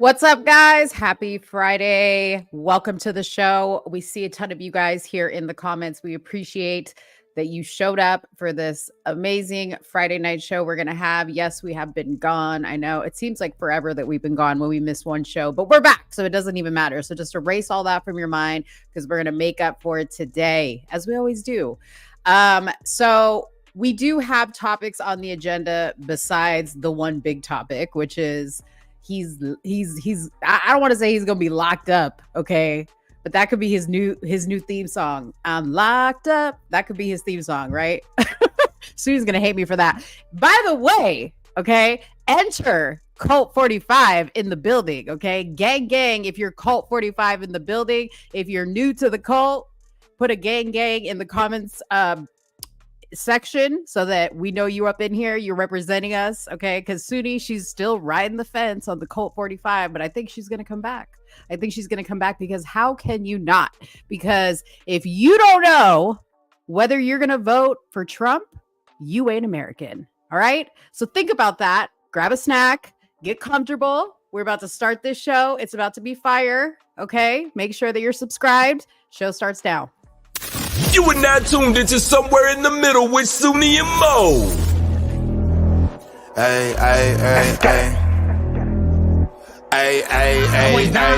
What's up, guys? Happy Friday. Welcome to the show. We see a ton of you guys here in the comments. We appreciate that you showed up for this amazing Friday night show we're going to have. Yes, we have been gone. I know it seems like forever that we've been gone when we missed one show, but we're back. So it doesn't even matter. So just erase all that from your mind because we're going to make up for it today, as we always do. So we do have topics on the agenda besides the one big topic, which is he's I don't want to say he's gonna be locked up, okay, but that could be his new theme song. I'm locked up. That could be his theme song, right? Sue's gonna hate me for that. By the way, okay, enter Cult 45 in the building, okay, gang if you're Cult 45 in the building. If you're new to the cult, put a gang in the comments section so that we know you up in here, you're representing us, okay? Because Soonie, she's still riding the fence on the Cult 45, but I think she's gonna come back. Because how can you not? Because if you don't know whether you're gonna vote for Trump, you ain't American. All right, so think about that. Grab a snack, get comfortable. We're about to start this show. It's about to be fire. Okay, make sure that you're subscribed. Show starts now. You are now tuned into Somewhere in the Middle with Soonie and Mo. Hey, hey, hey, hey. Hey, hey, hey, hey.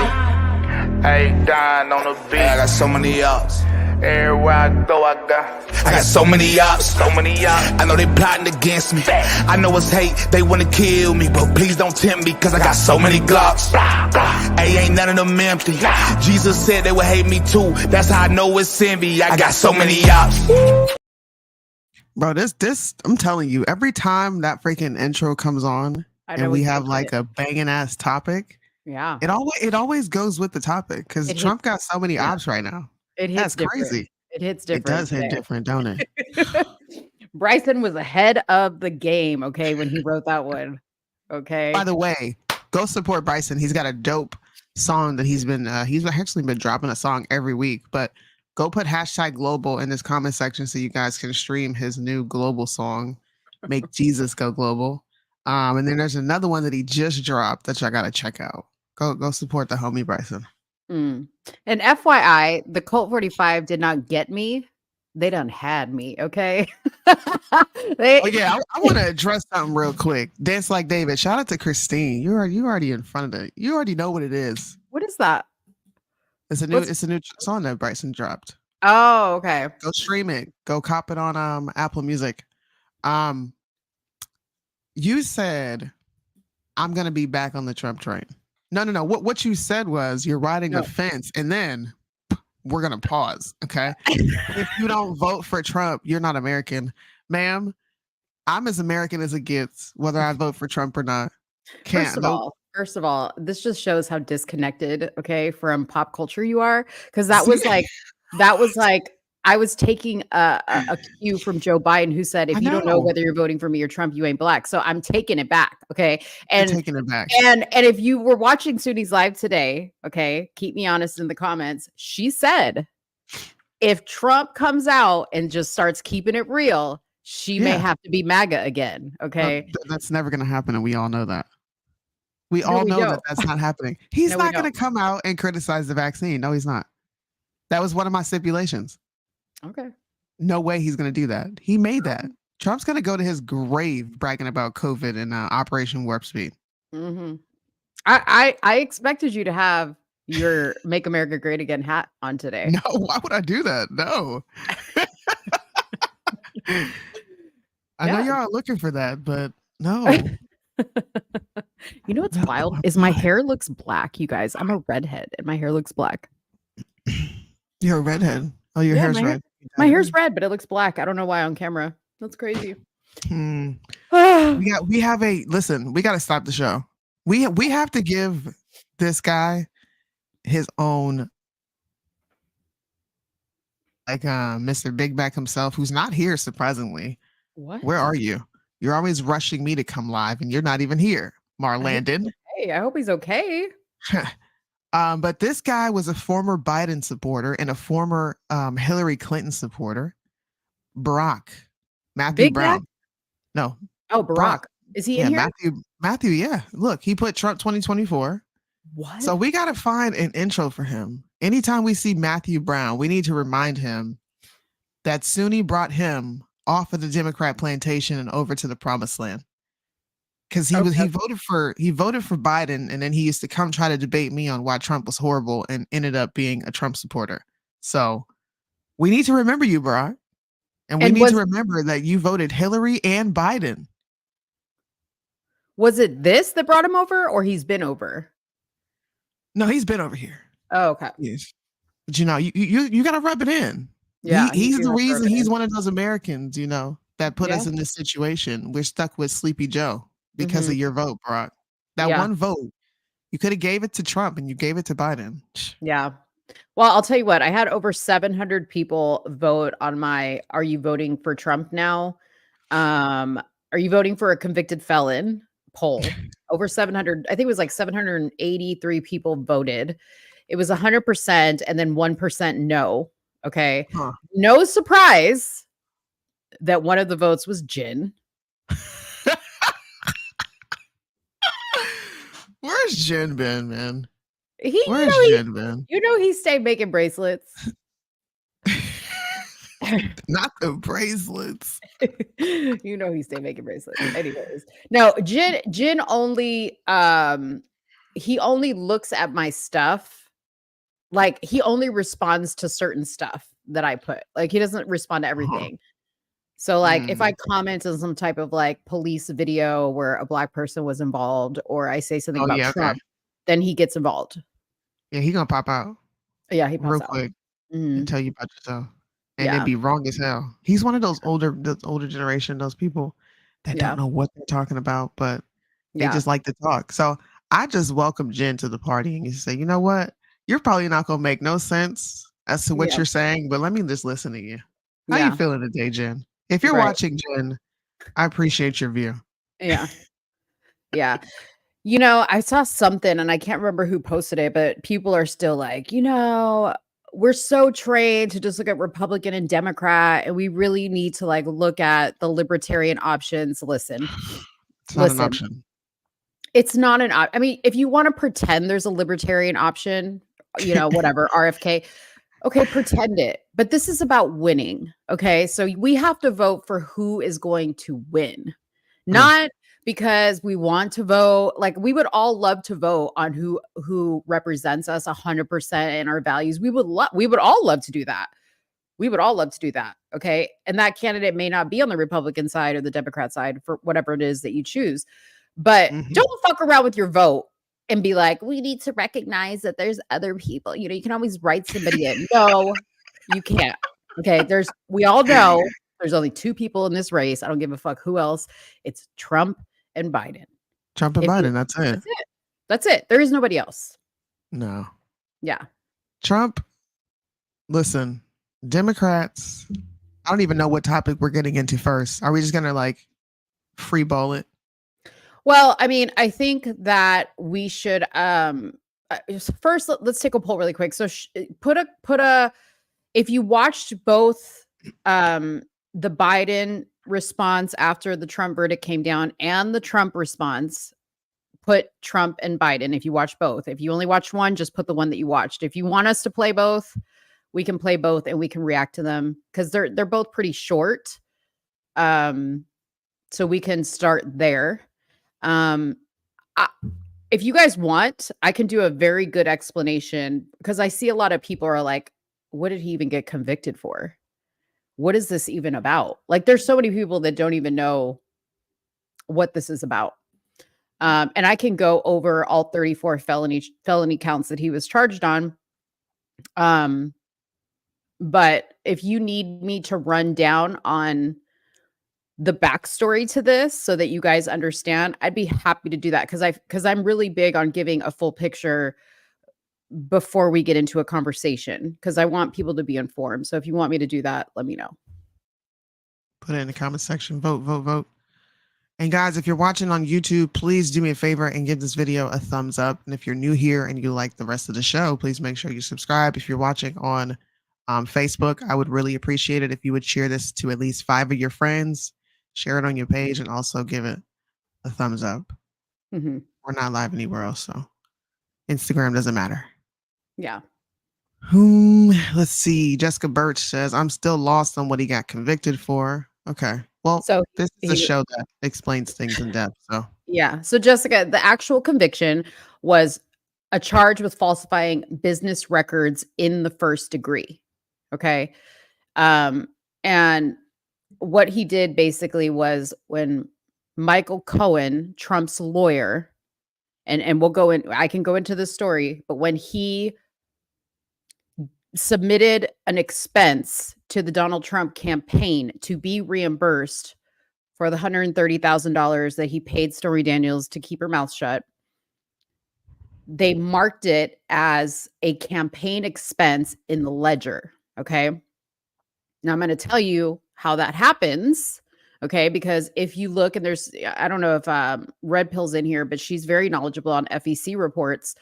Hey, Don on the beat. Hey, I got so many ups. Everywhere I go, I got so many ups. so many ups. I know they plotting against me. I know it's hate, they wanna kill me, but please don't tempt me, cause I got so many glocks. Hey, ain't none of them empty. Jesus said they would hate me too. That's how I know it's envy. I got so many ups. Bro, this I'm telling you, every time that freaking intro comes on and we have like a banging ass topic, yeah, it always goes with the topic because Trump got so many ops right now. It hits That's crazy. It hits different. It does hit different, don't it? Bryson was ahead of the game, okay, when he wrote that one. Okay. By the way, go support Bryson. He's got a dope song that he's actually been dropping a song every week, but go put #global in this comment section so you guys can stream his new global song, Make Jesus Go Global. And then there's another one that he just dropped that y'all gotta check out. Go support the homie Bryson. And FYI, the Cult 45 did not get me. They done had me, okay? I want to address something real quick. Dance Like David. Shout out to Christine. You already in front of it. You already know what it is. What is that? It's a new song that Bryson dropped. Oh, okay. Go stream it. Go cop it on Apple Music. You said I'm gonna be back on the Trump train. No. What you said was you're riding the fence, and then we're gonna pause. Okay. If you don't vote for Trump, you're not American, ma'am. I'm as American as it gets, whether I vote for Trump or not. First of all, this just shows how disconnected, okay, from pop culture you are. Because that was like I was taking a cue from Joe Biden, who said, if you don't know whether you're voting for me or Trump, you ain't black. So I'm taking it back. Okay. And you're taking it back. And if you were watching Soonie's live today, okay, keep me honest in the comments. She said, if Trump comes out and just starts keeping it real, she may have to be MAGA again. Okay. That's never going to happen. And we all know that. We all know that that's not happening. He's not going to come out and criticize the vaccine. No, he's not. That was one of my stipulations. Okay. No way he's going to do that. He made that. Trump's going to go to his grave bragging about COVID and Operation Warp Speed. Mm-hmm. I expected you to have your Make America Great Again hat on today. No, why would I do that? No. I know y'all are looking for that, but no. You know what's wild is my hair looks black, you guys. I'm a redhead and my hair looks black. You're a redhead. Oh, your hair's red. My hair's red, but it looks black. I don't know why on camera. That's crazy. We got to stop the show. We have to give this guy his own, like Mr. Big Back himself, who's not here, surprisingly. What? Where are you? You're always rushing me to come live, and you're not even here, Marlandon. Hey, I hope he's okay. But this guy was a former Biden supporter and a former Hillary Clinton supporter. Matthew Brown. Mac? No. Oh, Barack. Is he in here? Matthew, yeah. Look, he put Trump 2024. What? So we got to find an intro for him. Anytime we see Matthew Brown, we need to remind him that Soonie brought him off of the Democrat plantation and over to the promised land. Because he Okay. voted for Biden, and then he used to come try to debate me on why Trump was horrible and ended up being a Trump supporter. So we need to remember you, bro. And we need to remember that you voted Hillary and Biden. Was it this that brought him over, or he's been over? No, he's been over here. Oh, okay. Yes. But you gotta rub it in. Yeah, he's the reason he's one of those Americans, that put us in this situation. We're stuck with Sleepy Joe because of your vote, Brock. That one vote, you could have gave it to Trump and you gave it to Biden. Yeah. Well, I'll tell you what, I had over 700 people vote on my "Are you voting for Trump now? Are you voting for a convicted felon?" poll. Over 700, I think it was like 783 people voted. It was 100% and then 1% no. Okay. Huh. No surprise that one of the votes was Jin. Where's Jen been, man? Where's Jen been? He stayed making bracelets. Not the bracelets. He stayed making bracelets. Anyways, no, Jin only he only looks at my stuff. Like he only responds to certain stuff that I put. Like he doesn't respond to everything. So like if I comment on some type of like police video where a black person was involved, or I say something about Trump, then he gets involved. Yeah, he gonna pop out. Yeah, he pops real out. quick and tell you about yourself. And then be wrong as hell. He's one of those older generation, those people that don't know what they're talking about, but they just like to talk. So I just welcome Jen to the party and you say, you know what? You're probably not gonna make no sense as to what you're saying, but let me just listen to you. How you feeling today, Jen? If you're watching, Jen, I appreciate your view. Yeah. Yeah. I saw something and I can't remember who posted it, but people are still like, we're so trained to just look at Republican and Democrat, and we really need to like look at the libertarian options. Listen, it's not an option. It's not an option. I mean, if you want to pretend there's a libertarian option, whatever, RFK, okay, pretend it. But this is about winning. Okay. So we have to vote for who is going to win, not because we want to vote. Like we would all love to vote on who represents us 100% in our values. We would all love to do that. We would all love to do that. Okay. And that candidate may not be on the Republican side or the Democrat side for whatever it is that you choose. But don't fuck around with your vote and be like, we need to recognize that there's other people. You can always write somebody in. No, you can't. Okay. We all know there's only two people in this race. I don't give a fuck who else. It's Trump and Biden. Trump and Biden. That's it. That's it. There is nobody else. No. Yeah. Trump. Listen, Democrats. I don't even know what topic we're getting into first. Are we just gonna like free ball it? Well, I mean, I think that we should first let's take a poll really quick. So put a if you watched both the Biden response after the Trump verdict came down and the Trump response, put Trump and Biden. If you watch both, if you only watched one, just put the one that you watched. If you want us to play both, we can play both and we can react to them because they're both pretty short. So we can start there. If you guys want, I can do a very good explanation because I see a lot of people are like, what did he even get convicted for? What is this even about? Like, there's so many people that don't even know what this is about. And I can go over all 34 felony counts that he was charged on. But if you need me to run down on the backstory to this so that you guys understand, I'd be happy to do that because I'm really big on giving a full picture before we get into a conversation because I want people to be informed. So if you want me to do that, let me know. Put it in the comment section. Vote. And guys, if you're watching on YouTube, please do me a favor and give this video a thumbs up. And if you're new here and you like the rest of the show, please make sure you subscribe. If you're watching on Facebook, I would really appreciate it if you would share this to at least 5 of your friends. Share it on your page and also give it a thumbs up. We're not live anywhere else, so Instagram doesn't matter. Yeah. Let's see. Jessica Birch says, I'm still lost on what he got convicted for. Okay. Well, So this is a show that explains things in depth. So yeah. So Jessica, the actual conviction was a charge with falsifying business records in the first degree. Okay. And what he did basically was when Michael Cohen, Trump's lawyer, and we'll go in, I can go into this story, but when he submitted an expense to the Donald Trump campaign to be reimbursed for the $130,000 that he paid Stormy Daniels to keep her mouth shut, they marked it as a campaign expense in the ledger. Okay. Now I'm going to tell you how that happens. Okay. Because if you look, and there's, I don't know if Red Pill's in here, but she's very knowledgeable on FEC reports.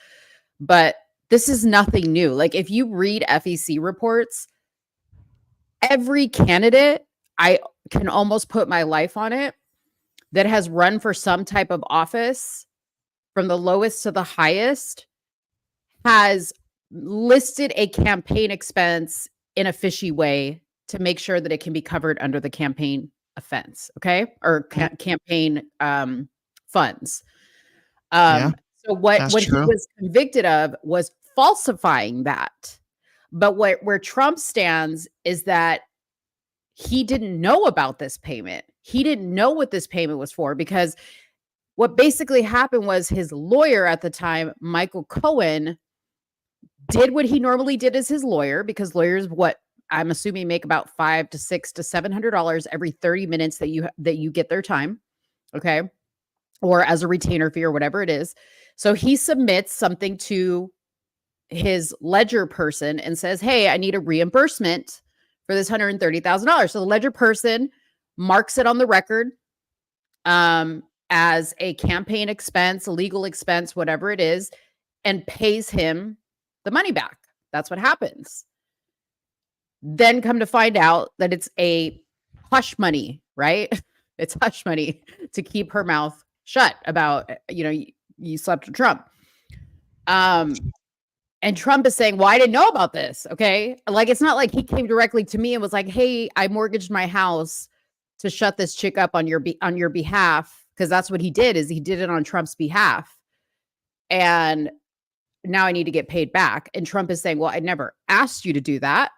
But this is nothing new. Like if you read FEC reports, every candidate, I can almost put my life on it, that has run for some type of office from the lowest to the highest has listed a campaign expense in a fishy way to make sure that it can be covered under the campaign offense. Okay. Or campaign funds. yeah, So what that's he true. was convicted of was falsifying that. But where Trump stands is that he didn't know about this payment. He didn't know what this payment was for, because what basically happened was his lawyer at the time, Michael Cohen, did what he normally did as his lawyer, because lawyers, what I'm assuming, make about $500 to $600 to $700 every 30 minutes that you get their time. Okay. Or as a retainer fee or whatever it is. So he submits something to his ledger person and says, hey, I need a reimbursement for this $130,000. So the ledger person marks it on the record as a campaign expense, a legal expense, whatever it is, and pays him the money back. That's what happens. Then come to find out that it's a hush money, right? It's hush money to keep her mouth shut about, you slept with Trump. And Trump is saying, well, I didn't know about this. Okay. Like, it's not like he came directly to me and was like, hey, I mortgaged my house to shut this chick up on your behalf. Cause that's what he did, is he did it on Trump's behalf. And now I need to get paid back. And Trump is saying, well, I never asked you to do that.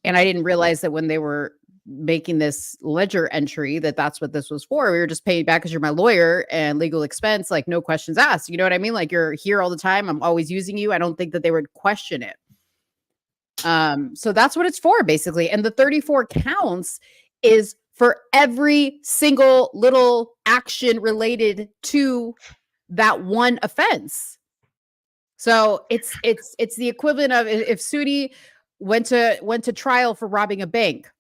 And I didn't realize that when they were making this ledger entry that that's what this was for. We were just paying back because you're my lawyer and legal expense, like no questions asked. You know what I mean? Like, you're here all the time. I'm always using you. I don't think that they would question it. So that's what it's for, basically. And the 34 counts is for every single little action related to that one offense. So it's the equivalent of if Soonie went to trial for robbing a bank,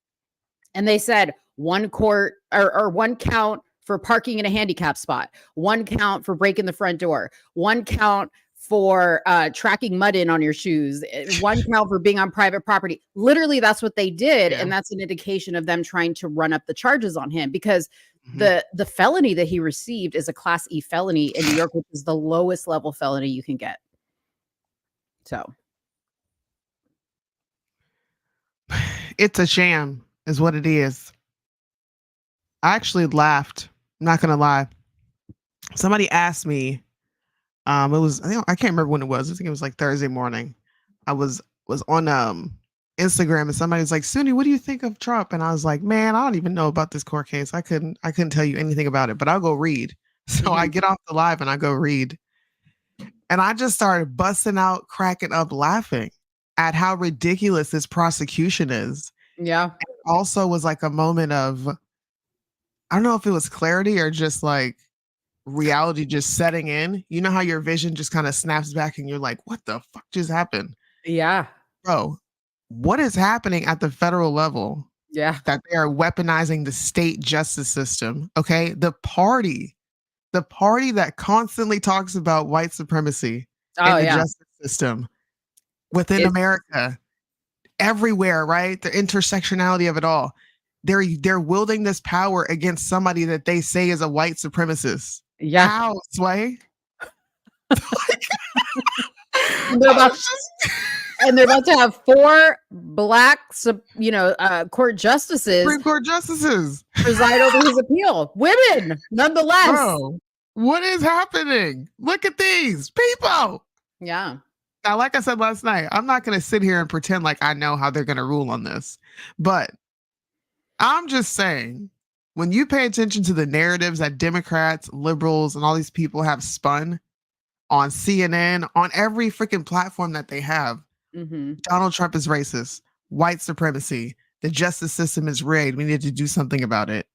and they said one court or one count for parking in a handicap spot, one count for breaking the front door, one count for tracking mud in on your shoes, one count for being on private property. Literally, that's what they did. Yeah. And that's an indication of them trying to run up the charges on him, because the felony that he received is a Class E felony in New York, which is the lowest level felony you can get. So it's a sham is what it is. I actually laughed. I'm not gonna lie. Somebody asked me, I can't remember when it was. I think it was like Thursday morning. I was on Instagram, and somebody was like, Soonie, what do you think of Trump? And I was like, man, I don't even know about this court case. I couldn't tell you anything about it, but I'll go read. So I get off the live and I go read. And I just started busting out, cracking up, laughing at how ridiculous this prosecution is. Yeah. It also was like a moment of, I don't know if it was clarity or just like reality just setting in. You know how your vision just kind of snaps back and you're like, what the fuck just happened? Yeah. Bro, what is happening at the federal level? Yeah. That they are weaponizing the state justice system. Okay. The party that constantly talks about white supremacy in the justice system within America, everywhere, right? The intersectionality of it all. They're wielding this power against somebody that they say is a white supremacist. Yeah. How, Sway? And they're about to have 4 black, court justices, Supreme Court justices, preside over his appeal. Women, nonetheless. Bro, what is happening? Look at these people. Yeah. Now, like I said last night, I'm not going to sit here and pretend like I know how they're going to rule on this. But I'm just saying, when you pay attention to the narratives that Democrats, liberals, and all these people have spun on CNN, on every freaking platform that they have, Donald Trump is racist, white supremacy, the justice system is rigged, we need to do something about it.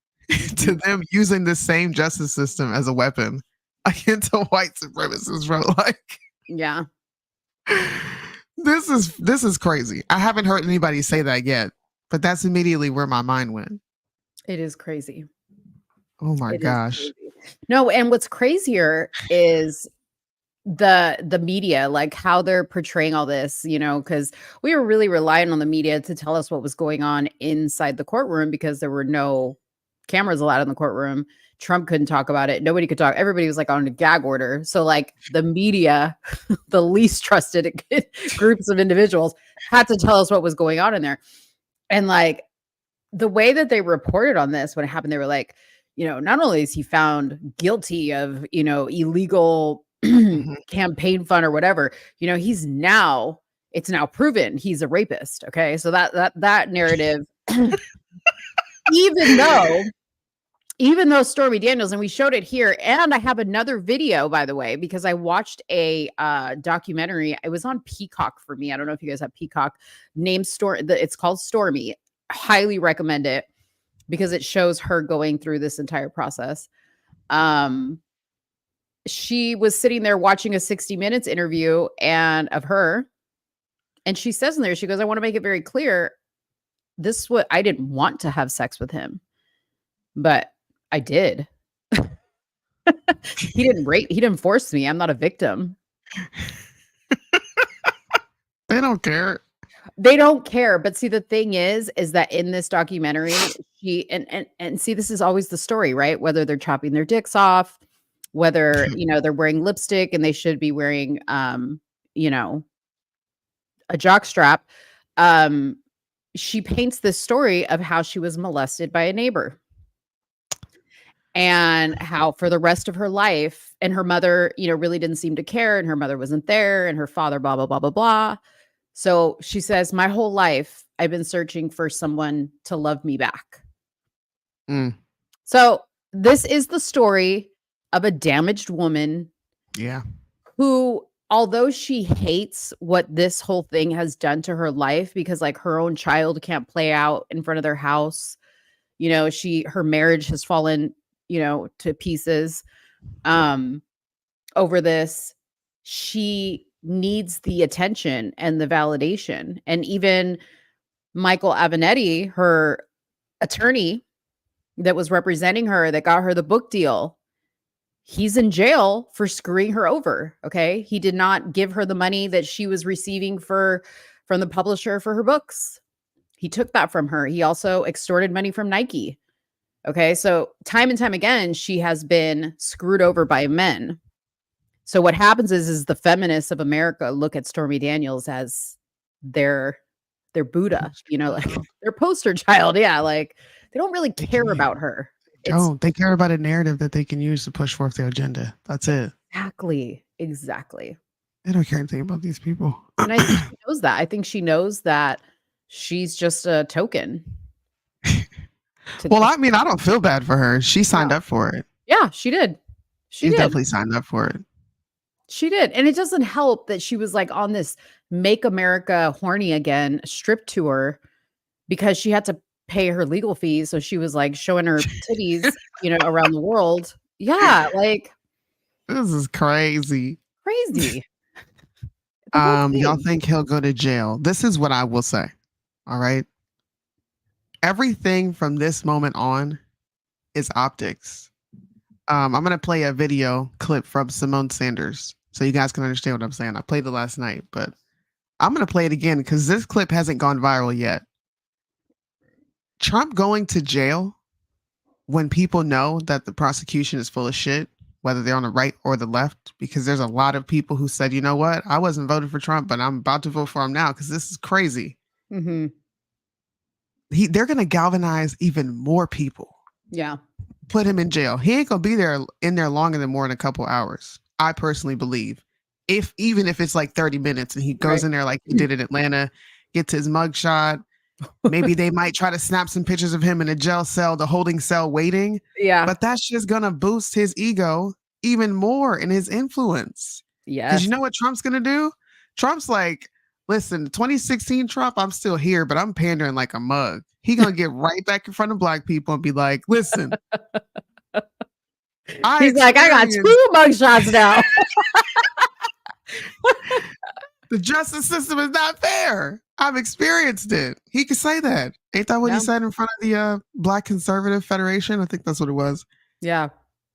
To them using this same justice system as a weapon against a white supremacist, bro. Like, yeah. This is crazy. I haven't heard anybody say that yet, but that's immediately where my mind went. It is crazy. Oh my gosh. No, and what's crazier is the media, like how they're portraying all this, because we were really relying on the media to tell us what was going on inside the courtroom because there were no cameras allowed in the courtroom. Trump couldn't talk about it. Nobody could talk. Everybody was like on a gag order. So like the media, the least trusted groups of individuals, had to tell us what was going on in there. And like the way that they reported on this when it happened, they were like, not only is he found guilty of, illegal campaign fund or whatever, it's now proven he's a rapist. Okay. So that narrative, even though Stormy Daniels, and we showed it here, and I have another video, by the way, because I watched a documentary. It was on Peacock for me. I don't know if you guys have Peacock. It's called Stormy. Highly recommend it because it shows her going through this entire process. She was sitting there watching a 60 Minutes interview of her, and she says in there, she goes, "I want to make it very clear, this is what I didn't want to have sex with him, but I did." He didn't force me. I'm not a victim. They don't care. They don't care. But see, the thing is that in this documentary, she and see, this is always the story, right? Whether they're chopping their dicks off, whether they're wearing lipstick and they should be wearing a jock strap. She paints this story of how she was molested by a neighbor. And how for the rest of her life, and her mother, really didn't seem to care, and her mother wasn't there, and her father, blah, blah, blah, blah, blah. So she says, my whole life, I've been searching for someone to love me back. So this is the story of a damaged woman. Yeah. Who, although she hates what this whole thing has done to her life, because like her own child can't play out in front of their house, her marriage has fallen to pieces over this. She needs the attention and the validation. And even Michael Avenatti, her attorney that was representing her, that got her the book deal, he's in jail for screwing her over. Okay. He did not give her the money that she was receiving from the publisher for her books. He took that from her. He also extorted money from Nike. Okay. So time and time again, she has been screwed over by men. So what happens is the feminists of America look at Stormy Daniels as their Buddha, like their poster child. Yeah. Like they don't really care about her. They care about a narrative that they can use to push forth their agenda. That's it. Exactly. They don't care anything about these people. And I think she knows that. I think she knows that she's just a token. Well, I mean, I don't feel bad for her. She signed up for it. Yeah, she did. She definitely signed up for it. She did. And it doesn't help that she was like on this Make America Horny Again strip tour because she had to pay her legal fees. So she was like showing her titties, around the world. Yeah. Like, this is crazy. Y'all think he'll go to jail? This is what I will say. All right. Everything from this moment on is optics. I'm going to play a video clip from Simone Sanders so you guys can understand what I'm saying. I played it last night, but I'm going to play it again because this clip hasn't gone viral yet. Trump going to jail when people know that the prosecution is full of shit whether they're on the right or the left, because there's a lot of people who said, you know what, I wasn't voting for Trump, but I'm about to vote for him now because this is crazy. Mm-hmm. They're going to galvanize even more people. Yeah. Put him in jail. He ain't going to be in there longer than more than a couple hours. I personally believe. Even if it's like 30 minutes and he goes in there like he did in Atlanta, gets his mugshot. Maybe they might try to snap some pictures of him in a jail cell, the holding cell waiting. Yeah. But that's just going to boost his ego even more and his influence. Yes. Because you know what Trump's going to do? Trump's like, listen, 2016 Trump, I'm still here, but I'm pandering like a mug. He going to get right back in front of black people and be like, listen. He's like, I got 2 mugshots now. The justice system is not fair. I've experienced it. He could say that. Ain't that what he said in front of the Black Conservative Federation? I think that's what it was. Yeah.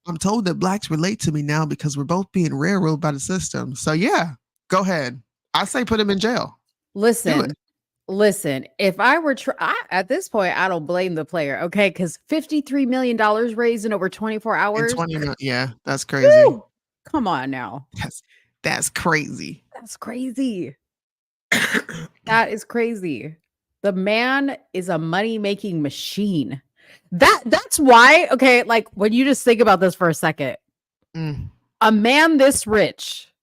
I'm told that blacks relate to me now because we're both being railroaded by the system. So yeah, go ahead. I say put him in jail. Listen, if I were at this point, I don't blame the player. Okay. Because $53 million raised in over 24 hours. Yeah, that's crazy. Woo! Come on now. That's crazy. That's crazy. That is crazy. The man is a money-making machine. That's why, okay, like when you just think about this for a second, a man this rich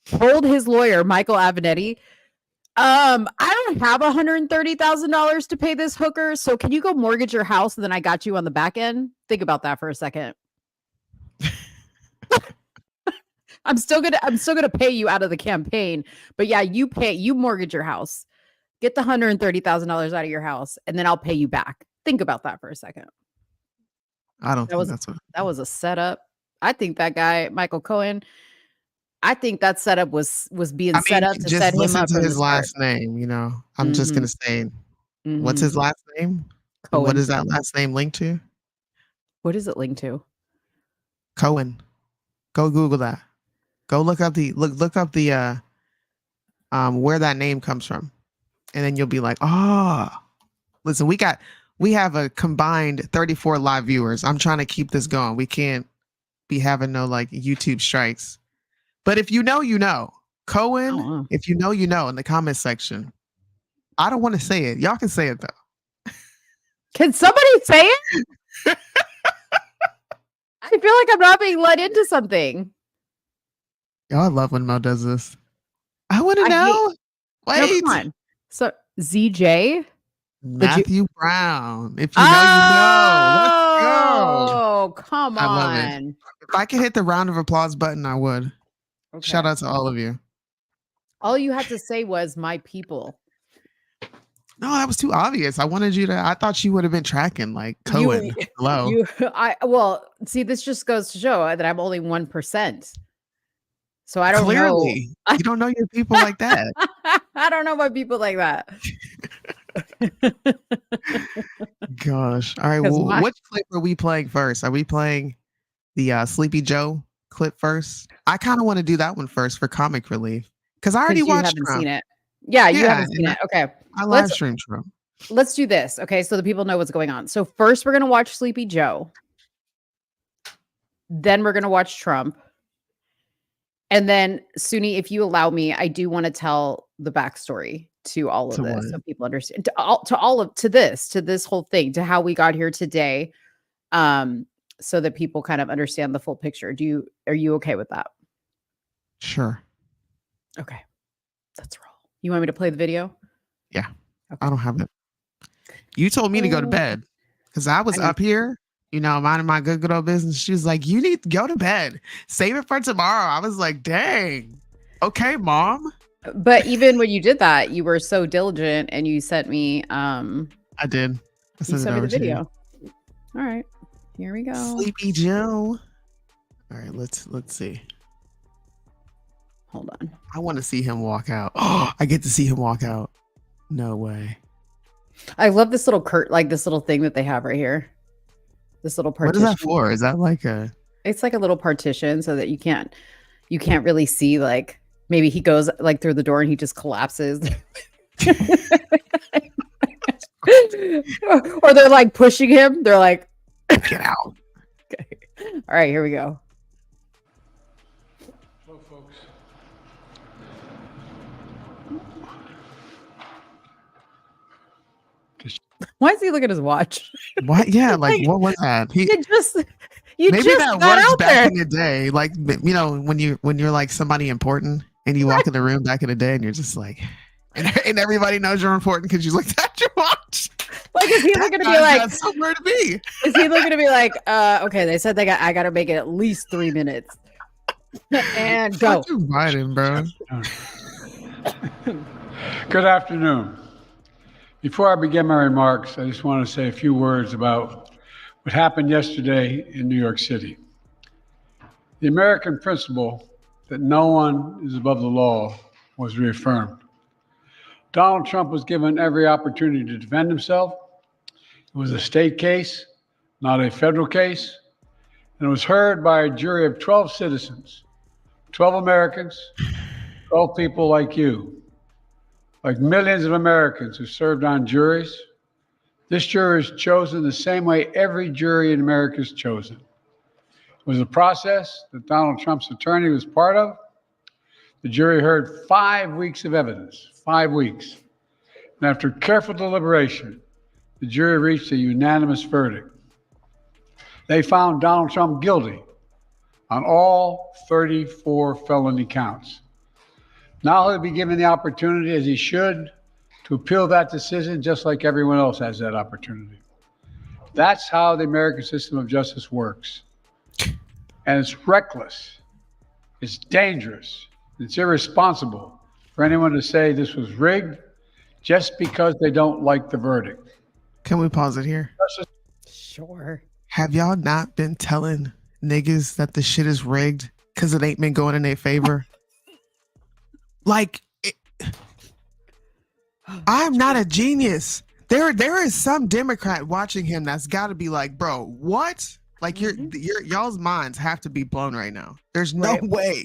told his lawyer, Michael Avenatti, I don't have $130,000 to pay this hooker, so can you go mortgage your house and then I got you on the back end? Think about that for a second. I'm still gonna pay you out of the campaign, but yeah, you mortgage your house, get the $130,000 out of your house, and then I'll pay you back. Think about that for a second. I don't think that's what that was a setup. I think that guy, Michael Cohen, I think that setup was being set up to set him up. Just listen to his last name, you know. I'm just gonna say, what's his last name? Cohen. What is that last name linked to? What is it linked to? Cohen. Go Google that. Go look up the where that name comes from, and then you'll be like, listen, we have a combined 34 live viewers. I'm trying to keep this going. We can't be having no like YouTube strikes. But if you know, you know. Cohen, if you know, you know in the comment section. I don't want to say it. Y'all can say it though. Can somebody say it? I feel like I'm not being led into something. Y'all, I love when Mo does this. I want to know. Wait. No, come on. So ZJ? Matthew Brown. If you know, you know. Let's go. Oh, come on. I love it. If I could hit the round of applause button, I would. Okay. Shout out to all of you. All you had to say was my people. No, that was too obvious. I wanted you to, I thought you would have been tracking like Cohen. Hello. Well, see, this just goes to show that I'm only 1%. So I don't know. You don't know your people like that. I don't know my people like that. Gosh. All right. Well, which clip are we playing first? Are we playing the Sleepy Joe clip first? I kind of want to do that one first for comic relief because I already watched Trump. Seen it. Yeah, you haven't seen it. Okay. I live stream Trump. Let's do this. Okay. So the people know what's going on. So first we're going to watch Sleepy Joe. Then we're going to watch Trump. And then, Soonie, if you allow me, I do want to tell the backstory to all of this, so people understand to this whole thing, to how we got here today, so that people kind of understand the full picture. Are you okay with that? Sure. Okay, let's roll. You want me to play the video? Yeah, okay. I don't have it. You told me to go to bed because I was up here. You know, minding my good old business. She was like, you need to go to bed. Save it for tomorrow. I was like, dang. Okay, Mom. But even when you did that, you were so diligent and you sent me. I did. You sent me the video. All right. Here we go. Sleepy Joe. All right, let's see. Hold on. I want to see him walk out. Oh, I get to see him walk out. No way. I love this little this little thing that they have right here. This little partition. What is that for? Is that like a? It's like a little partition so that you can't really see, like maybe he goes like through the door and he just collapses. Or they're like pushing him. They're like, get out. Okay. All right, here we go. Why is he looking at his watch? What? Yeah, like what was that? You Maybe just that got was out back there. in the day. Like, you know, when you're like somebody important and you walk in the room back in the day and you're just like, and everybody knows you're important because you looked at your watch. Like, is he looking to be like, got somewhere to be? is he looking to be like, okay, they said I got to make it at least 3 minutes. And go. Fuck you, Biden, bro. Good afternoon. Before I begin my remarks, I just want to say a few words about what happened yesterday in New York City. The American principle that no one is above the law was reaffirmed. Donald Trump was given every opportunity to defend himself. It was a state case, not a federal case, and it was heard by a jury of 12 citizens, 12 Americans, 12 people like you, like millions of Americans who served on juries. This jury is chosen the same way every jury in America is chosen. It was a process that Donald Trump's attorney was part of. The jury heard 5 weeks of evidence, 5 weeks. And after careful deliberation, the jury reached a unanimous verdict. They found Donald Trump guilty on all 34 felony counts. Now he'll be given the opportunity, as he should, to appeal that decision just like everyone else has that opportunity. That's how the American system of justice works. And it's reckless, it's dangerous, it's irresponsible for anyone to say this was rigged just because they don't like the verdict. Can we pause it here? Sure. Have y'all not been telling niggas that the shit is rigged because it ain't been going in their favor? Like, I'm not a genius. There is some Democrat watching him that's got to be like, bro, what? Like, y'all's minds have to be blown right now. There's no way.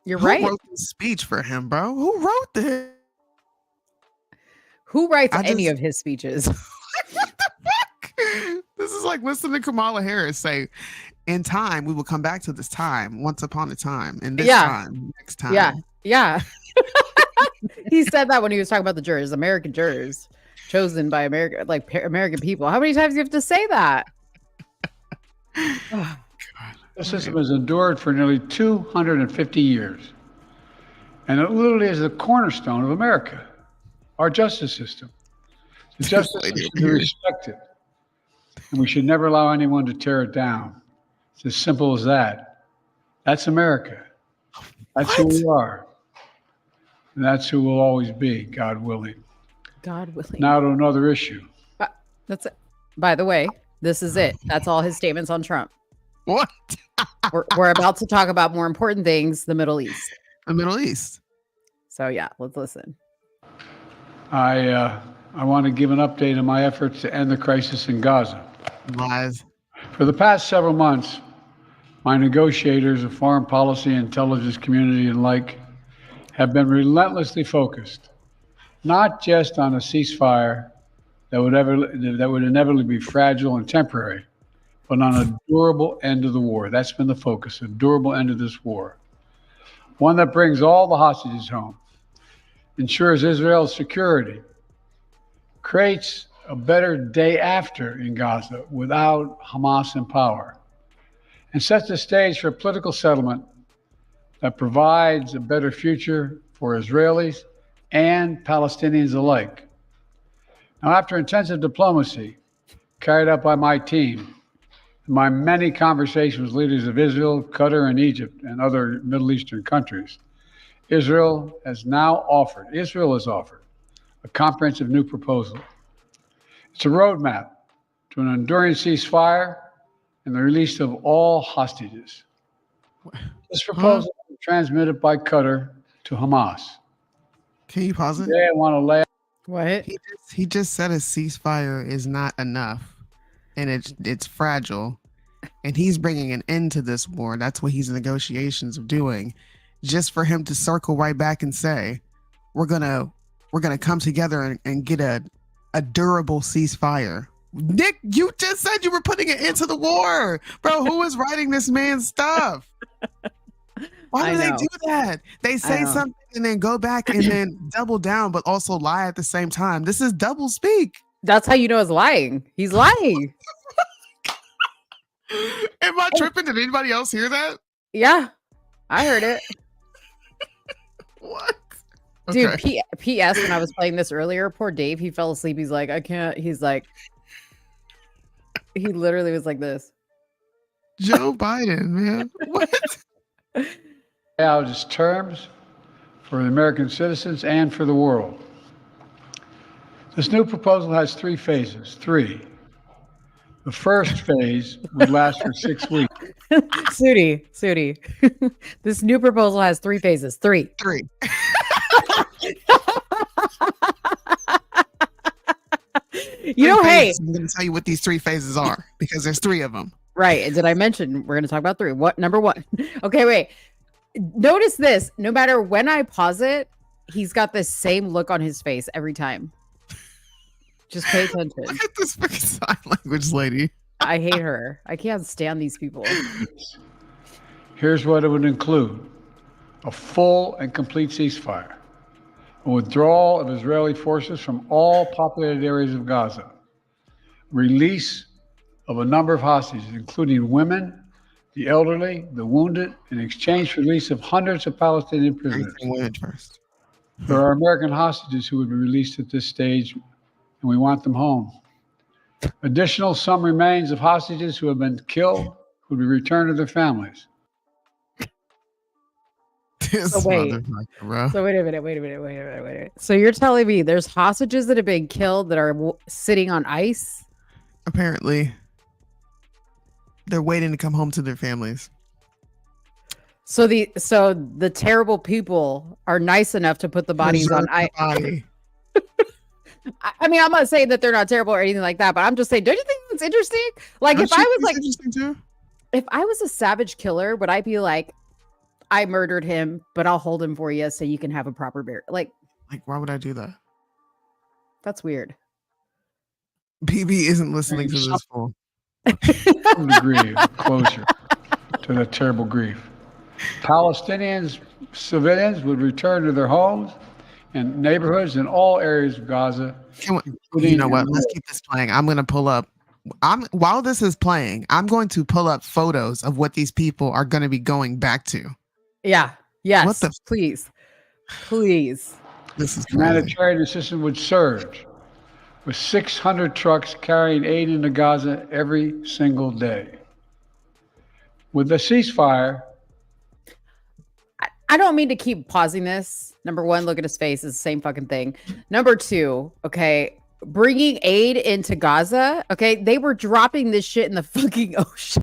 You're Who right. wrote this speech for him, bro? Who wrote this? Who writes any of his speeches? What the fuck? This is like listening to Kamala Harris say, in time, we will come back to this time, once upon a time, and this time, next time. Yeah. He said that when he was talking about the jurors, American jurors chosen by American people. How many times do you have to say that? The system has endured for nearly 250 years. And it literally is the cornerstone of America, our justice system. The justice system should be respected. And we should never allow anyone to tear it down. It's as simple as that. That's America. That's who we are. And that's who we'll always be, God willing. God willing. Now to another issue. That's it. By the way, this is it. That's all his statements on Trump. What? We're about to talk about more important things, the Middle East. The Middle East. So yeah, let's listen. I want to give an update on my efforts to end the crisis in Gaza. Lies. For the past several months, my negotiators of foreign policy, intelligence community, and like have been relentlessly focused, not just on a ceasefire that would inevitably be fragile and temporary, but on a durable end of the war. That's been the focus, a durable end of this war. One that brings all the hostages home, ensures Israel's security, creates a better day after in Gaza without Hamas in power, and sets the stage for a political settlement that provides a better future for Israelis and Palestinians alike. Now, after intensive diplomacy carried out by my team, and my many conversations with leaders of Israel, Qatar, and Egypt, and other Middle Eastern countries, Israel has offered a comprehensive new proposal. It's a roadmap to an enduring ceasefire and the release of all hostages. This proposal was transmitted by Qatar to Hamas. Can you pause it? Today, I want to lay. What? He just said a ceasefire is not enough, and it's fragile, and he's bringing an end to this war. That's what he's in negotiations of doing, just for him to circle right back and say, we're gonna come together and get a durable ceasefire. Nick, you just said you were putting an end to the war, bro. Who is writing this man's stuff? Why I do they know. do that? They say know. something and then go back and then double down, but also lie at the same time. This is double speak. That's how you know it's lying. He's lying. Am I tripping? Did anybody else hear that? Yeah, I heard it. What? Dude, Okay. P.S. When I was playing this earlier, poor Dave, he fell asleep. He's like, I can't. He's like, he literally was like this. Joe Biden, man. What? Out its terms for the American citizens and for the world. This new proposal has 3 phases. 3. The first phase would last for 6 weeks. Soonie. This new proposal has 3 phases. 3. 3. You know, hey, I'm going to tell you what these 3 phases are because there's 3 of them. right. And did I mention we're going to talk about 3? What? Number 1. Okay, wait. Notice this. No matter when I pause it, he's got the same look on his face every time. Just pay attention. Look at this fucking sign language lady. I hate her. I can't stand these people. Here's what it would include: a full and complete ceasefire, a withdrawal of Israeli forces from all populated areas of Gaza, release of a number of hostages, including women, the elderly, the wounded, in exchange for release of hundreds of Palestinian prisoners. Women first. There are American hostages who would be released at this stage, and we want them home. Additional, some remains of hostages who have been killed would be returned to their families. This So wait. motherfucker, bro. So wait a minute. So you're telling me there's hostages that have been killed that are sitting on ice? Apparently, they're waiting to come home to their families. So the terrible people are nice enough to put the bodies on ice. I mean, I'm not saying that they're not terrible or anything like that, but I'm just saying, don't you think that's interesting? Like, Don't if I you was think like, it's interesting too? if I was a savage killer, would I be like, I murdered him, but I'll hold him for you so you can have a proper burial? Like, Why would I do that? that's weird. BB isn't listening to this fool. Some degree of closure to that terrible grief. Palestinians, civilians would return to their homes and neighborhoods in all areas of Gaza. You know what? Let's keep this playing. I'm going to pull up. While this is playing, I'm going to pull up photos of what these people are going to be going back to. Yeah. Yes. What the? Please. This is crazy. Humanitarian assistance would surge with 600 trucks carrying aid into Gaza every single day. With the ceasefire, I don't mean to keep pausing this. Number 1, look at his face. It's the same fucking thing. Number 2, okay, bringing aid into Gaza. Okay, they were dropping this shit in the fucking ocean.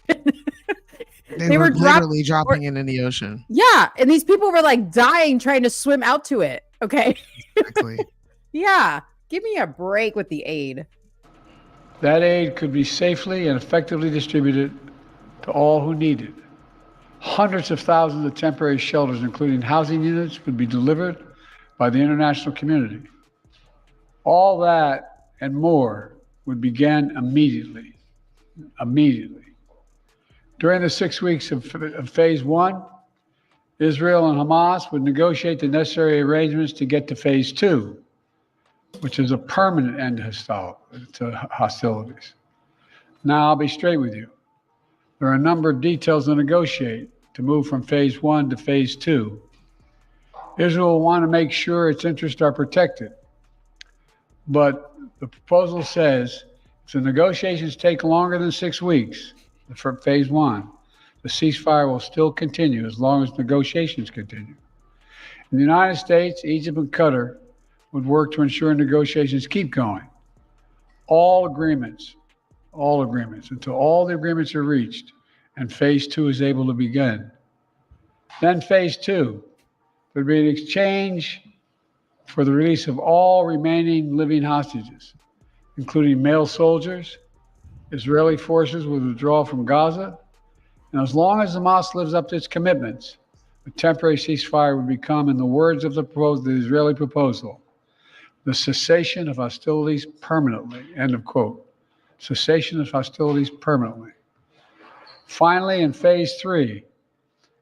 They were literally dropping it in the ocean. Yeah, and these people were like dying trying to swim out to it. Okay. Exactly. Yeah, give me a break with the aid. that aid could be safely and effectively distributed to all who need it. Hundreds of thousands of temporary shelters, including housing units, would be delivered by the international community. All that and more would begin immediately. During the 6 weeks of phase 1, Israel and Hamas would negotiate the necessary arrangements to get to phase 2, which is a permanent end to hostilities. Now, I'll be straight with you. There are a number of details to negotiate to move from phase 1 to phase 2. Israel will want to make sure its interests are protected. But the proposal says if the negotiations take longer than 6 weeks for phase 1, the ceasefire will still continue as long as negotiations continue. In the United States, Egypt, and Qatar would work to ensure negotiations keep going. All agreements, until all the agreements are reached and phase 2 is able to begin. Then phase 2 would be an exchange for the release of all remaining living hostages, including male soldiers. Israeli forces would withdraw from Gaza, and as long as Hamas lives up to its commitments, a temporary ceasefire would become, in the words of the Israeli proposal, the cessation of hostilities permanently, end of quote. Cessation of hostilities permanently. Finally, in phase 3,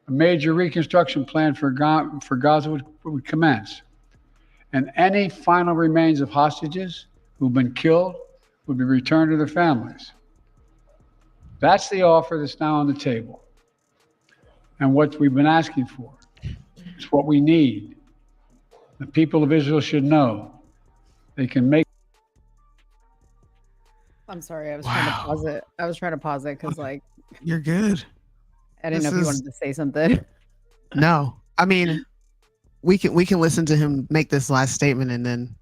a major reconstruction plan for Gaza would commence, and any final remains of hostages who've been killed would be returned to their families. That's the offer that's now on the table, and what we've been asking for. It's what we need. The people of Israel should know they can make. I'm sorry, I was trying to pause it. I was trying to pause it because, like, You're good. I didn't know if you wanted to say something. No, I mean, we can listen to him make this last statement, and then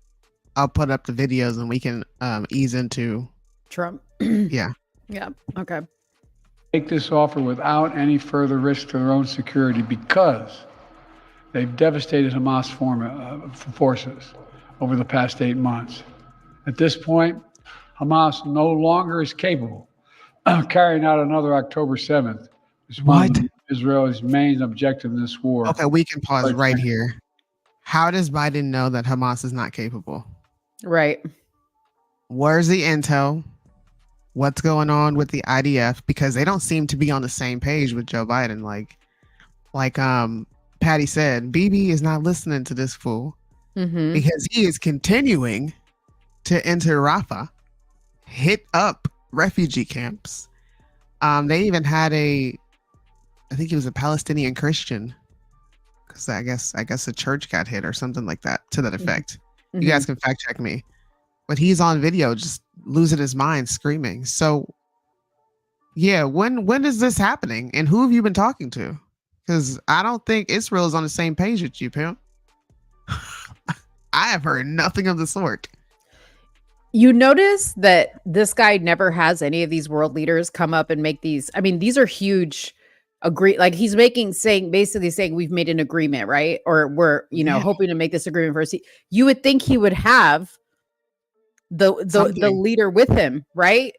I'll put up the videos, and we can ease into Trump. Yeah. Yeah. Okay. Make this offer without any further risk to their own security because they've devastated Hamas forces over the past 8 months. At this point, Hamas no longer is capable of carrying out another October 7th. What? Israel's main objective in this war. Okay, we can pause right here. How does Biden know that Hamas is not capable? Right. Where's the intel? What's going on with the IDF? Because they don't seem to be on the same page with Joe Biden. Like Patty said, BB is not listening to this fool because he is continuing to enter Rafah, hit up refugee camps. They even had I think he was a Palestinian Christian, because I guess a church got hit or something like that, to that effect. You guys can fact check me, but he's on video just losing his mind, screaming. So yeah, when is this happening, and who have you been talking to? Because I don't think Israel is on the same page with you, pimp. I have heard nothing of the sort. You notice that this guy never has any of these world leaders come up and make these. I mean, these are huge like he's basically saying we've made an agreement, right? Or we're, hoping to make this agreement first. You would think he would have the leader with him, right?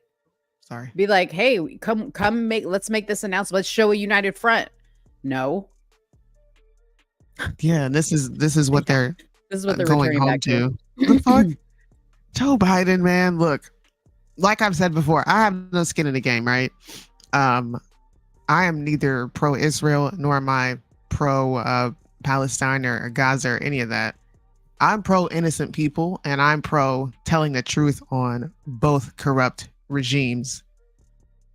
Sorry. Be like, hey, let's make this announcement. Let's show a united front. No. Yeah, this is what they're going home to. The fuck? Joe Biden, man, look, like I've said before, I have no skin in the game, right? I am neither pro-Israel nor am I pro-Palestine or Gaza or any of that. I'm pro-innocent people, and I'm pro telling the truth on both corrupt regimes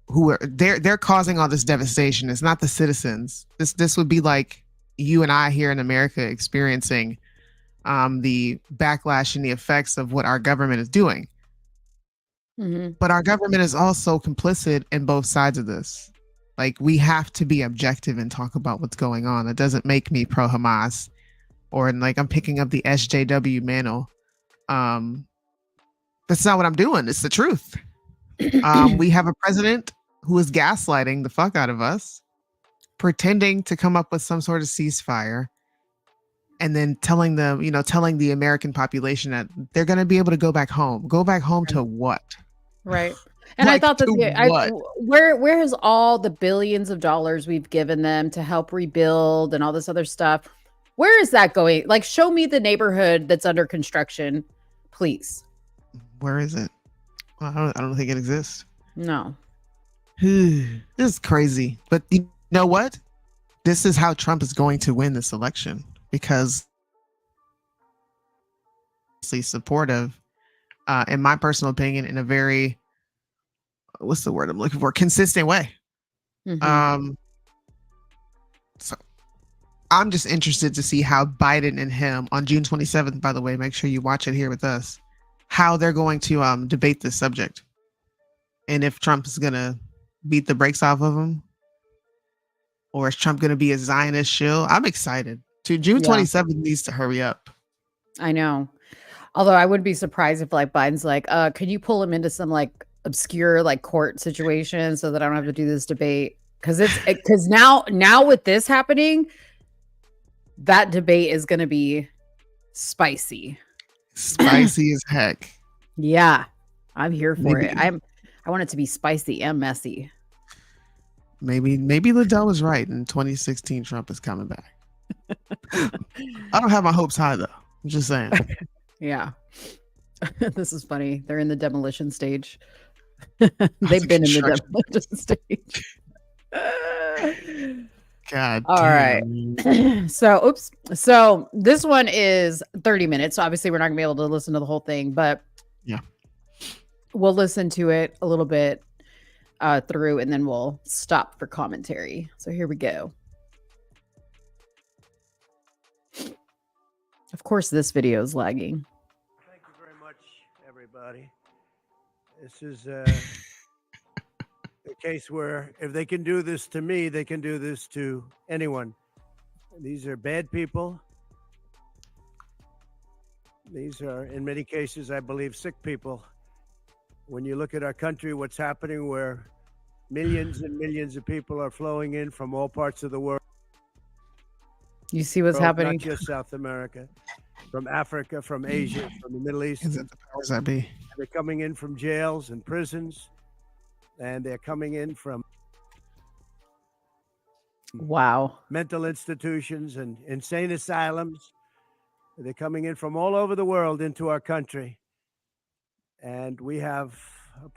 who are they're causing all this devastation. It's not the citizens. This would be like you and I here in America experiencing the backlash and the effects of what our government is doing. But our government is also complicit in both sides of this. Like, we have to be objective and talk about what's going on. It doesn't make me pro Hamas or like I'm picking up the SJW mantle. That's not what I'm doing. It's the truth. We have a president who is gaslighting the fuck out of us, pretending to come up with some sort of ceasefire, and then telling the American population that they're going to be able to go back home. Go back home to what? Right. And I thought that where has all the billions of dollars we've given them to help rebuild and all this other stuff? Where is that going? Like, show me the neighborhood that's under construction, please. Where is it? Well, I don't think it exists. No. This is crazy. But you know what? This is how Trump is going to win this election, because supportive, in my personal opinion, in a very, what's the word I'm looking for? Consistent way. So I'm just interested to see how Biden and him on June 27th, by the way, make sure you watch it here with us, how they're going to debate this subject. And if Trump is going to beat the brakes off of him, or is Trump going to be a Zionist shill? I'm excited. June 27th needs to hurry up. I know. Although I wouldn't be surprised if like Biden's like, can you pull him into some like obscure like court situation so that I don't have to do this debate? Because now with this happening, that debate is going to be spicy. Spicy as heck. Yeah, I'm here for it. I want it to be spicy and messy. Maybe Liddell was right. In 2016, Trump is coming back. I don't have my hopes high though. I'm just saying. Yeah. This is funny. They're in the demolition stage. They've been in the demolition stage. God All right. damn. So this one is 30 minutes. So obviously we're not gonna be able to listen to the whole thing, but Yeah. we'll listen to it a little bit through and then we'll stop for commentary. So here we go. Of course, this video is lagging. Thank you very much, everybody. This is a case where if they can do this to me, they can do this to anyone. These are bad people. These are, in many cases, I believe, sick people. When you look at our country, what's happening where millions and millions of people are flowing in from all parts of the world. You see what's happening? Not just South America, from Africa, from Asia, from the Middle East. Is it the powers that be? They're coming in from jails and prisons, and they're coming in from Wow. mental institutions and insane asylums. They're coming in from all over the world into our country. And we have a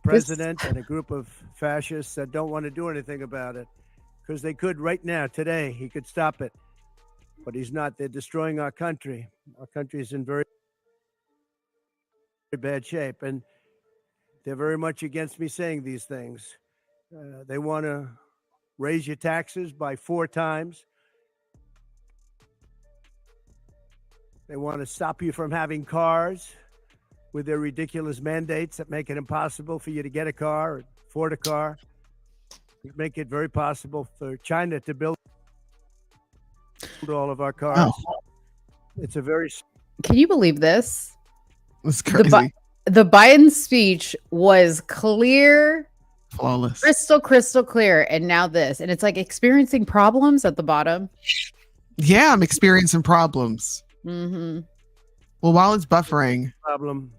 president and a group of fascists that don't want to do anything about it, because they could right now, today, he could stop it. But he's not. They're destroying our country. Our country is in very bad shape. And they're very much against me saying these things. They want to raise your taxes by 4 times. They want to stop you from having cars with their ridiculous mandates that make it impossible for you to get a car or afford a car. Make it very possible for China to build all of our cars. Oh. It's a very... Can you believe this? It's crazy. The Biden speech was clear, Flawless. crystal clear. And now this. And it's like experiencing problems at the bottom. Yeah, I'm experiencing problems. Mm-hmm. Well, while it's buffering, problem.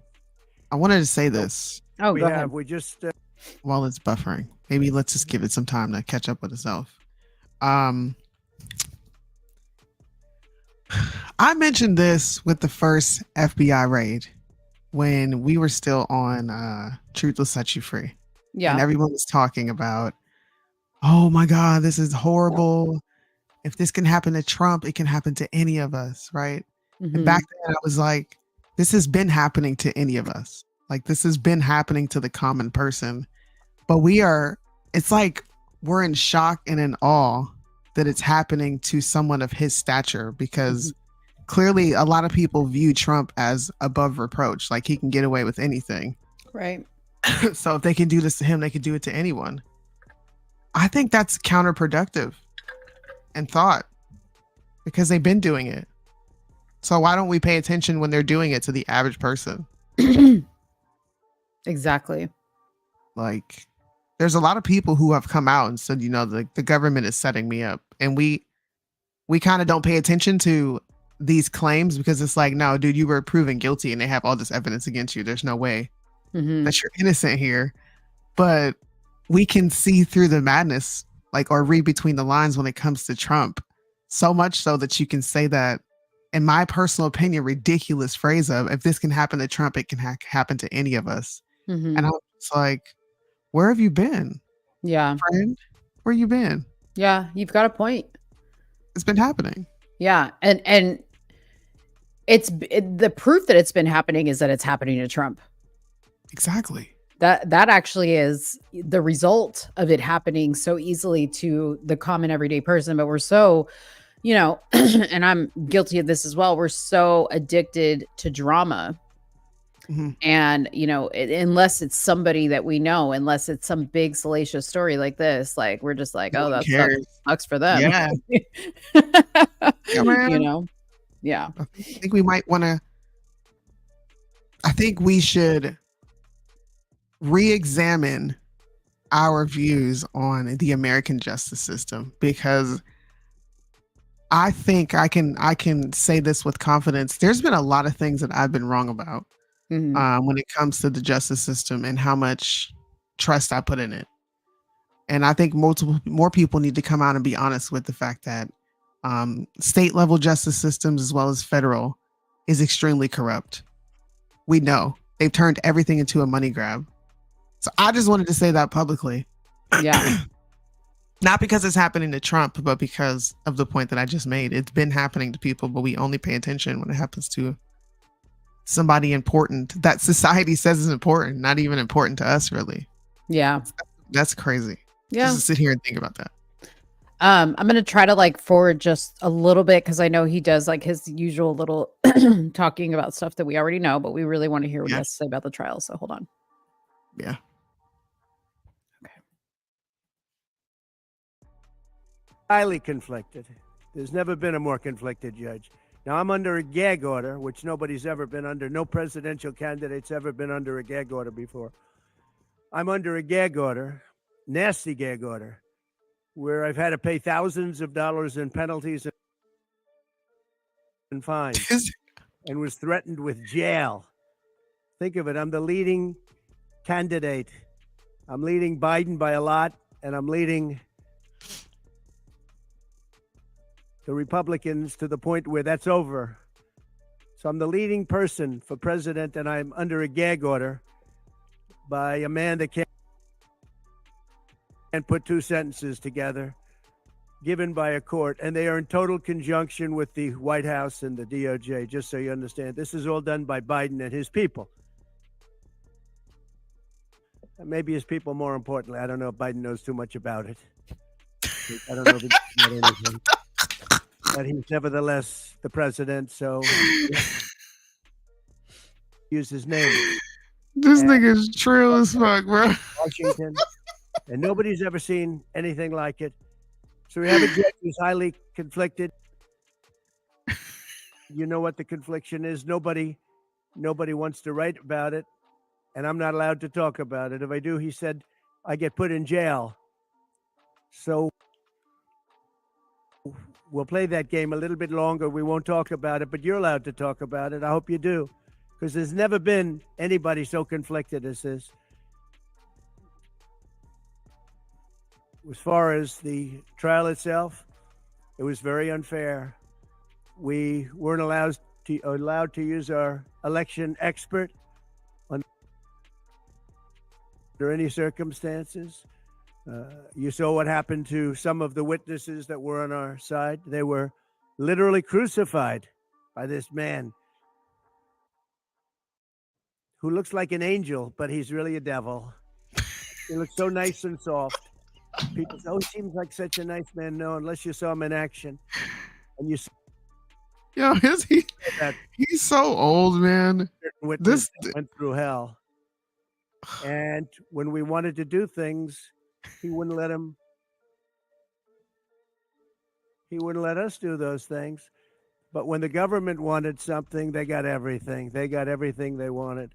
I wanted to say this. Oh, go ahead. We just... While it's buffering, maybe let's just give it some time to catch up with itself. I mentioned this with the first FBI raid when we were still on Truth Will Set You Free. Yeah. And everyone was talking about, oh my God, this is horrible. If this can happen to Trump, it can happen to any of us, right? Mm-hmm. And back then I was like, this has been happening to any of us. Like, this has been happening to the common person. But it's like we're in shock and in awe that it's happening to someone of his stature, because clearly a lot of people view Trump as above reproach. Like, he can get away with anything. Right. So if they can do this to him, they can do it to anyone. I think that's counterproductive in thought, because they've been doing it. So why don't we pay attention when they're doing it to the average person? Exactly. Like, there's a lot of people who have come out and said, you know, the government is setting me up. And we kind of don't pay attention to these claims, because it's like, no, dude, you were proven guilty and they have all this evidence against you. There's no way that you're innocent here. But we can see through the madness, like, or read between the lines when it comes to Trump. So much so that you can say that, in my personal opinion, ridiculous phrase of, if this can happen to Trump, it can happen to any of us. Mm-hmm. And I was like, where have you been? Yeah. Friend, where you been? Yeah, you've got a point. It's been happening. Yeah. And the proof that it's been happening is that it's happening to Trump. Exactly. That actually is the result of it happening so easily to the common everyday person. But we're so, you know, and I'm guilty of this as well, we're so addicted to drama. Mm-hmm. And, you know, unless it's somebody that we know, unless it's some big salacious story like this, like, we're just like, oh, that sucks for them. Yeah. You know? Yeah. I think we might want to, I think we should re-examine our views on the American justice system, because I think I can say this with confidence. There's been a lot of things that I've been wrong about when it comes to the justice system and how much trust I put in it. And I think more people need to come out and be honest with the fact that state level justice systems, as well as federal, is extremely corrupt. We know they've turned everything into a money grab. So I just wanted to say that publicly. Yeah. Not because it's happening to Trump, but because of the point that I just made. It's been happening to people, but we only pay attention when it happens to somebody important that society says is important, not even important to us, really. Yeah. That's crazy. Yeah. Just to sit here and think about that. I'm going to try to like forward just a little bit because I know he does like his usual little talking about stuff that we already know, but we really want to hear what he has to say about the trial. So hold on. Yeah. Okay. Highly conflicted. There's never been a more conflicted judge. Now, I'm under a gag order, which nobody's ever been under. No presidential candidate's ever been under a gag order before. I'm under a gag order, nasty gag order, where I've had to pay thousands of dollars in penalties and fines and was threatened with jail. Think of it. I'm the leading candidate. I'm leading Biden by a lot, and I'm leading the Republicans to the point where that's over. So I'm the leading person for president, and I'm under a gag order by a man that can't put two sentences together, given by a court, and they are in total conjunction with the White House and the DOJ, just so you understand. This is all done by Biden and his people. And maybe his people, more importantly. I don't know if Biden knows too much about it. I don't know if he's about anything. But he's nevertheless the president, so use his name. This nigga's trill as fuck, bro. Washington. And nobody's ever seen anything like it. So we have a judge who's highly conflicted. You know what the confliction is. Nobody wants to write about it, and I'm not allowed to talk about it. If I do, he said, I get put in jail. So we'll play that game a little bit longer. We won't talk about it, but you're allowed to talk about it. I hope you do, because there's never been anybody so conflicted as this. As far as the trial itself, it was very unfair. We weren't allowed to use our election expert under any circumstances. You saw what happened to some of the witnesses that were on our side. They were literally crucified by this man who looks like an angel, but he's really a devil. He looks so nice and soft. People say, oh, he seems like such a nice man. No, unless you saw him in action. And you Yo, he's so old, man. This went through hell. And when we wanted to do things, he wouldn't let him. He wouldn't let us do those things. But when the government wanted something, they got everything. They got everything they wanted.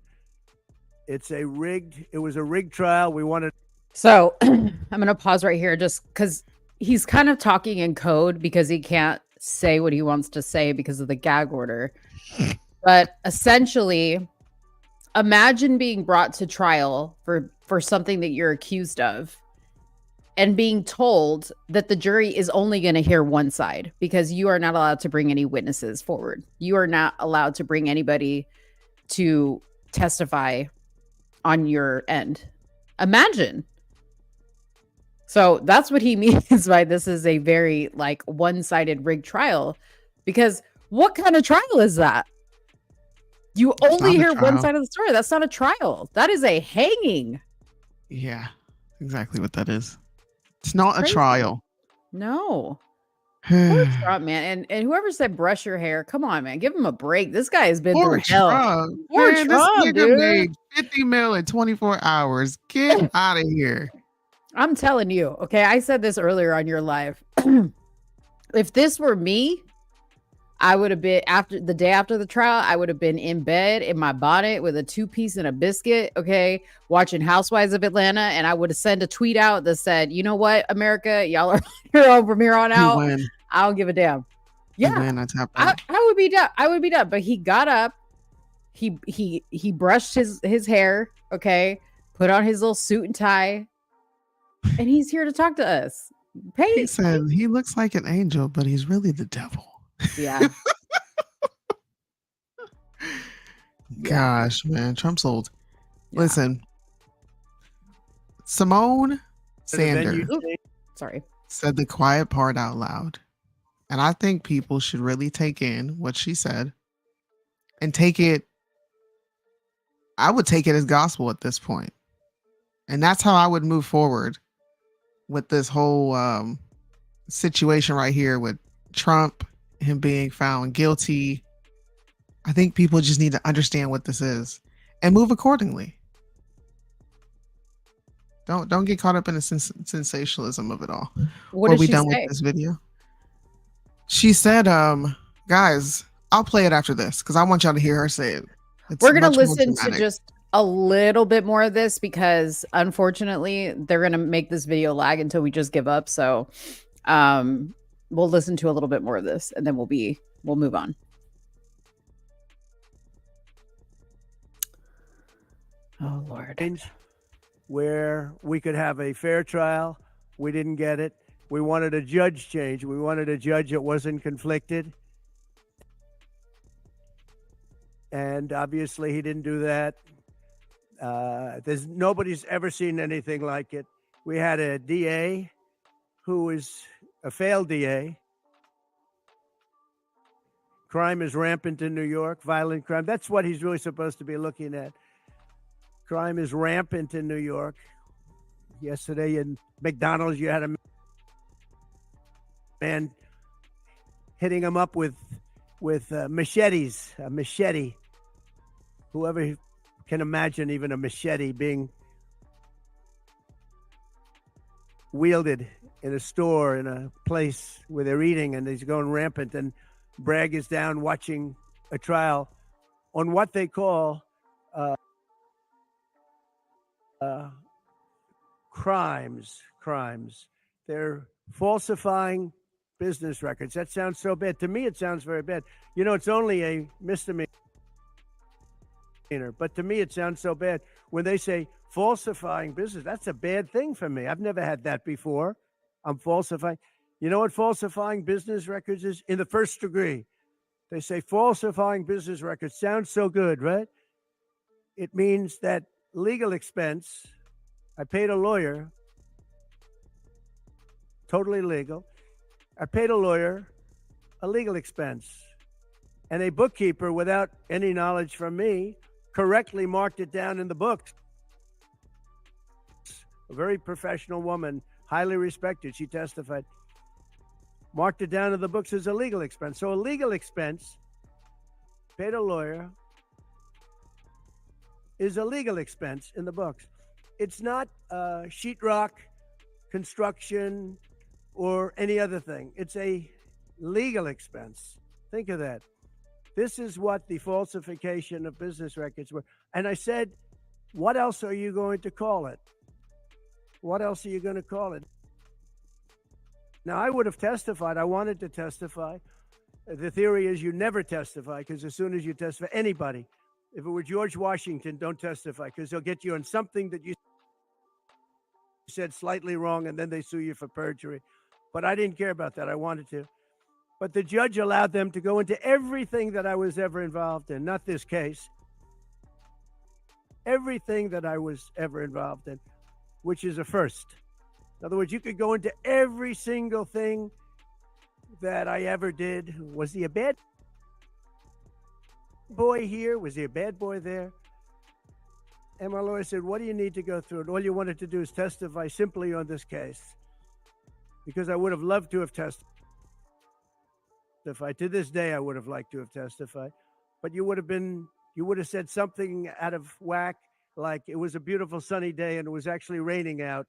It was a rigged trial. We wanted. So I'm going to pause right here just because he's kind of talking in code because he can't say what he wants to say because of the gag order. But essentially, imagine being brought to trial for something that you're accused of and being told that the jury is only going to hear one side because you are not allowed to bring any witnesses forward. You are not allowed to bring anybody to testify on your end. Imagine. So that's what he means by this is a very like one-sided rigged trial, because what kind of trial is that? You only hear one side of the story. That's not a trial. That is a hanging. Yeah, exactly what that is. It's not a trial. No. Poor Trump, man. And whoever said brush your hair, come on, man. Give him a break. This guy has been through hell. Poor Trump, this nigga made 50 mil in 24 hours. Get out of here. I'm telling you, okay, I said this earlier on your live. If this were me, I would have been the day after the trial, I would have been in bed in my bonnet with a 2-piece and a biscuit, okay, watching Housewives of Atlanta, and I would have sent a tweet out that said, you know what, America, y'all are here on from here on out. I don't give a damn. Yeah, I would be done. I would be done. But he got up, he brushed his hair, okay, put on his little suit and tie. And he's here to talk to us. He said he looks like an angel, but he's really the devil. Yeah. Gosh, man. Trump's old. Yeah. Listen. Simone Sanders. Sorry. said the quiet part out loud. And I think people should really take in what she said and take it. I would take it as gospel at this point. And that's how I would move forward with this whole situation right here with Trump, him being found guilty. I think people just need to understand what this is and move accordingly. Don't get caught up in the sensationalism of it all. What Are did we she done say? with this video? She said, guys, I'll play it after this because I want y'all to hear her say it. It's We're going to much more listen to dramatic. just a little bit more of this because unfortunately they're going to make this video lag until we just give up. So we'll listen to a little bit more of this and then we'll move on. Oh, Lord. Where we could have a fair trial. We didn't get it. We wanted a judge change. We wanted a judge that wasn't conflicted. And obviously he didn't do that. Nobody's ever seen anything like it. We had a DA who is a failed DA. Crime is rampant in New York, violent crime. That's what he's really supposed to be looking at. Crime is rampant in New York. Yesterday in McDonald's, you had a man hitting him up with machetes, a machete. Whoever can imagine even a machete being wielded in a store, in a place where they're eating and he's going rampant, and Bragg is down watching a trial on what they call crimes. They're falsifying business records. That sounds so bad. To me, it sounds very bad. You know, it's only a misdemeanor, but to me, it sounds so bad. When they say falsifying business, that's a bad thing for me. I've never had that before. I'm falsifying. You know what falsifying business records is? In the first degree. They say falsifying business records. Sounds so good, right? It means that legal expense. I paid a lawyer, totally legal. I paid a lawyer a legal expense, and a bookkeeper without any knowledge from me correctly marked it down in the books. A very professional woman, highly respected, she testified, marked it down in the books as a legal expense. So a legal expense, paid a lawyer, is a legal expense in the books. It's not sheetrock, construction, or any other thing. It's a legal expense. Think of that. This is what the falsification of business records were. And I said, what else are you going to call it? What else are you going to call it? Now, I would have testified. I wanted to testify. The theory is you never testify, because as soon as you testify, anybody, if it were George Washington, don't testify, because they'll get you on something that you said slightly wrong, and then they sue you for perjury. But I didn't care about that. I wanted to. But the judge allowed them to go into everything that I was ever involved in, not this case. Everything that I was ever involved in, which is a first. In other words, you could go into every single thing that I ever did. Was he a bad boy here? Was he a bad boy there? And my lawyer said, what do you need to go through? And all you wanted to do is testify simply on this case. Because I would have loved to have testified. To this day, I would have liked to have testified. But you would have said something out of whack, like it was a beautiful sunny day and it was actually raining out.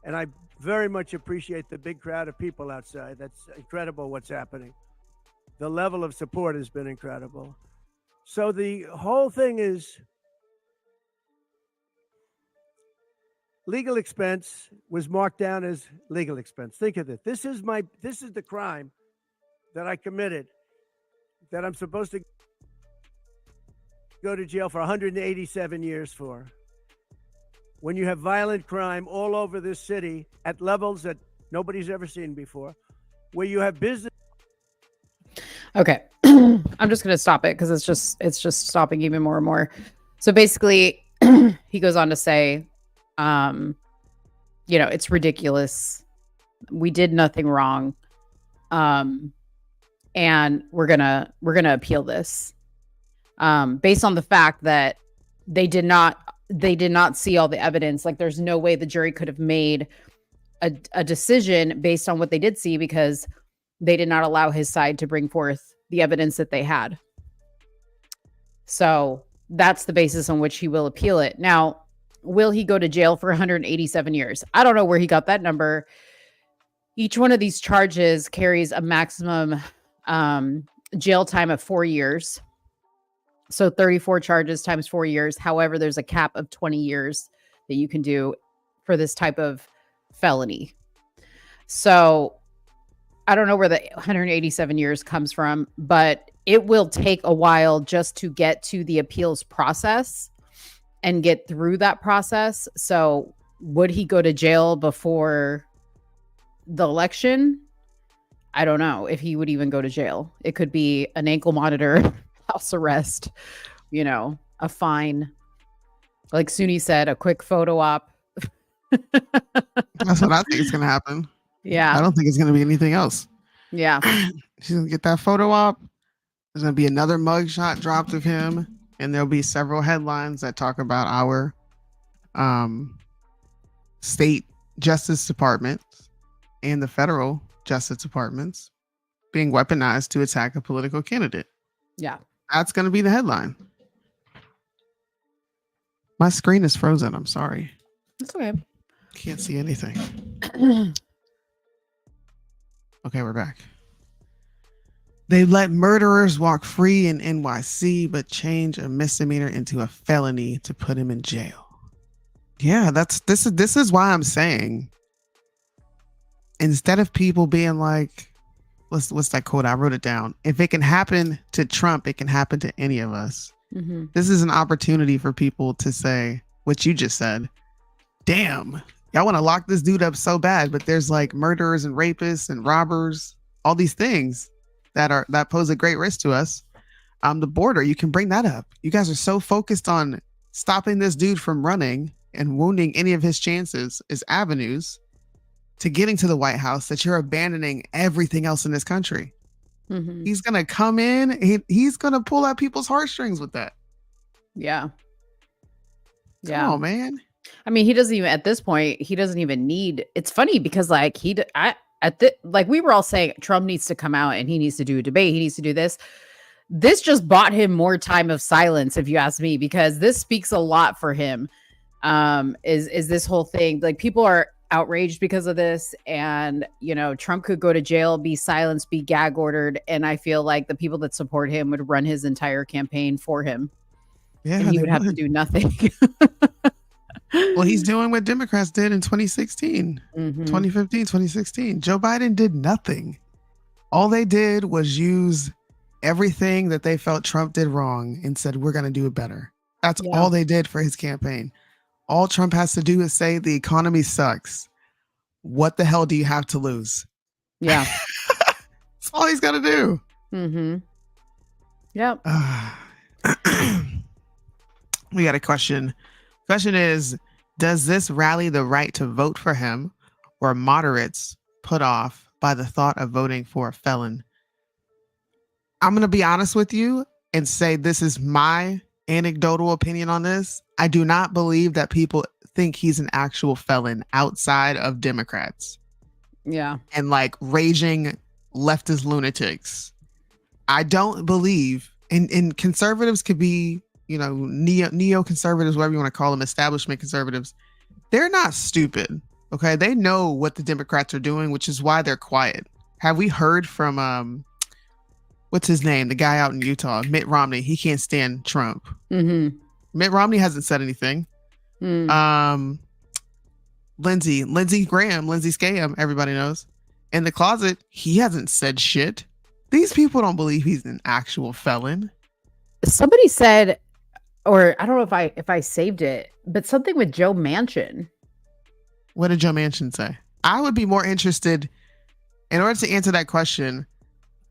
And I very much appreciate the big crowd of people outside. That's incredible what's happening. The level of support has been incredible. So the whole thing is legal expense was marked down as legal expense. Think of it. This is the crime that I committed, that I'm supposed to go to jail for 187 years for. When you have violent crime all over this city at levels that nobody's ever seen before, where you have business. Okay. I'm just going to stop it because it's just stopping even more and more. So basically, he goes on to say, it's ridiculous. We did nothing wrong. And we're gonna appeal this. Based on the fact that they did not see all the evidence. Like, there's no way the jury could have made a decision based on what they did see, because they did not allow his side to bring forth the evidence that they had. So that's the basis on which he will appeal it. Now, will he go to jail for 187 years? I don't know where he got that number. Each one of these charges carries a maximum jail time of 4 years. So 34 charges times 4 years. However, there's a cap of 20 years that you can do for this type of felony. So I don't know where the 187 years comes from, but it will take a while just to get to the appeals process and get through that process. So would he go to jail before the election? I don't know if he would even go to jail. It could be an ankle monitor, house arrest, a fine. Like Soonie said, a quick photo op. That's what I think is going to happen. Yeah. I don't think it's going to be anything else. Yeah. She's going to get that photo op. There's going to be another mugshot dropped of him. And there'll be several headlines that talk about our state justice department and the federal justice departments being weaponized to attack a political candidate. Yeah. That's going to be the headline. My screen is frozen. I'm sorry. That's okay. Can't see anything. Okay, we're back. They let murderers walk free in NYC, but change a misdemeanor into a felony to put him in jail. Yeah, this is why I'm saying, instead of people being like, what's that quote? I wrote it down. If it can happen to Trump, it can happen to any of us. Mm-hmm. This is an opportunity for people to say what you just said. Damn, y'all want to lock this dude up so bad, but there's like murderers and rapists and robbers, all these things that pose a great risk to us. The border, you can bring that up. You guys are so focused on stopping this dude from running and wounding any of his chances as avenues to getting to the White House that you're abandoning everything else in this country. Mm-hmm. He's going to come in. He's going to pull out people's heartstrings with that. Yeah. Yeah. Come on, man. I mean, he doesn't even, at this point, he doesn't even need, it's funny because like we were all saying Trump needs to come out and he needs to do a debate. He needs to do this. This just bought him more time of silence, if you ask me, because this speaks a lot for him. Is this whole thing, like, people are outraged because of this, and Trump could go to jail, be silenced, be gag ordered, and I feel like the people that support him would run his entire campaign for him. Yeah, and he would have to do nothing. Well, he's doing what Democrats did in 2016, 2015, 2016. Joe Biden did nothing. All they did was use everything that they felt Trump did wrong and said, we're going to do it better. That's all they did for his campaign. All Trump has to do is say the economy sucks. What the hell do you have to lose? Yeah. That's all he's got to do. Mm-hmm. Yep. We got a question. Question is, does this rally the right to vote for him, or moderates put off by the thought of voting for a felon? I'm going to be honest with you and say this is my anecdotal opinion on this. I do not believe that people think he's an actual felon outside of Democrats. Yeah. And like raging leftist lunatics. I don't believe, and conservatives could be, neo-conservatives, whatever you want to call them, establishment conservatives. They're not stupid. Okay. They know what the Democrats are doing, which is why they're quiet. Have we heard from, what's his name? The guy out in Utah, Mitt Romney. He can't stand Trump. Mm-hmm. Mitt Romney hasn't said anything. Lindsey Graham, Lindsey Scam, everybody knows. In the closet, he hasn't said shit. These people don't believe he's an actual felon. Somebody said, or I don't know if I saved it, but something with Joe Manchin. What did Joe Manchin say? I would be more interested, in order to answer that question,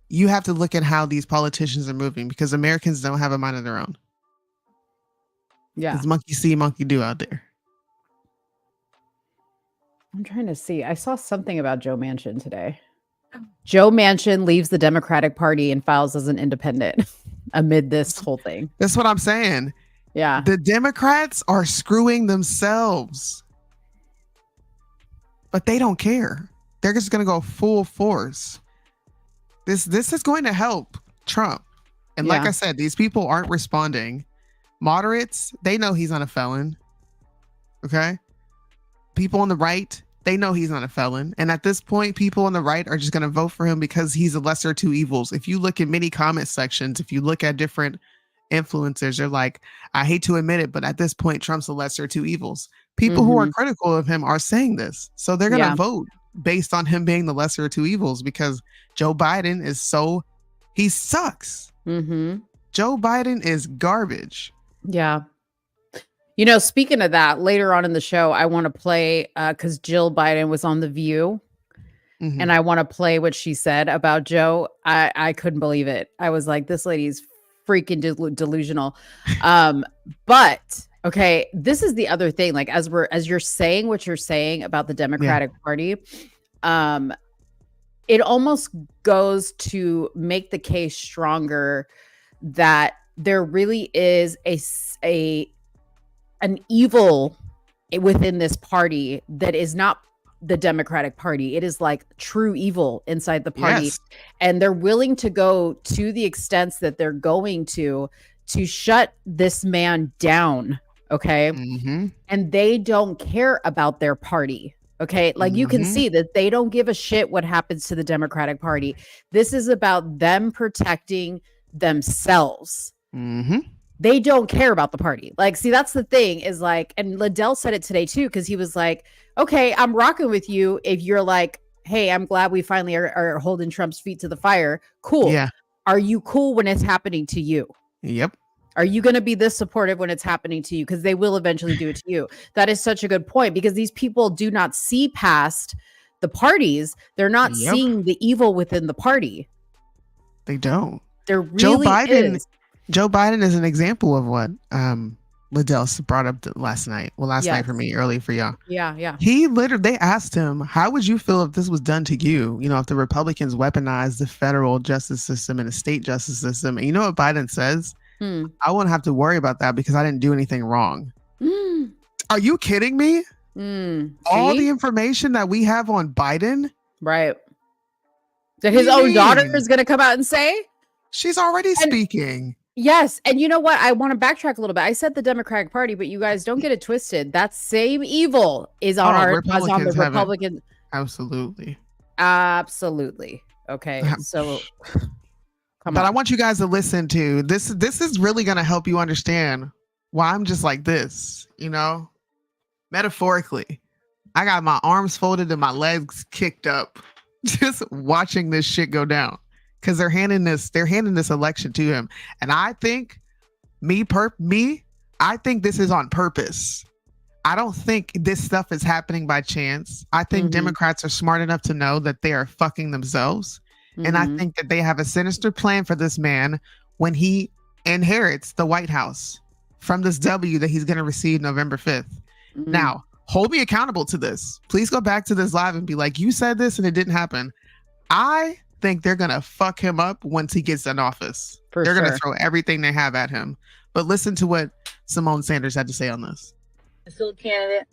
you have to look at how these politicians are moving, because Americans don't have a mind of their own. Yeah. It's monkey see, monkey do out there. I'm trying to see. I saw something about Joe Manchin today. Joe Manchin leaves the Democratic Party and files as an independent amid this whole thing. That's what I'm saying. Yeah. The Democrats are screwing themselves, but they don't care. They're just going to go full force. This is going to help Trump. And like I said, these people aren't responding. Moderates, they know he's not a felon. Okay? People on the right, they know he's not a felon. And at this point, people on the right are just going to vote for him because he's the lesser of two evils. If you look at many comment sections, if you look at different influencers, they're like, I hate to admit it, but at this point, Trump's the lesser of two evils. People who are critical of him are saying this. So they're going to vote based on him being the lesser of two evils because Joe Biden is he sucks. Joe Biden is garbage. Yeah. You know, speaking of that, later on in the show, I want to play because Jill Biden was on The View, and I want to play what she said about Joe. I couldn't believe it. I was like, this lady's freaking delusional. But okay, this is the other thing. Like, as you're saying what you're saying about the Democratic Party, it almost goes to make the case stronger that there really is an evil within this party that is not the Democratic Party. It is like true evil inside the party. Yes. And they're willing to go to the extents that they're going to shut this man down. Okay. And they don't care about their party. Okay. Like you can see that they don't give a shit what happens to the Democratic Party. This is about them protecting themselves. They don't care about the party. Like, see, that's the thing is like, and Liddell said it today too, because he was like, okay, I'm rocking with you if you're like, hey, I'm glad we finally are holding Trump's feet to the fire. Cool. Yeah. Are you cool when it's happening to you? Yep. Are you going to be this supportive when it's happening to you? Because they will eventually do it to you. That is such a good point because these people do not see past the parties. They're not seeing the evil within the party. They don't. There really is. Joe Biden is an example of what Liddell brought up last night. Well, last night for me, early for y'all. Yeah. They asked him, how would you feel if this was done to you? You know, if the Republicans weaponized the federal justice system and the state justice system. And you know what Biden says? I won't have to worry about that because I didn't do anything wrong. Are you kidding me? All the information that we have on Biden. Right. That his own daughter is going to come out and say? She's already speaking. Yes. And you know what? I want to backtrack a little bit. I said the Democratic Party, but you guys don't get it twisted. That same evil is on the Republicans. Absolutely. Okay. So but I want you guys to listen to this. This is really going to help you understand why I'm just like this, you know, metaphorically. I got my arms folded and my legs kicked up just watching this shit go down. Because they're handing this election to him. And I think I think this is on purpose. I don't think this stuff is happening by chance. I think Democrats are smart enough to know that they are fucking themselves. And I think that they have a sinister plan for this man when he inherits the White House from this W that he's going to receive November 5th. Now, hold me accountable to this. Please go back to this live and be like, you said this and it didn't happen. I think they're gonna fuck him up once he gets in office. They're gonna throw everything they have at him. But listen to what Simone Sanders had to say on this. Still a candidate.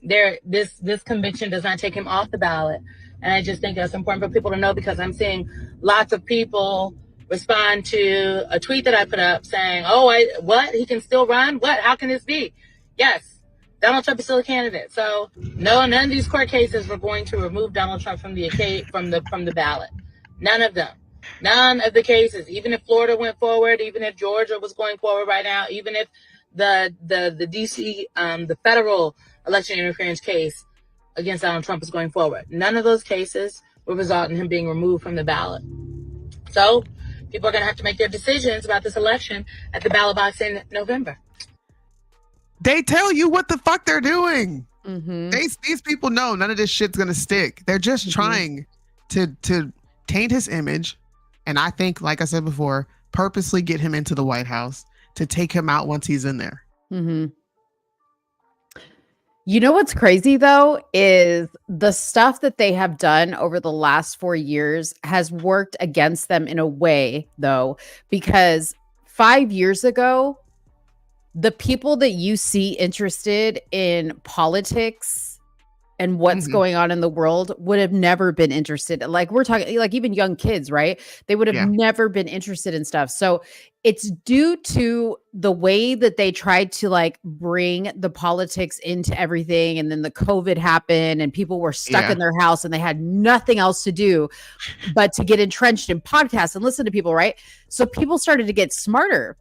This conviction does not take him off the ballot, and I just think that's important for people to know because I'm seeing lots of people respond to a tweet that I put up saying, "What? He can still run? What? How can this be?" Yes, Donald Trump is still a candidate. So no, none of these court cases were going to remove Donald Trump from the ballot. None of them. None of the cases. Even if Florida went forward, even if Georgia was going forward right now, even if the DC, the federal election interference case against Donald Trump is going forward, none of those cases will result in him being removed from the ballot. So people are going to have to make their decisions about this election at the ballot box in November. They tell you what the fuck they're doing. These people know none of this shit's going to stick. They're just trying to taint his image, and I think, like I said before, purposely get him into the White House to take him out once he's in there. You know what's crazy though is the stuff that they have done over the last 4 years has worked against them in a way though, because 5 years ago, the people that you see interested in politics and what's Mhm. going on in the world would have never been interested. Like we're talking like even young kids, right? They would have Yeah. never been interested in stuff. So it's due to the way that they tried to like bring the politics into everything. And then the COVID happened and people were stuck Yeah. in their house and they had nothing else to do but to get entrenched in podcasts and listen to people, right? So people started to get smarter.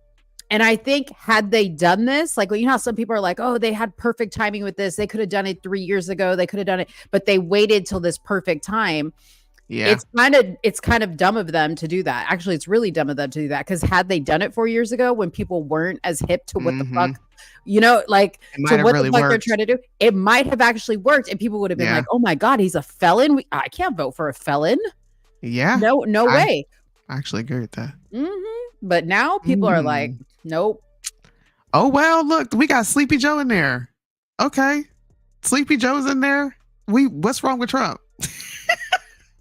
And I think had they done this, like, well, you know how some people are like, oh, they had perfect timing with this. They could have done it 3 years ago. They could have done it, but they waited till this perfect time. Yeah. It's kind of dumb of them to do that. Actually, it's really dumb of them to do that because had they done it 4 years ago when people weren't as hip to what the fuck, Mhm. like It might to have what really the fuck they're worked. trying to do, it might have actually worked, and people would have been Yeah. like, "Oh my god, he's a felon. I can't vote for a felon. Yeah. No I way." actually agree with that. But now people are like, Mm. "Nope." Oh, well, look, we got Sleepy Joe in there. Okay. Sleepy Joe's in there. What's wrong with Trump?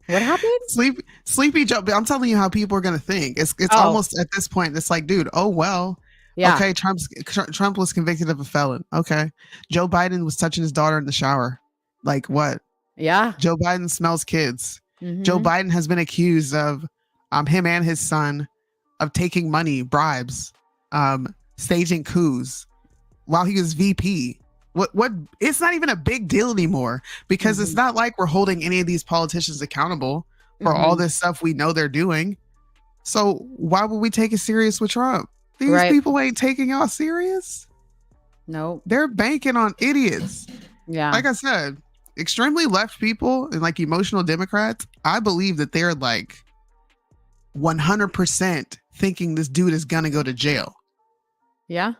What happened? Sleepy Joe. I'm telling you how people are gonna think. It's Oh. almost at this point. It's like, dude. Oh well. Yeah. Okay. Trump was convicted of a felon. Okay. Joe Biden was touching his daughter in the shower. Like what? Yeah. Joe Biden smells kids. Joe Mhm. Biden has been accused of him and his son of taking money, bribes, staging coups while he was VP. What it's not even a big deal anymore because it's not like we're holding any of these politicians accountable for all this stuff we know they're doing. So why would we take it serious with Trump? These Right. people ain't taking y'all serious. Nope. They're banking on idiots. Yeah. Like I said, extremely left people and like emotional Democrats, I believe that they're like 100% thinking this dude is gonna go to jail. Yeah.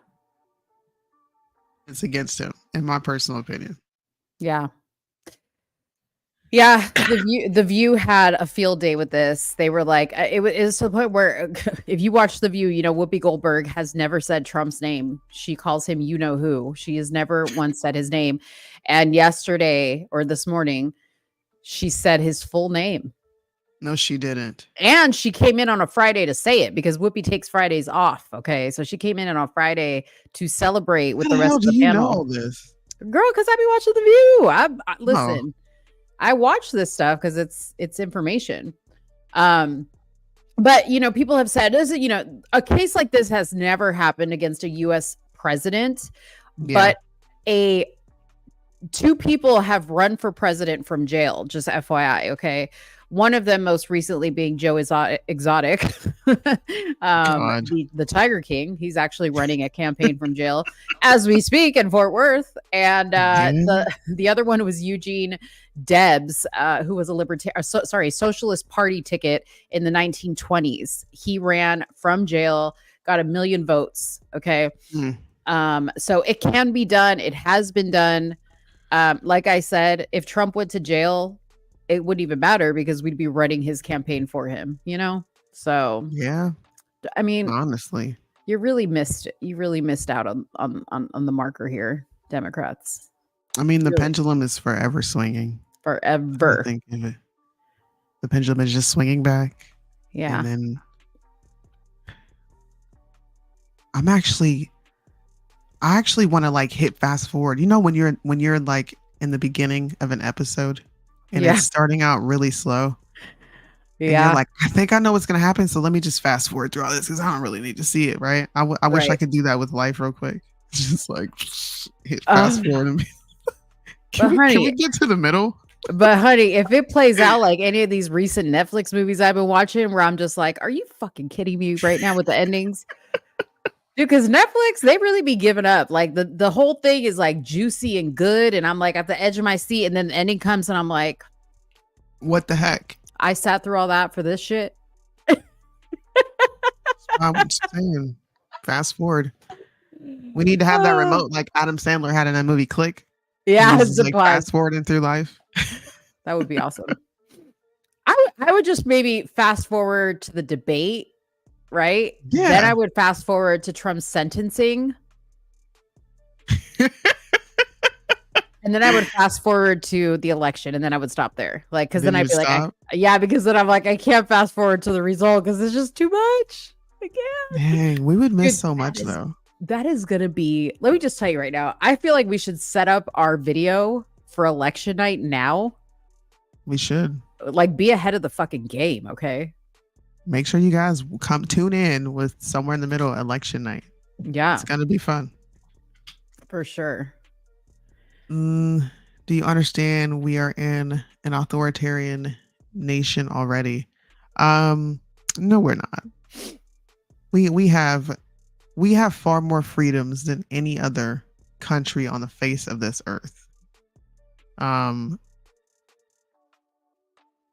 It's against him, in my personal opinion. Yeah. Yeah, the View had a field day with this. They were like, it was to the point where if you watch the View, you know Whoopi Goldberg has never said Trump's name. She calls him you know who. She has never once said his name. And yesterday or this morning, she said his full name. No, she didn't. And she came in on a Friday to say it because Whoopi takes Fridays off. Okay, so she came in on a Friday to celebrate with How the the hell rest of do the you know panel. all this? Girl, because I be watching the View. Listen. I watch this stuff because it's information. But you know, people have said, a case like this has never happened against a US president, Yeah. but two people have run for president from jail, just FYI, okay? One of them most recently being Joe Exotic, God. the Tiger King. He's actually running a campaign from jail as we speak in Fort Worth. And the other one was Eugene Debs, who was a Socialist Party ticket in the 1920s. He ran from jail, got 1 million votes. Okay. So it can be done. It has been done. Like I said, if Trump went to jail, it wouldn't even matter because we'd be running his campaign for him, you know? So yeah. I mean, honestly, you really missed out on the marker here, Democrats. I mean, the pendulum is forever swinging. Forever. Think of it. The pendulum is just swinging back. Yeah. And then I actually want to like hit fast forward. You know, when you're like in the beginning of an episode and it's starting out really slow. And you're like, I think I know what's going to happen. So let me just fast forward through all this because I don't really need to see it. Right. I wish I could do that with life real quick. Just like hit fast forward. And can we get to the middle? But honey, if it plays out like any of these recent Netflix movies I've been watching where I'm just like, are you fucking kidding me right now with the endings? Dude, because Netflix, they really be giving up. Like the whole thing is like juicy and good. And I'm like at the edge of my seat. And then the ending comes and I'm like, what the heck? I sat through all that for this shit. I'm saying, fast forward. We need to have that remote like Adam Sandler had in that movie Click. Yeah, it's like fast forwarding through life. That would be awesome. I would just maybe fast forward to the debate, right? Yeah. Then I would fast forward to Trump's sentencing. And then I would fast forward to the election, and then I would stop there. Like, because then Then I'd you be like, stop? yeah, because then I'm like, I can't fast forward to the result because it's just too much. I can't. Dang, we would miss Dude, so much though. that is gonna be. Let me just tell you right now. I feel like we should set up our video for election night now. We should. Like, be ahead of the fucking game, okay? Make sure you guys come tune in with Somewhere in the Middle election night. Yeah, It's gonna be fun. for sure. Do you understand we are in an authoritarian nation already? No, we're not. We have far more freedoms than any other country on the face of this earth.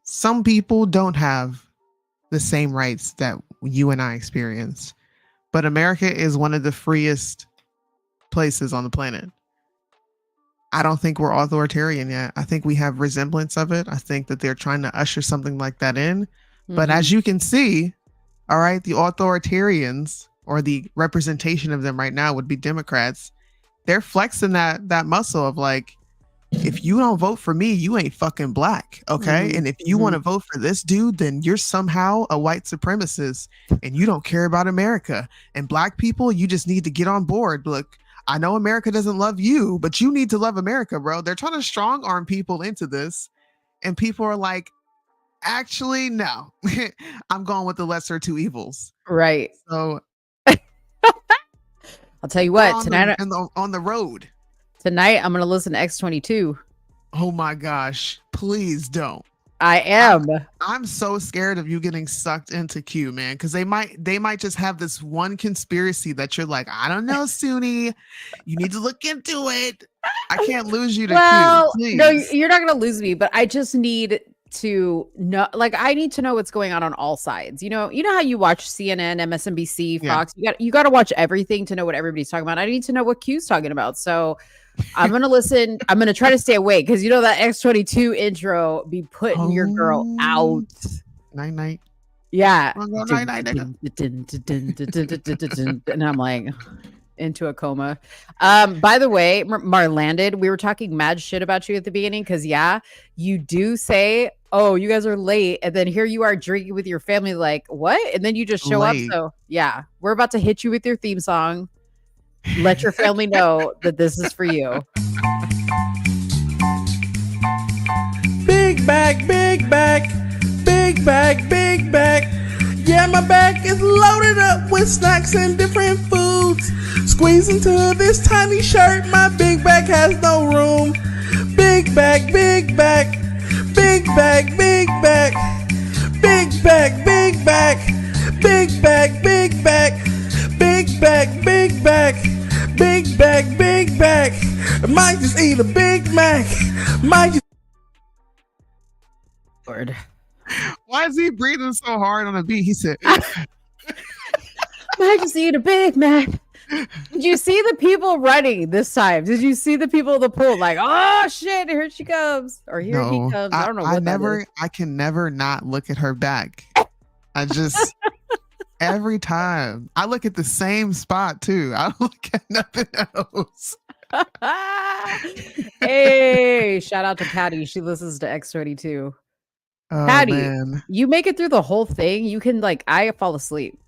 Some people don't have the same rights that you and I experience, but America is one of the freest places on the planet. I don't think we're authoritarian yet. I think we have resemblance of it. I think that they're trying to usher something like that in. But as you can see, all right, the authoritarians, or the representation of them right now, would be Democrats. They're flexing that muscle of like, if you don't vote for me, you ain't fucking black, okay? And if you want to vote for this dude, then you're somehow a white supremacist and you don't care about America. And black people, you just need to get on board. Look, I know America doesn't love you, but you need to love America, bro. They're trying to strong arm people into this. And people are like, actually, no. I'm going with the lesser two evils. Right. So I'll tell you what, tonight on the road. Tonight, I'm going to listen to X22. Oh my gosh. Please don't. I am. I'm so scared of you getting sucked into Q, man, because they might just have this one conspiracy that you're like, I don't know, Soonie. You need to look into it. I can't lose you to Q. Please. No, you're not going to lose me, but I just need to know, like, I need to know what's going on all sides. You know how you watch CNN, MSNBC, Fox. You got to watch everything to know what everybody's talking about. I need to know what Q's talking about. So I'm gonna listen. I'm gonna try to stay awake because you know that X22 intro be putting your girl out. Night night. Yeah. Night. And I'm like into a coma. By the way, Marlanded, we were talking mad shit about you at the beginning because you do say, "Oh, you guys are late," and then here you are drinking with your family. Like what? And then you just show up. So we're about to hit you with your theme song. Let your family know that this is for you. Big bag, big bag, big bag, big bag. Yeah, my bag is loaded up with snacks and different foods. Squeeze into this tiny shirt, my big bag has no room. Big bag, big bag, big bag, big bag, big bag, big bag, big bag, big bag, big bag, big bag. Big bag, big bag. Might just eat a Big Mac. Might just. Lord. Why is he breathing so hard on the beat? He said, might just eat a Big Mac. Did you see the people running this time? Did you see the people in the pool? Like, oh shit, here she comes. Or here he comes. I don't know what I can never not look at her back. I just every time I look at the same spot too. I don't look at nothing else. Hey, shout out to Patty. She listens to X22. Oh, Patty, man. you make it through the whole thing. You can I fall asleep.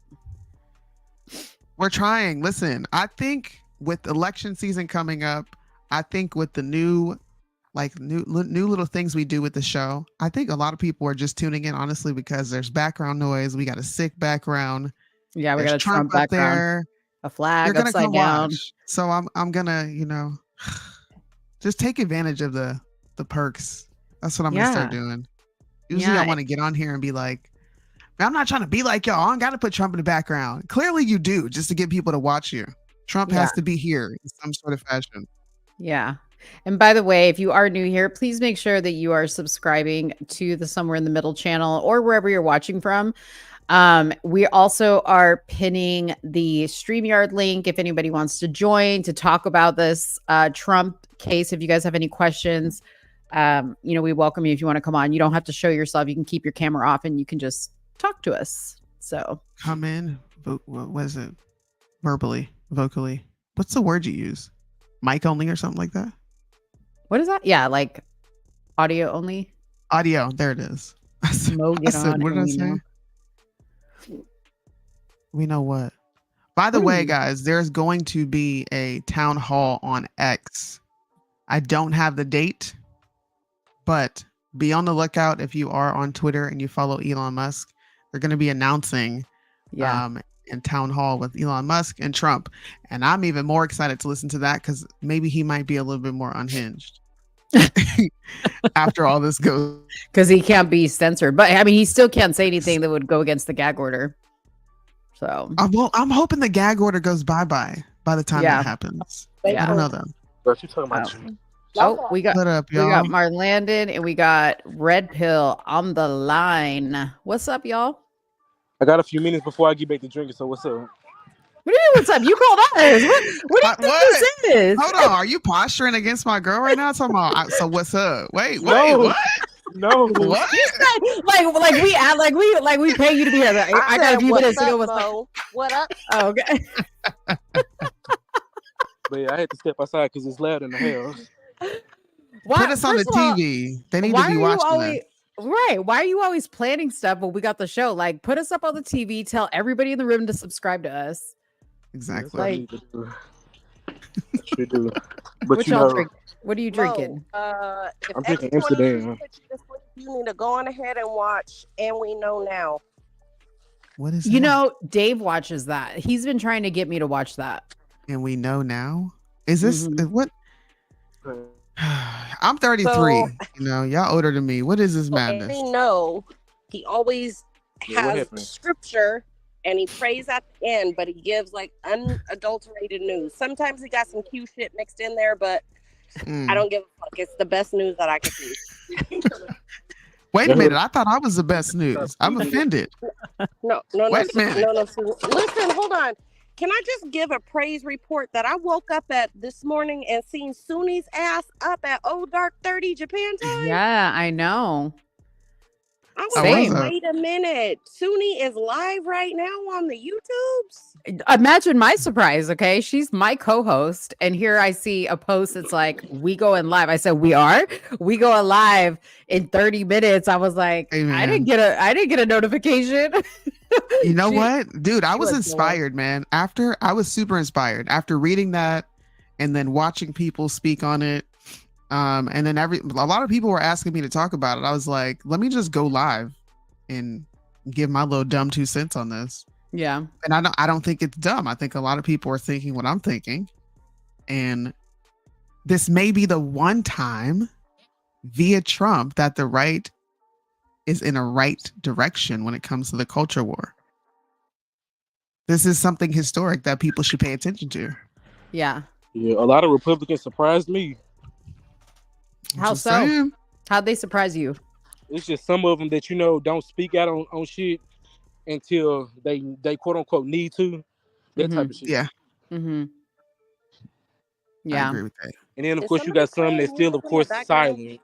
We're trying. Listen, I think with election season coming up, I think with the new little things we do with the show, I think a lot of people are just tuning in honestly because there's background noise. We got a sick background. Yeah, we there's got a Trump background. There. A flag upside down. Watch. So I'm gonna, just take advantage of the perks. That's what I'm gonna start doing. Usually I want to get on here and be like, I'm not trying to be like y'all. I don't got to put Trump in the background. Clearly you do, just to get people to watch you. Trump has to be here in some sort of fashion. Yeah. And by the way, if you are new here, please make sure that you are subscribing to the Somewhere in the Middle channel or wherever you're watching from. We also are pinning the StreamYard link if anybody wants to join to talk about this Trump case. If you guys have any questions, we welcome you if you want to come on. You don't have to show yourself. You can keep your camera off and you can just talk to us. So come in. What is it? Vocally. What's the word you use? Mic only or something like that? What is that? Yeah, like audio only. Audio. There it is. Smoke I it said, on. what did I and we say? know. We know what. By the way, Hmm. guys, there's going to be a town hall on X. I don't have the date, but be on the lookout if you are on Twitter and you follow Elon Musk. They're going to be announcing Yeah. in town hall with Elon Musk and Trump. And I'm even more excited to listen to that because maybe he might be a little bit more unhinged after all this goes. Because he can't be censored. But I mean, he still can't say anything that would go against the gag order. So I'm hoping the gag order goes bye-bye by the time Yeah. that happens. Yeah. I don't know though. But you talking about Oh. you? Oh, we got Put up, we y'all. got Mark Landon and we got Red Pill on the line. What's up, y'all? I got a few minutes before I get back to drinking, so what's up? What do you mean? What's up? You called us. What do you think this is? Hold on. Are you posturing against my girl right now? Talking about, so what's up? Wait, No. what? No. What? You said, like we act like we pay you to be here. Like, I got a few minutes to go. What's up? What up? Oh, okay. But yeah, I had to step outside because it's loud in the house. Put us on the First of all, TV. They need why to be are you watching always this. right? Why are you always planning stuff when we got the show? Like, put us up on the TV. Tell everybody in the room to subscribe to us. Exactly. I need to do. I should do. But What you y'all know, drink? What are you drinking? If I'm drinking X22 Amsterdam. put you to sleep, you need to go on ahead and watch And We Know Now. What is You that? know, Dave watches that. He's been trying to get me to watch that. And we know now. Is this Mhm. what? I'm 33. So- you know, y'all older than me. What is this And madness? we know he always Yeah, what has happened? scripture and he prays at the end, but he gives like unadulterated news. Sometimes he got some cute shit mixed in there, but I don't give a fuck. It's the best news that I could see. Wait a minute. I thought I was the best news. I'm offended. No. Wait a minute. Listen, hold on. Can I just give a praise report that I woke up at this morning and seen Soonie's ass up at dark 30 Japan time? Yeah, I know. I was Same. like, wait a minute. Soonie is live right now on the YouTubes? Imagine my surprise, okay? She's my co-host, and here I see a post that's like, we going live. I said, we going live in 30 minutes. I was like, Hey, I man. didn't get a notification. You know She- what, dude? I was was inspired, man. I was super inspired after reading that, and then watching people speak on it. And then a lot of people were asking me to talk about it. I was like, let me just go live and give my little dumb 2 cents on this. Yeah. And I don't think it's dumb. I think a lot of people are thinking what I'm thinking, and this may be the one time via Trump that the right is in a right direction when it comes to the culture war. This is something historic that people should pay attention to. Yeah. Yeah, a lot of Republicans surprised me. How Just so? saying. How'd they surprise you? It's just some of them that don't speak out on shit until they quote unquote need to. That type of shit. Yeah, Mm-hmm. I Yeah. agree with that. And then of Is course you somebody got some playing that still, music of in the course, background? silent.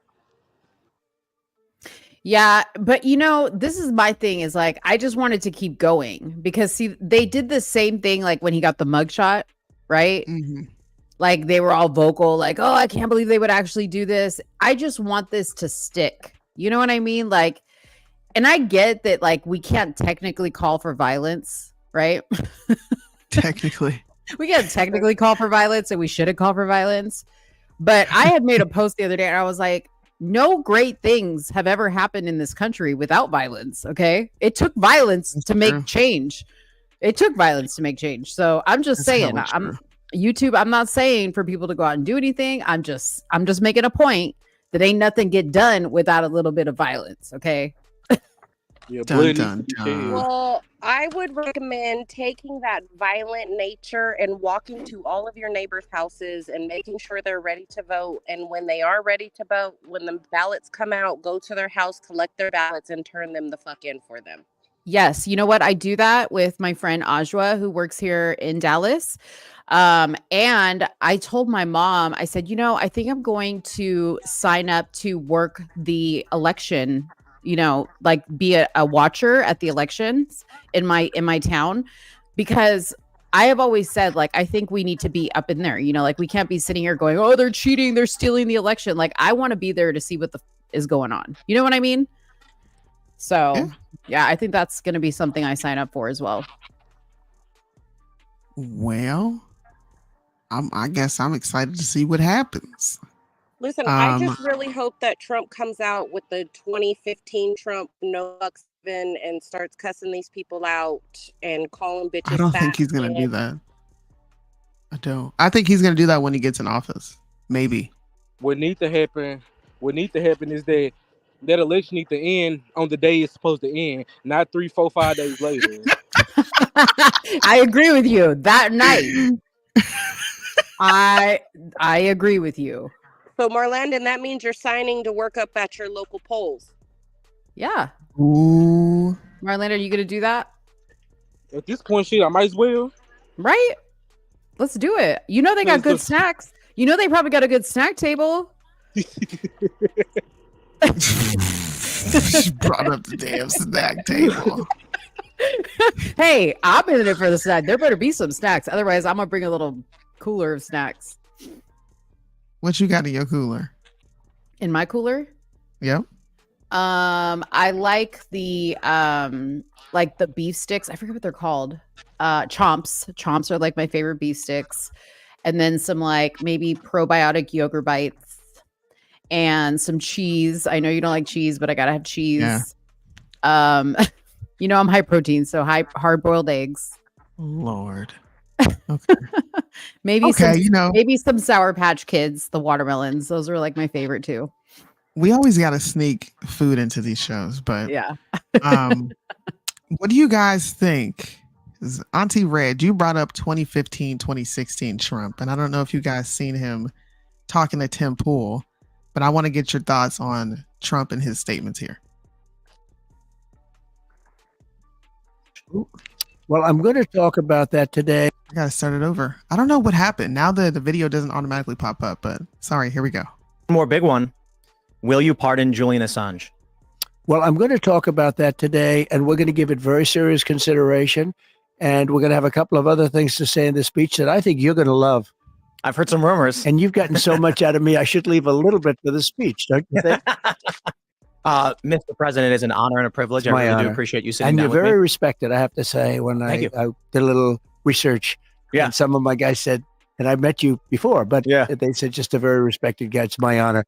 Yeah, but this is my thing is like I just wanted to keep going because see they did the same thing like when he got the mugshot, right? Mhm. Like they were all vocal, like, oh, I can't believe they would actually do this. I just want this to stick. You know what I mean? Like, and I get that like we can't technically call for violence, right? Technically. We can't technically call for violence and we shouldn't call for violence. But I had made a post the other day and I was like, no great things have ever happened in this country without violence. Okay. It took violence That's to make true. change. It took violence to make change. So I'm just That's saying, hella true. YouTube, I'm not saying for people to go out and do anything. I'm just making a point that ain't nothing get done without a little bit of violence. Okay. Yeah, Dun, blood needs dun, to be dun. shed. Well, I would recommend taking that violent nature and walking to all of your neighbors' houses and making sure they're ready to vote. And when they are ready to vote, when the ballots come out, go to their house, collect their ballots, and turn them the fuck in for them. Yes. You know what? I do that with my friend Ajwa, who works here in Dallas. And I told my mom, I said, I think I'm going to sign up to work the election, like be a watcher at the elections in my town, because I have always said, like, I think we need to be up in there. You know, like we can't be sitting here going, oh, they're cheating, they're stealing the election. Like, I want to be there to see what is going on. You know what I mean? So, yeah, I think that's going to be something I sign up for as well. Well, I guess I'm excited to see what happens. Listen, I just really hope that Trump comes out with the 2015 Trump no bucks given and starts cussing these people out and calling bitches. I don't think he's going to do that. I don't. I think he's going to do that when he gets in office. Maybe. What needs to happen is that election needs to end on the day it's supposed to end, not 3, 4, 5 days later. I agree with you. That night. I agree with you. So, Marlandon, that means you're signing to work up at your local polls. Yeah. Ooh. Marlene, are you going to do that? At this point, shit, I might as well. Right? Let's do it. You know they got good snacks. You know they probably got a good snack table. She brought up the damn snack table. Hey, I'm in it for the snack. There better be some snacks. Otherwise, I'm going to bring a little cooler of snacks. What you got in your cooler? In my cooler? Yep. I like the beef sticks. I forget what they're called. Chomps. Chomps are like my favorite beef sticks. And then some like maybe probiotic yogurt bites and some cheese. I know you don't like cheese, but I gotta have cheese. Yeah. You know I'm high protein, so hard boiled eggs. Lord. Okay. maybe some Sour Patch Kids, the watermelons. Those are like my favorite too. We always got to sneak food into these shows, but yeah. What do you guys think? Auntie Red, you brought up 2015, 2016 Trump, and I don't know if you guys seen him talking to Tim Pool, but I want to get your thoughts on Trump and his statements here. Well, I'm going to talk about that today. I got to start it over. I don't know what happened. Now the video doesn't automatically pop up, but sorry, here we go. More big one. Will you pardon Julian Assange? Well, I'm going to talk about that today, and we're going to give it very serious consideration. And we're going to have a couple of other things to say in the speech that I think you're going to love. I've heard some rumors. And you've gotten so much out of me, I should leave a little bit for the speech, don't you think? Mr. President, it is an honor and a privilege. I really do appreciate you sitting down with me. And you're very respected, I have to say. When I did a little research, and some of my guys said, and I've met you before, but they said just a very respected guy. It's my honor.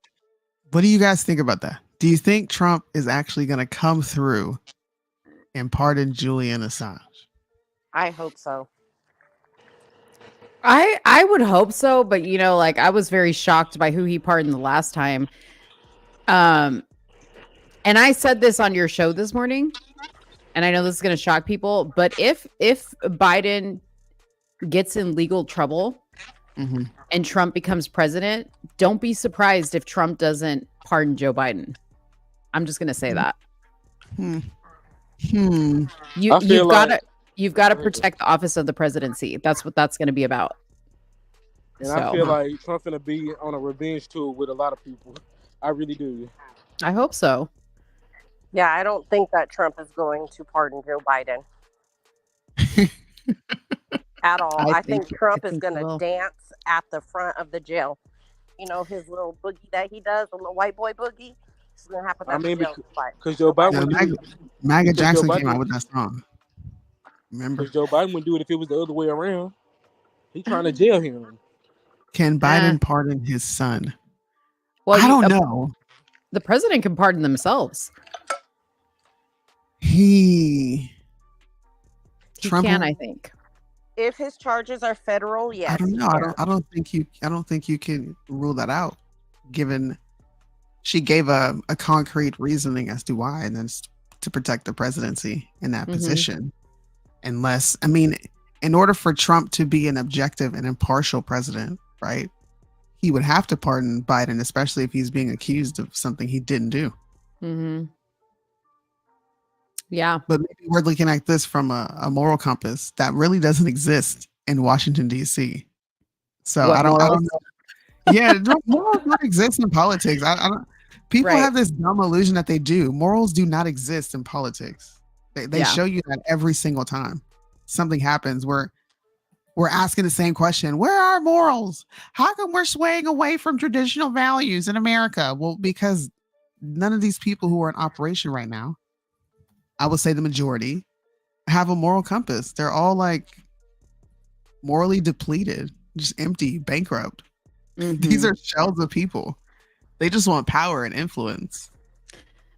What do you guys think about that? Do you think Trump is actually going to come through and pardon Julian Assange? I hope so. I would hope so, but you know, like I was very shocked by who he pardoned the last time. And I said this on your show this morning, and I know this is going to shock people, but if Biden gets in legal trouble and Trump becomes president, don't be surprised if Trump doesn't pardon Joe Biden. I'm just going to say that. You've got to protect the office of the presidency. That's what that's going to be about. And I feel like Trump's going to be on a revenge tour with a lot of people. I really do. I hope so. Yeah, I don't think that Trump is going to pardon Joe Biden at all. I think Trump is going to dance at the front of the jail. You know, his little boogie that he does, the little white boy boogie. It's going to happen at the jail. Because Joe Biden MAGA Jackson came out with that song. Remember? Because Joe Biden wouldn't do it if it was the other way around. He's trying to jail him. Can Biden pardon his son? Well, I don't know. The president can pardon themselves. He can, I think. If his charges are federal, yes. I don't know. I don't think you can rule that out, given she gave a concrete reasoning as to why, and then it's to protect the presidency in that position. Unless, I mean, in order for Trump to be an objective and impartial president, right, he would have to pardon Biden, especially if he's being accused of something he didn't do. Yeah. But maybe we're looking at this from a moral compass that really doesn't exist in Washington, D.C. So I don't know. Yeah, morals don't exist in politics. I don't. People have this dumb illusion that they do. Morals do not exist in politics. They show you that every single time something happens where we're asking the same question. Where are morals? How come we're swaying away from traditional values in America? Well, because none of these people who are in operation right now, I would say the majority, have a moral compass. They're all like morally depleted, just empty, bankrupt. These are shells of people. They just want power and influence.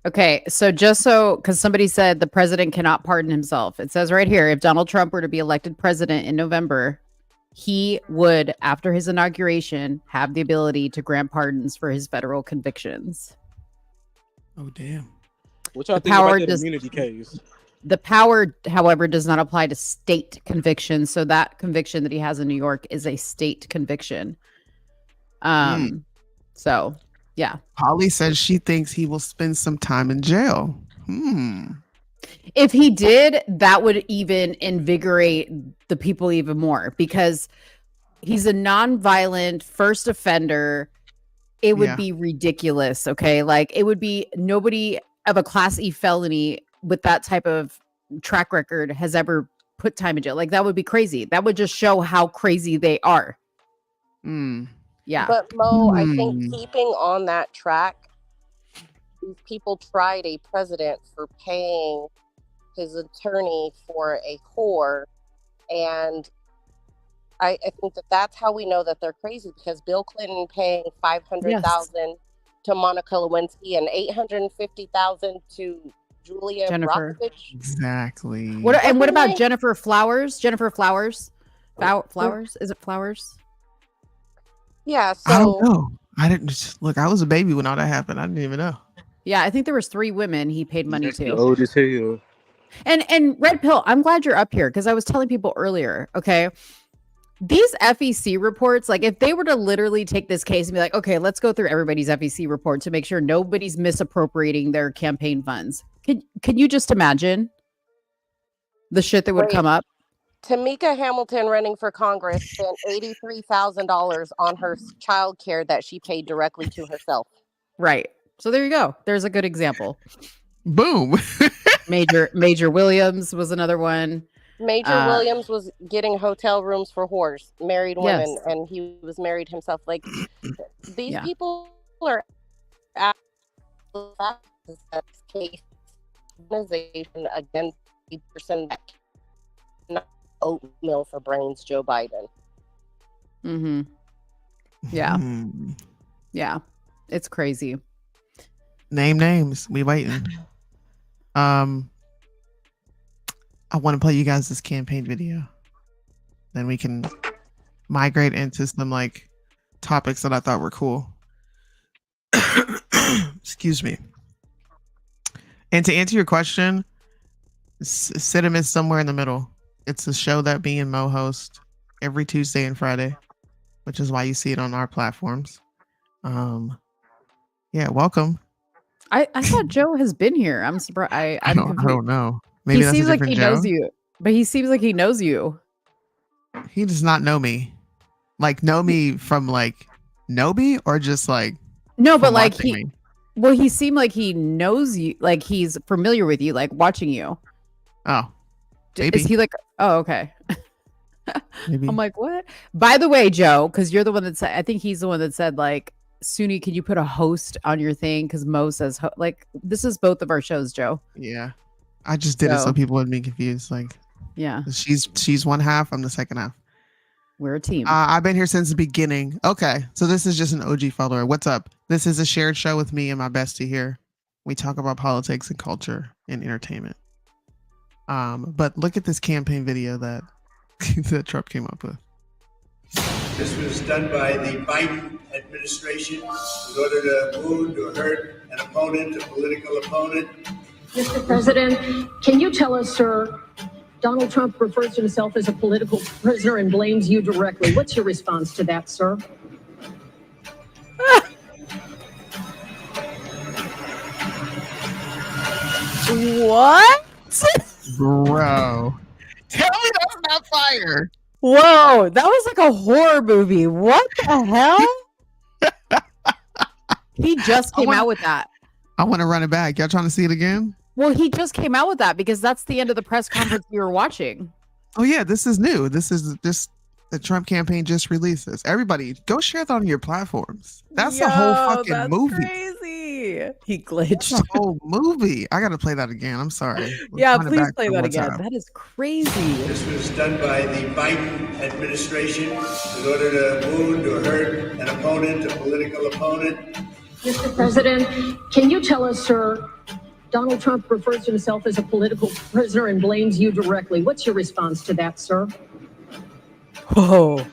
Okay, so because somebody said the president cannot pardon himself. It says right here, if Donald Trump were to be elected president in November, he would, after his inauguration, have the ability to grant pardons for his federal convictions. Oh, damn. What y'all think about that immunity case? The power, however, does not apply to state convictions. So that conviction that he has in New York is a state conviction. So, yeah. Holly says she thinks he will spend some time in jail. If he did, that would even invigorate the people even more because he's a nonviolent first offender. It would be ridiculous. Okay. Like it would be nobody of a class E felony with that type of track record has ever put time in jail. Like that would be crazy. That would just show how crazy they are. Yeah. But Mo, I think keeping on that track, these people tried a president for paying his attorney for a whore, and I think that's how we know that they're crazy because Bill Clinton paying $500,000 to Monica Lewinsky and $850,000 to Julia Jennifer. Brockovich. Exactly. What about Jennifer Flowers? Jennifer Flowers? Flowers? Is it Flowers? Yeah. So I don't know. I didn't look. I was a baby when all that happened. I didn't even know. Yeah, I think there was 3 women he paid money to. Old as hell. And Red Pill, I'm glad you're up here because I was telling people earlier, okay, these FEC reports, like if they were to literally take this case and be like, okay, let's go through everybody's FEC report to make sure nobody's misappropriating their campaign funds. Can you just imagine the shit that would come up? Tamika Hamilton running for Congress spent $83,000 on her child care that she paid directly to herself. Right. So there you go. There's a good example. Boom. Major Williams was another one. Major Williams was getting hotel rooms for whores, married women, and he was married himself. Like these people are case organization against the person that cannot oatmeal for brains, Joe Biden. Yeah. Yeah. It's crazy. Name names. We waiting. I want to play you guys this campaign video. Then we can migrate into some like topics that I thought were cool. Excuse me. And to answer your question, Sidham is somewhere in the middle. It's a show that me and Mo host every Tuesday and Friday, which is why you see it on our platforms. Yeah, welcome. I thought Joe has been here. I'm surprised. I don't know. Maybe he seems like he Joe. knows you, but he seems like he knows you. He does not know me. Like know me from like know me or just like no, but like he. Me? Well, he seemed like he knows you, like he's familiar with you, like watching you. Oh, maybe. Is he like? Oh, okay. Maybe. I'm like, what? By the way, Joe, because you're the one that said. I think he's the one that said like. Soonie, can you put a host on your thing? Because Mo says, like, this is both of our shows, Joe. Yeah. I just did it so people wouldn't be confused. Like, yeah. She's one half, I'm the second half. We're a team. I've been here since the beginning. Okay. So this is just an OG follower. What's up? This is a shared show with me and my bestie here. We talk about politics and culture and entertainment. But look at this campaign video that, that Trump came up with. This was done by the Biden administration in order to wound or hurt an opponent, a political opponent. Mr. President, can you tell us, sir, Donald Trump refers to himself as a political prisoner and blames you directly. What's your response to that, sir? What? Bro. Tell me that's not fire. Whoa, that was like a horror movie. What the hell? He just came out with that. I want to run it back. Y'all trying to see it again? Well, he just came out with that because that's the end of the press conference you were watching. Oh yeah, this is new. This is just The Trump campaign just released this. Everybody, go share that on your platforms. That's a whole fucking that's movie. crazy. He That's glitched. a whole movie. I got to play that again. I'm sorry. Let's Yeah, run it please back play one that more again. time. That is crazy. This was done by the Biden administration in order to wound or hurt an opponent, a political opponent. Mr. President, can you tell us, sir, Donald Trump refers to himself as a political prisoner and blames you directly. What's your response to that, sir? Whoa.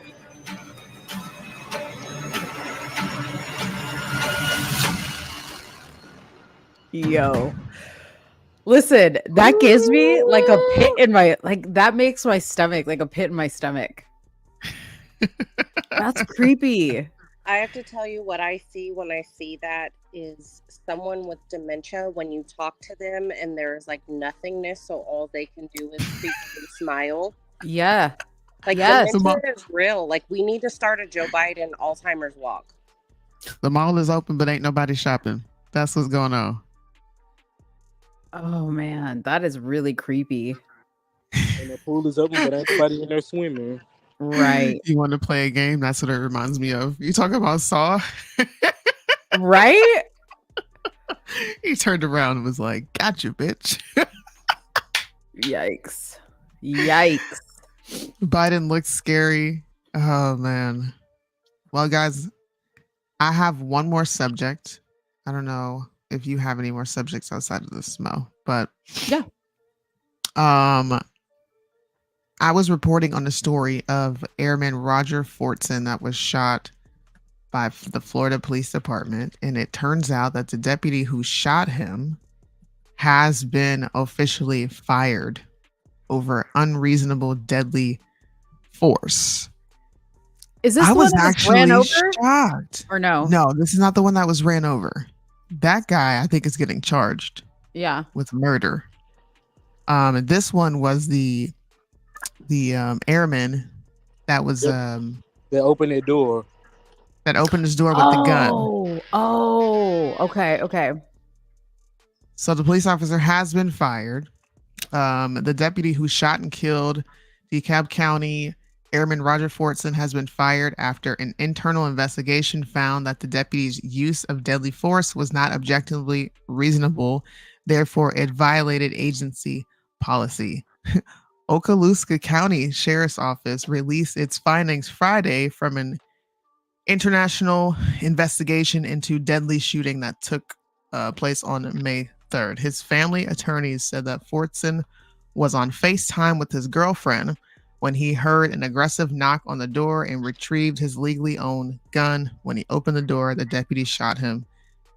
Yo. Listen, that gives me like a pit in my, like, that makes my stomach, like a pit in my stomach. That's creepy. I have to tell you what I see when I see that is someone with dementia when you talk to them and there's like nothingness, so all they can do is frequently smile. Yeah. Like Yes. dementia is real. Like we need to start a Joe Biden Alzheimer's walk. The mall is open, but ain't nobody shopping. That's what's going on. Oh man, that is really creepy. And the pool is open, but ain't nobody in there swimming. Right. You want to play a game? That's what it reminds me of. You talking about Saw? Right? He turned around and was like, "Gotcha, bitch." Yikes. Yikes. Biden looks scary. Oh man. Well, guys, I have one more subject. I don't know if you have any more subjects outside of this, Mo, but yeah. I was reporting on the story of Airman Roger Fortson that was shot by the Florida Police Department, and it turns out that the deputy who shot him has been officially fired over unreasonable deadly force. Is this I the was one that actually ran over? shocked. Or no? No, this is not the one that was ran over. That guy, I think, is getting charged Yeah. with murder. And this one was the airman that was That opened that door. that opened his door with the gun. Oh, okay, okay. So the police officer has been fired. The deputy who shot and killed DeKalb County Airman Roger Fortson has been fired after an internal investigation found that the deputy's use of deadly force was not objectively reasonable. Therefore, it violated agency policy. Okaloosa County Sheriff's Office released its findings Friday from an international investigation into deadly shooting that took place on May 3rd. His family attorneys said that Fortson was on FaceTime with his girlfriend when he heard an aggressive knock on the door and retrieved his legally owned gun. When he opened the door, the deputy shot him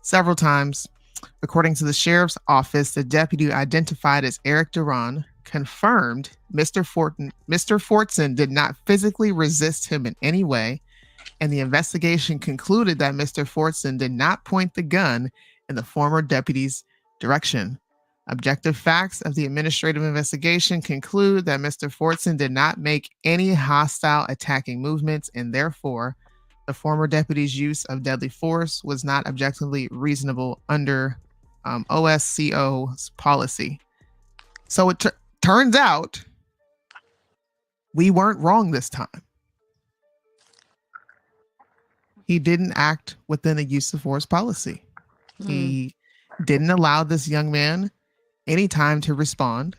several times. According to the sheriff's office, the deputy identified as Eric Duran confirmed Mr. Fortson did not physically resist him in any way, and the investigation concluded that Mr. Fortson did not point the gun in the former deputy's direction. Objective facts of the administrative investigation conclude that Mr. Fortson did not make any hostile attacking movements, and therefore the former deputy's use of deadly force was not objectively reasonable under OSCO's policy. So it turns out we weren't wrong this time. He didn't act within a use of force policy. He didn't allow this young man any time to respond.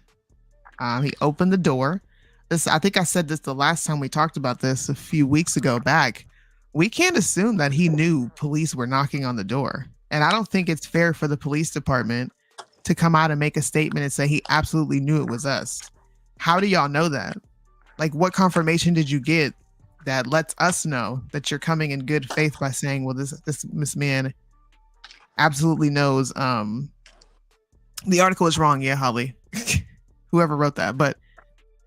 He opened the door. I think I said this the last time we talked about this a few weeks ago back. We can't assume that he knew police were knocking on the door. And I don't think it's fair for the police department to come out and make a statement and say he absolutely knew it was us. How do y'all know that? Like, what confirmation did you get that lets us know that you're coming in good faith by saying, well, this man absolutely knows. The article is wrong. Yeah, Holly, whoever wrote that, but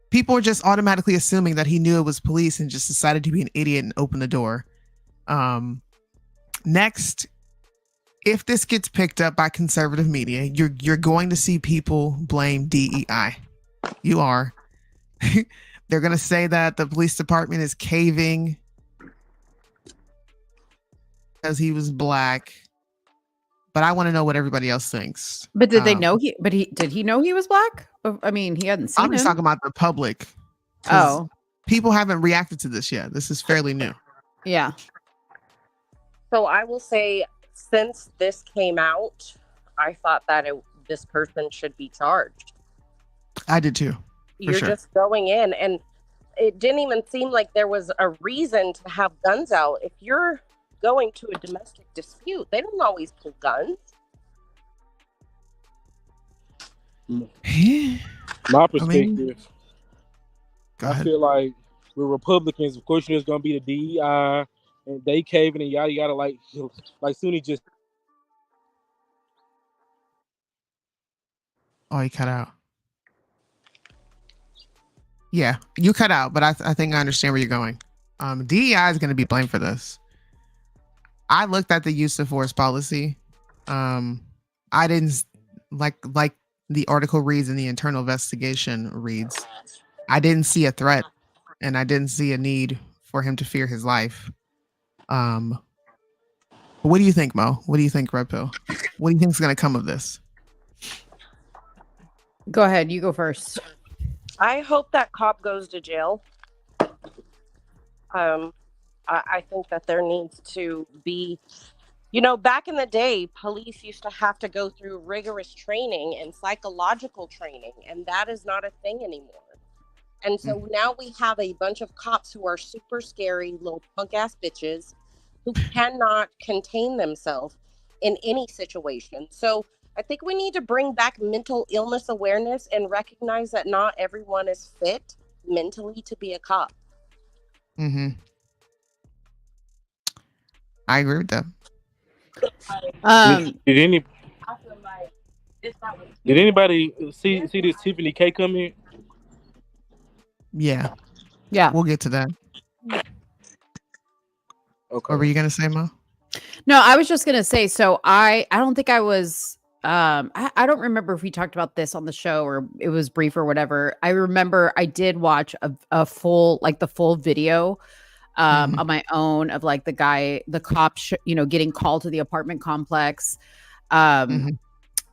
people are just automatically assuming that he knew it was police and just decided to be an idiot and open the door. Next, if this gets picked up by conservative media, you're going to see people blame DEI. You are. They're going to say that the police department is caving because he was black. But I want to know what everybody else thinks. But did they know did he know he was black? I mean, he hadn't seen I'm just him. talking about the public. Oh. people haven't reacted to this yet. This is fairly new. Yeah. So I will say, since this came out, I thought that this person should be charged. I did too. You're sure. just going in, and it didn't even seem like there was a reason to have guns out. If you're going to a domestic dispute, they don't always pull guns. My perspective, I feel like with Republicans, of course, there's going to be the DEI and they caving and yada yada, like Soonie just. Oh, he cut out. Yeah, you cut out, but I think I understand where you're going. DEI is going to be blamed for this. I looked at the use of force policy. I didn't like the article reads and the internal investigation reads. I didn't see a threat, and I didn't see a need for him to fear his life. What do you think, Mo? What do you think, Red Pill? What do you think is going to come of this? Go ahead. You go first. I hope that cop goes to jail. I think that there needs to be, back in the day, police used to have to go through rigorous training and psychological training, and that is not a thing anymore. And so now we have a bunch of cops who are super scary little punk ass bitches who cannot contain themselves in any situation. So I think we need to bring back mental illness awareness and recognize that not everyone is fit mentally to be a cop. Mm-hmm. I agree with that. Did anybody see this Tiffany K come in? Yeah. We'll get to that. Okay. What were you gonna say, Mo? No, I was just gonna say. So I don't think I was. I don't remember if we talked about this on the show or it was brief or whatever. I remember I did watch a full, like the full video on my own of like the cop, getting called to the apartment complex.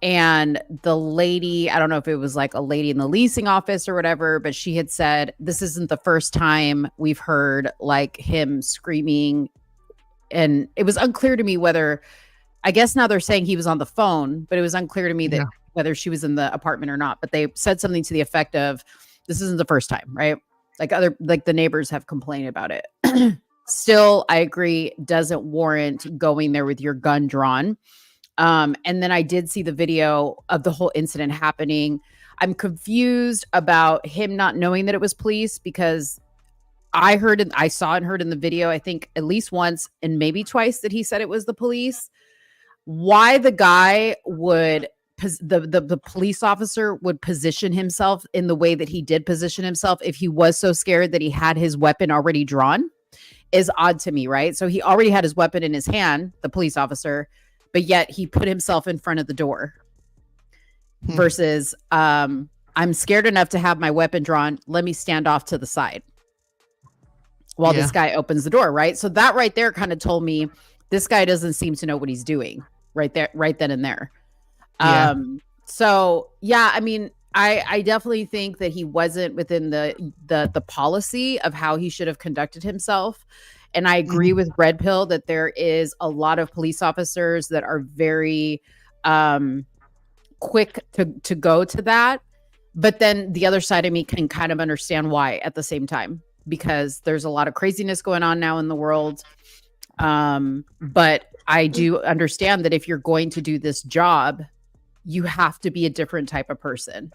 And the lady, I don't know if it was like a lady in the leasing office or whatever, but she had said, this isn't the first time we've heard like him screaming. And it was unclear to me whether, I guess now they're saying he was on the phone, but it was unclear to me that whether she was in the apartment or not. But they said something to the effect of, this isn't the first time, right? Like the neighbors have complained about it. Still, I agree, doesn't warrant going there with your gun drawn. And then I did see the video of the whole incident happening. I'm confused about him not knowing that it was police because I saw and heard in the video, I think at least once and maybe twice that he said it was the police. Why the guy would, the police officer would position himself in the way that he did position himself if he was so scared that he had his weapon already drawn is odd to me, right? So he already had his weapon in his hand, the police officer, but yet he put himself in front of the door versus I'm scared enough to have my weapon drawn. Let me stand off to the side while this guy opens the door, right? So that right there kind of told me this guy doesn't seem to know what he's doing right then and there. So yeah, I mean, I definitely think that he wasn't within the policy of how he should have conducted himself. And I agree with Red Pill that there is a lot of police officers that are very quick to go to that. But then the other side of me can kind of understand why at the same time, because there's a lot of craziness going on now in the world. But I do understand that if you're going to do this job, you have to be a different type of person.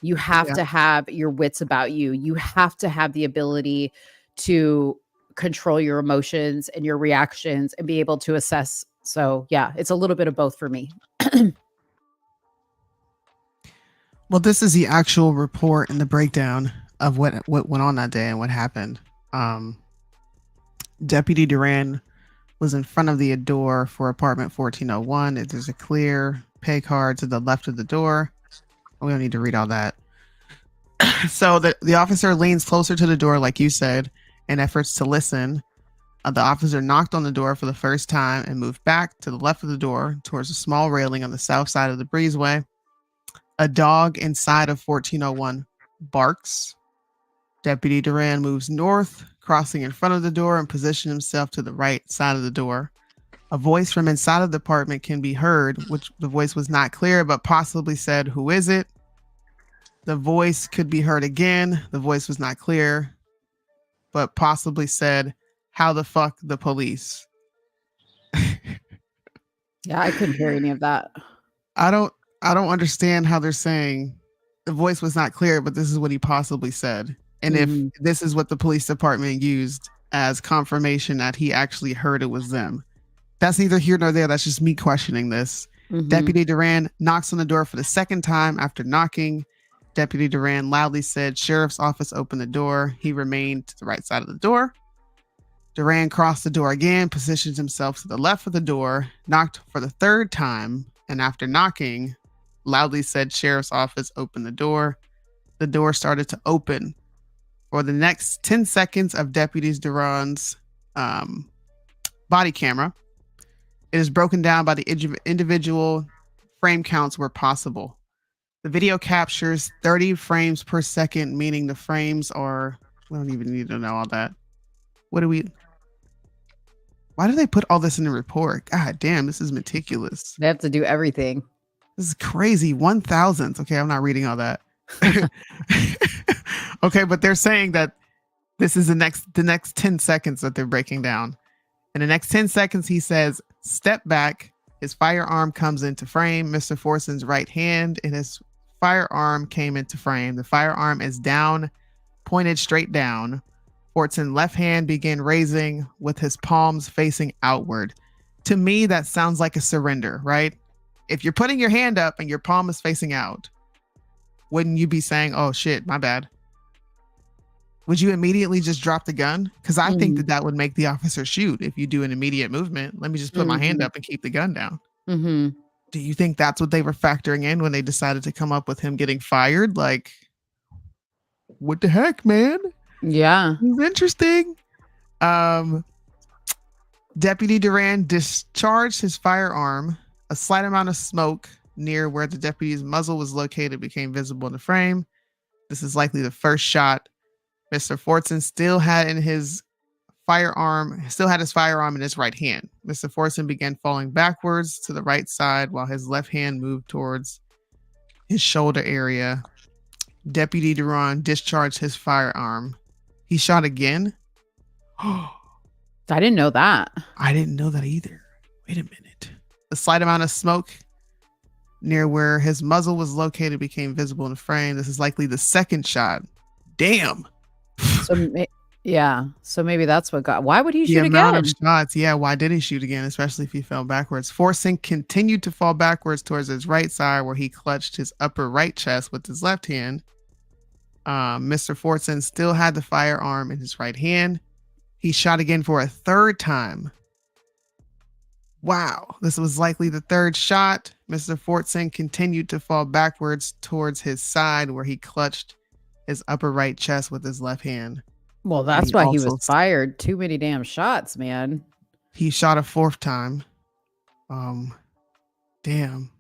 You have to have your wits about you. You have to have the ability to control your emotions and your reactions and be able to assess. So yeah, it's a little bit of both for me. Well, this is the actual report and the breakdown of what went on that day and what happened. Deputy Duran was in front of the door for apartment 1401. There's a clear pay card to the left of the door. We don't need to read all that. So the officer leans closer to the door, like you said, in efforts to listen. The officer knocked on the door for the first time and moved back to the left of the door towards a small railing on the south side of the breezeway. A dog inside of 1401 barks. Deputy Duran moves north, crossing in front of the door and positioning himself to the right side of the door. A voice from inside of the apartment can be heard, which the voice was not clear, but possibly said, "Who is it?" The voice could be heard again. The voice was not clear, but possibly said, "How the fuck the police?" Yeah, I couldn't hear any of that. I don't understand how they're saying the voice was not clear, but this is what he possibly said. And if this is what the police department used as confirmation that he actually heard it was them. That's neither here nor there. That's just me questioning this. Deputy Duran knocks on the door for the second time. After knocking, Deputy Duran loudly said, "Sheriff's office, open the door." He remained to the right side of the door. Duran crossed the door again, positions himself to the left of the door, knocked for the third time, and after knocking, loudly said, "Sheriff's office, open the door." The door started to open. For the next 10 seconds of Deputy Duran's body camera, it is broken down by the individual frame counts where possible. The video captures 30 frames per second, meaning the frames are... We don't even need to know all that. Why do they put all this in the report? God damn, this is meticulous. They have to do everything. This is crazy. 1,000. Okay, I'm not reading all that. Okay, but they're saying that this is the next 10 seconds that they're breaking down. In the next 10 seconds, he says, "Step back." His firearm comes into frame. Mr. Forson's right hand and his firearm came into frame. The firearm is down, pointed straight down. Fortson's left hand began raising with his palms facing outward. To me, that sounds like a surrender, right? If you're putting your hand up and your palm is facing out, wouldn't you be saying, "Oh shit, my bad"? Would you immediately just drop the gun? Because I think that would make the officer shoot if you do an immediate movement. Let me just put my hand up and keep the gun down. Do you think that's what they were factoring in when they decided to come up with him getting fired? Like, what the heck, man? Yeah. It's interesting. Deputy Duran discharged his firearm. A slight amount of smoke near where the deputy's muzzle was located became visible in the frame. This is likely the first shot. Mr. Fortson still had his firearm in his right hand. Mr. Fortson began falling backwards to the right side while his left hand moved towards his shoulder area. Deputy Duran discharged his firearm. He shot again. I didn't know that. I didn't know that either. Wait a minute. A slight amount of smoke near where his muzzle was located became visible in the frame. This is likely the second shot. Damn. So maybe that's what got... Why would he shoot again? The amount of shots. Yeah, why did he shoot again? Especially if he fell backwards. Forson continued to fall backwards towards his right side where he clutched his upper right chest with his left hand. Mr. Fortson still had the firearm in his right hand. He shot again for a third time. Wow, this was likely the third shot. Mr. Fortson continued to fall backwards towards his side where he clutched his upper right chest with his left hand. Well, that's why he was fired. Too many damn shots, man. He shot a fourth time. Damn.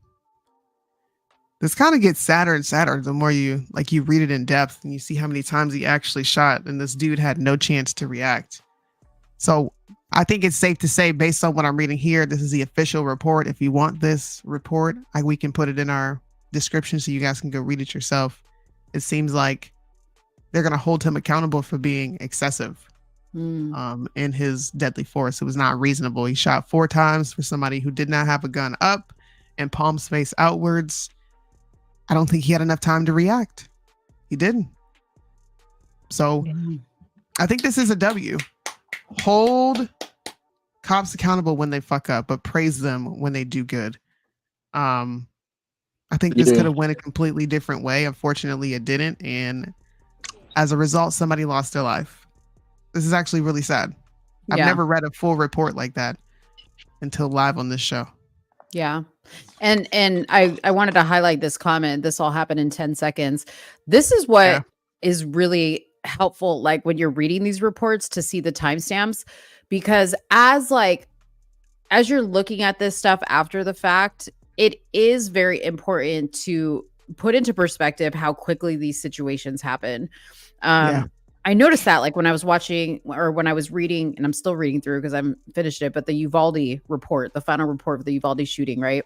This kind of gets sadder and sadder the more you read it in depth and you see how many times he actually shot, and this dude had no chance to react. So I think it's safe to say, based on what I'm reading here, this is the official report. If you want this report, we can put it in our description so you guys can go read it yourself. It seems like they're going to hold him accountable for being excessive in his deadly force. It was not reasonable. He shot 4 times for somebody who did not have a gun up and palms face outwards. I don't think he had enough time to react. He didn't. So I think this is a W. Hold cops accountable when they fuck up, but praise them when they do good. I think this could have went a completely different way. Unfortunately, it didn't. And as a result, somebody lost their life. This is actually really sad. I've never read a full report like that until live on this show. Yeah. And I wanted to highlight this comment. This all happened in 10 seconds. This is what is really helpful, like when you're reading these reports, to see the timestamps, because as you're looking at this stuff after the fact, it is very important to put into perspective how quickly these situations happen. I noticed that like when I was watching or when I was reading, and I'm still reading through because I'm finished it, but the Uvalde report, the final report of the Uvalde shooting, right?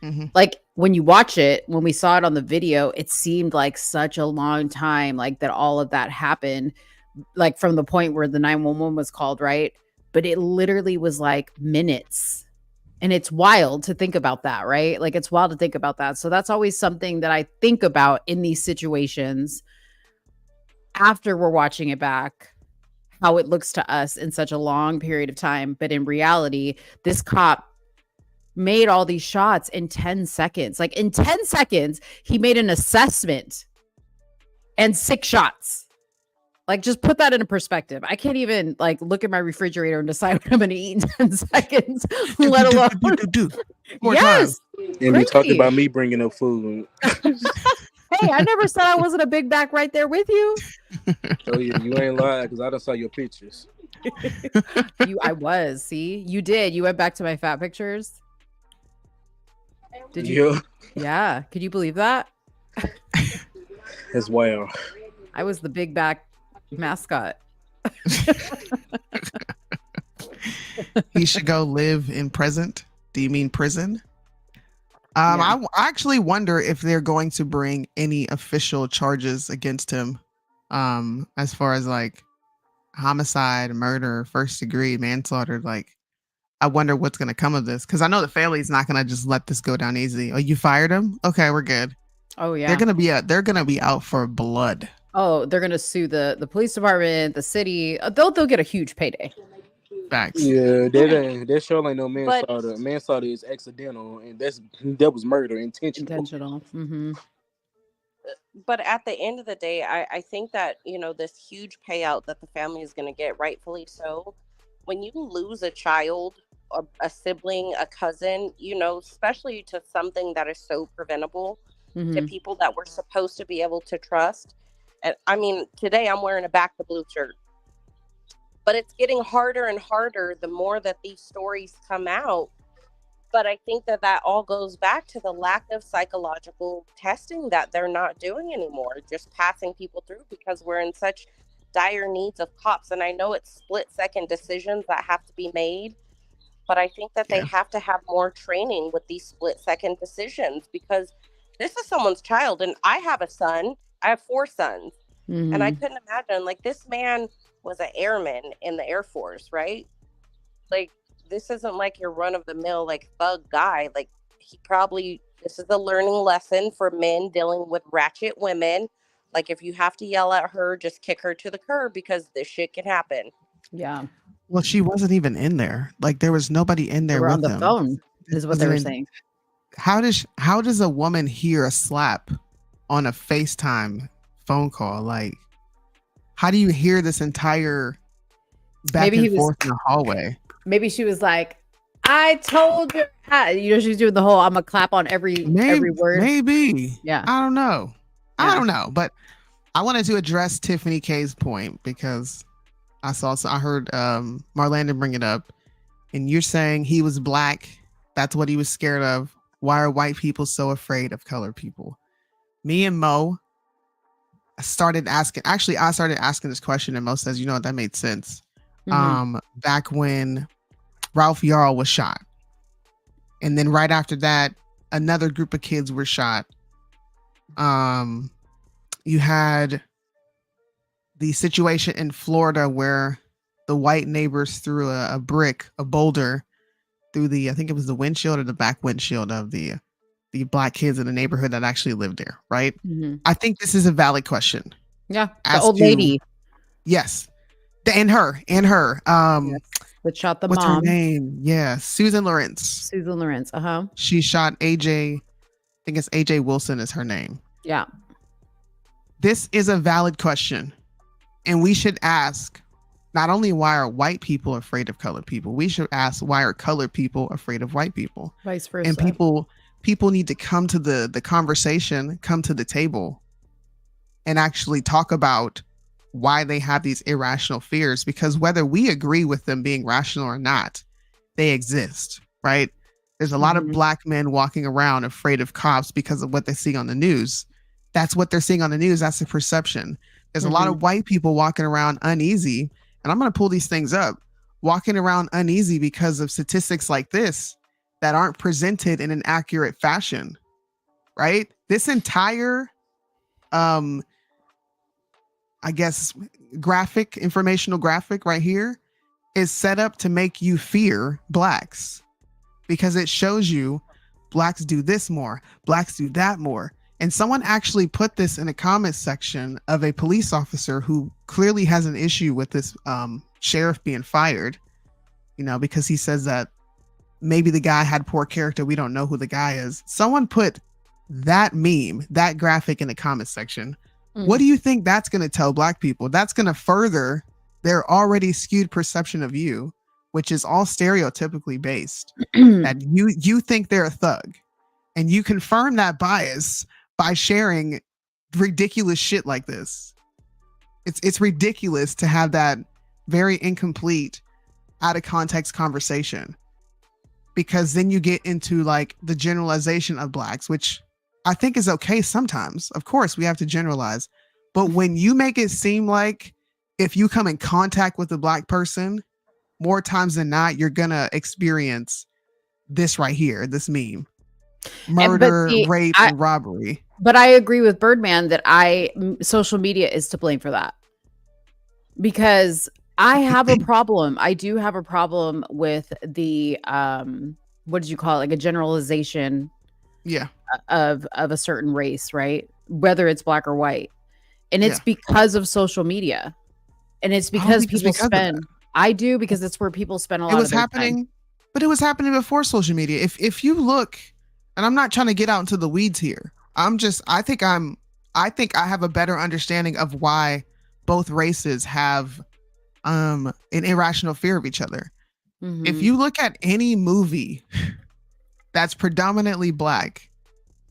Mm-hmm. Like when you watch it, when we saw it on the video, it seemed like such a long time, like that all of that happened, like from the point where the 911 was called, right? But it literally was like minutes. And it's wild to think about that, right? Like it's wild to think about that. So that's always something that I think about in these situations after we're watching it back, how it looks to us in such a long period of time. But in reality, this cop made all these shots in 10 seconds. Like in 10 seconds, he made an assessment and 6 shots. Like just put that into perspective. I can't even like look at my refrigerator and decide what I'm going to eat in 10 seconds, let alone. More Yes. And we talking about me bringing up food. Hey, I never said I wasn't a big back right there with you. Oh yeah, you ain't lying because I done saw your pictures. I was. See, you did. You went back to my fat pictures. Did you? Yeah. Yeah. Could you believe that? As well. I was the big back mascot. He should go live in present. Do you mean prison? I actually wonder if they're going to bring any official charges against him, as far as like homicide, murder, first degree, manslaughter. Like, I wonder what's going to come of this because I know the family's not going to just let this go down easy. Oh, you fired him? Okay, we're good. Oh yeah, they're gonna be out for blood. Oh, they're gonna sue the police department, the city. They'll get a huge payday. Facts. Yeah, that sure ain't no manslaughter. Manslaughter is accidental, and that was murder, intentional. Mm-hmm. But at the end of the day, I think that, this huge payout that the family is going to get, rightfully so, when you lose a child, a sibling, a cousin, especially to something that is so preventable, to people that we're supposed to be able to trust. And I mean, today I'm wearing a Back the Blue shirt. But it's getting harder and harder the more that these stories come out. But I think that all goes back to the lack of psychological testing that they're not doing anymore, just passing people through because we're in such dire needs of cops. And I know it's split-second decisions that have to be made, but I think that they have to have more training with these split-second decisions because this is someone's child. And I have a son. I have 4 sons. And I couldn't imagine, like, this man was an airman in the Air Force, right? Like, this isn't like your run-of-the-mill, like, thug guy. Like, this is a learning lesson for men dealing with ratchet women. Like, if you have to yell at her, just kick her to the curb because this shit can happen. Yeah. Well, she wasn't even in there. Like, there was nobody in there with them. On the phone is what they were saying. How does a woman hear a slap on a FaceTime phone call? Like, how do you hear this entire back and forth in the hallway? Maybe she was like, I told you. She's doing the whole I'm gonna clap on every word. Maybe. Yeah. I don't know. I don't know. But I wanted to address Tiffany K's point because I heard Marlanda bring it up. And you're saying he was black. That's what he was scared of. Why are white people so afraid of colored people? Me and Mo started asking this question, and Mo says, you know what, that made sense. Back when Ralph Yarl was shot. And then right after that, another group of kids were shot. You had the situation in Florida where the white neighbors threw a boulder through I think it was the windshield or the back windshield of the black kids in the neighborhood that actually lived there, right? I think this is a valid question. Yeah, the old lady. Yes, and her. Yes. That shot the what's mom. What's her name? Yeah, Susan Lawrence. She shot AJ. I think it's AJ Wilson is her name. Yeah. This is a valid question, and we should ask not only why are white people afraid of colored people, we should ask why are colored people afraid of white people, vice versa. And people need to come to the conversation, come to the table, and actually talk about why they have these irrational fears, because whether we agree with them being rational or not, they exist, right? There's a lot of black men walking around afraid of cops because of what they see on the news. That's what they're seeing on the news. That's the perception. There's a lot of white people walking around uneasy, and I'm going to pull these things up, walking around uneasy because of statistics like this that aren't presented in an accurate fashion, right? This entire, I guess, informational graphic right here is set up to make you fear blacks because it shows you blacks do this more, blacks do that more. And someone actually put this in a comment section of a police officer who clearly has an issue with this sheriff being fired, because he says that maybe the guy had poor character. We don't know who the guy is. Someone put that meme, that graphic in the comment section. What do you think that's going to tell black people? That's going to further their already skewed perception of you, which is all stereotypically based. That you think they're a thug, and you confirm that bias by sharing ridiculous shit like this. It's ridiculous to have that very incomplete, out of context conversation, because then you get into like the generalization of blacks, which I think is okay sometimes. Of course, we have to generalize, but when you make it seem like if you come in contact with a black person, more times than not, you're gonna experience this right here, this meme. Murder, rape, and robbery. But I agree with Birdman that social media is to blame for that. Because I have a problem. I do have a problem with the what did you call it? Like a generalization of a certain race, right? Whether it's black or white. And it's because of social media. And it's because people spend I do, because it's where people spend a lot of their time. But it was happening before social media. If you look, and I'm not trying to get out into the weeds here. I think I have a better understanding of why both races have an irrational fear of each other. If you look at any movie that's predominantly black,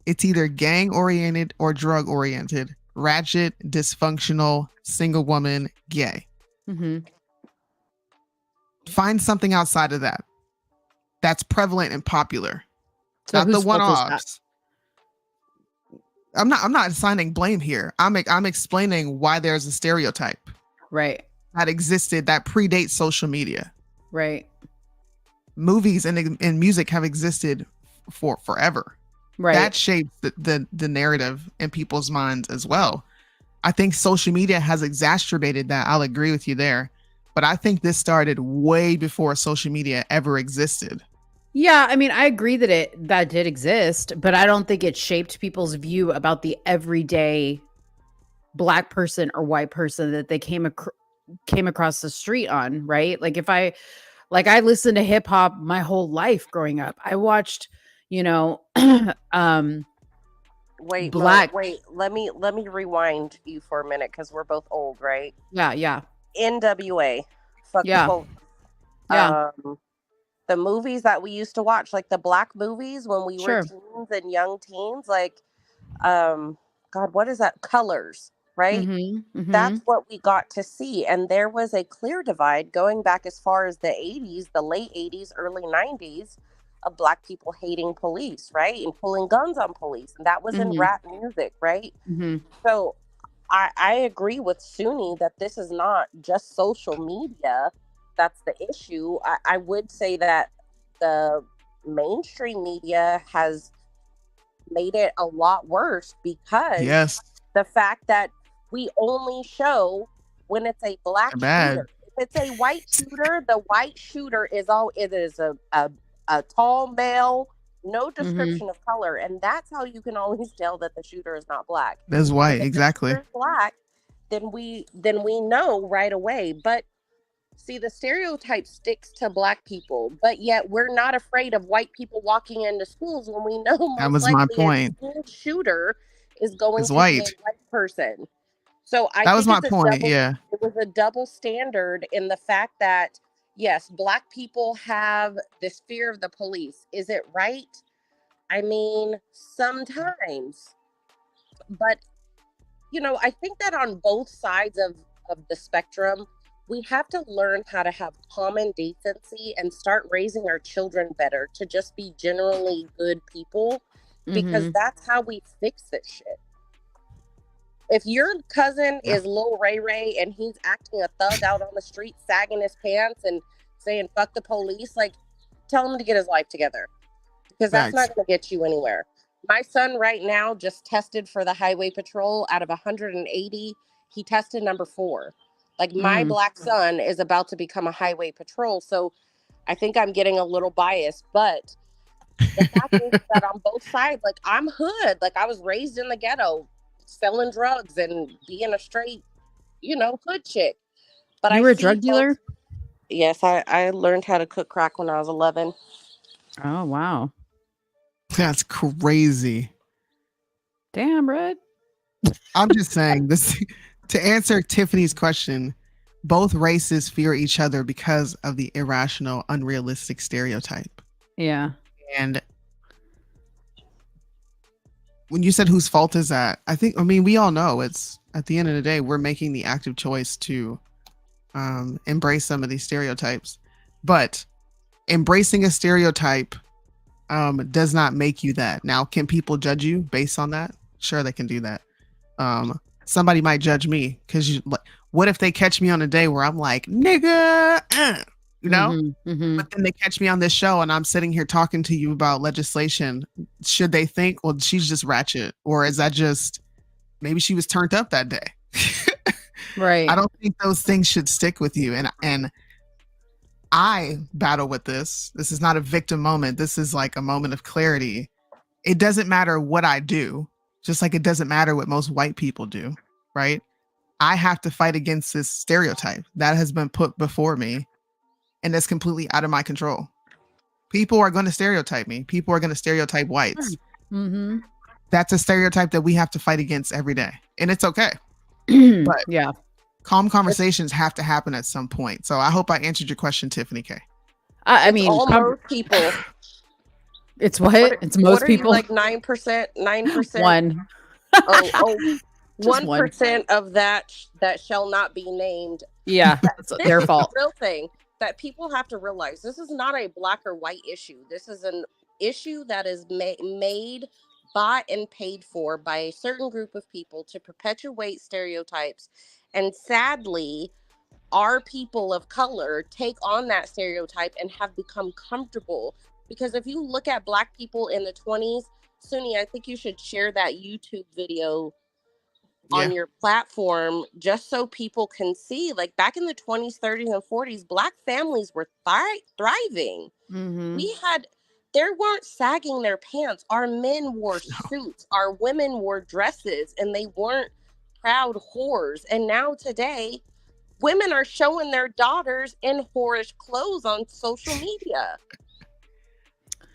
it's either gang oriented or drug oriented, ratchet, dysfunctional, single woman, gay. Find something outside of that that's prevalent and popular. So not the one-offs. I'm not assigning blame here. I'm explaining why there's a stereotype, right, that existed that predates social media. Right. Movies and music have existed for forever. Right. That shapes the narrative in people's minds as well. I think social media has exacerbated that. I'll agree with you there. But I think this started way before social media ever existed. Yeah, I mean, I agree that did exist, but I don't think it shaped people's view about the everyday black person or white person that they came across the street on, right? Like I listened to hip hop my whole life growing up. I watched, Wait, black. wait. Let me rewind you for a minute because we're both old, right? Yeah. NWA. Fuck yeah. the police. The movies that we used to watch, like the black movies when we were teens and young teens, like, God, what is that? Colors, right? That's what we got to see. And there was a clear divide going back as far as the 80s, the late 80s, early 90s, of black people hating police, right? And pulling guns on police. And that was in rap music, right? So I agree with Soonie that this is not just social media that's the issue. I would say that the mainstream media has made it a lot worse because the fact that we only show when it's a black shooter. If it's a white shooter, the white shooter is a tall male, no description of color, and that's how you can always tell that the shooter is not black. That's white, exactly. If the shooter is black, then we know right away. But see, the stereotype sticks to black people, but yet we're not afraid of white people walking into schools when we know that was my point. A school shooter is going to be a white person. So that was my point. Yeah, it was a double standard in the fact that yes, black people have this fear of the police. Is it right? I mean, sometimes, but I think that on both sides of the spectrum, we have to learn how to have common decency and start raising our children better to just be generally good people, because that's how we fix this shit. if your cousin is Lil Ray Ray and he's acting a thug out on the street, sagging his pants and saying "fuck the police," like, tell him to get his life together, because that's not going to get you anywhere. My son right now just tested for the highway patrol. Out of 180, he tested number 4. Like, my black son is about to become a highway patrol, so I think I'm getting a little biased, but the fact is that on both sides, like, I'm hood. Like, I was raised in the ghetto, selling drugs and being a straight, hood chick. But you were a drug dealer? Yes, I learned how to cook crack when I was 11. Oh, wow. That's crazy. Damn, Red. I'm just saying this to answer Tiffany's question. Both races fear each other because of the irrational, unrealistic stereotype. Yeah. And when you said whose fault is that, I mean, we all know it's at the end of the day, we're making the active choice to embrace some of these stereotypes. But embracing a stereotype does not make you that. Now, can people judge you based on that? Sure, they can do that. Somebody might judge me because what if they catch me on a day where I'm like, nigga, But then they catch me on this show and I'm sitting here talking to you about legislation. Should they think, well, she's just ratchet? Or is that just, maybe she was turned up that day? Right. I don't think those things should stick with you. And I battle with this. This is not a victim moment. This is like a moment of clarity. It doesn't matter what I do, just like it doesn't matter what most white people do, right? I have to fight against this stereotype that has been put before me, and that's completely out of my control. People are going to stereotype me. People are going to stereotype whites. Mm-hmm. That's a stereotype that we have to fight against every day, and it's okay. But yeah, calm conversations have to happen at some point. So I hope I answered your question, Tiffany K. I mean, most people. It's what? It's most people. Like 9%. 9%. One. 1% of that shall not be named. Yeah, it's their fault. Real thing that people have to realize: this is not a black or white issue. This is an issue that is made, bought, and paid for by a certain group of people to perpetuate stereotypes. And sadly, our people of color take on that stereotype and have become comfortable. Because if you look at black people in the 20s, Soonie, I think you should share that YouTube video on your platform just so people can see. Like, back in the 20s, 30s, and 40s, black families were thriving. Mm-hmm. They weren't sagging their pants. Our men wore suits. Our women wore dresses, and they weren't proud whores. And now today, women are showing their daughters in whorish clothes on social media.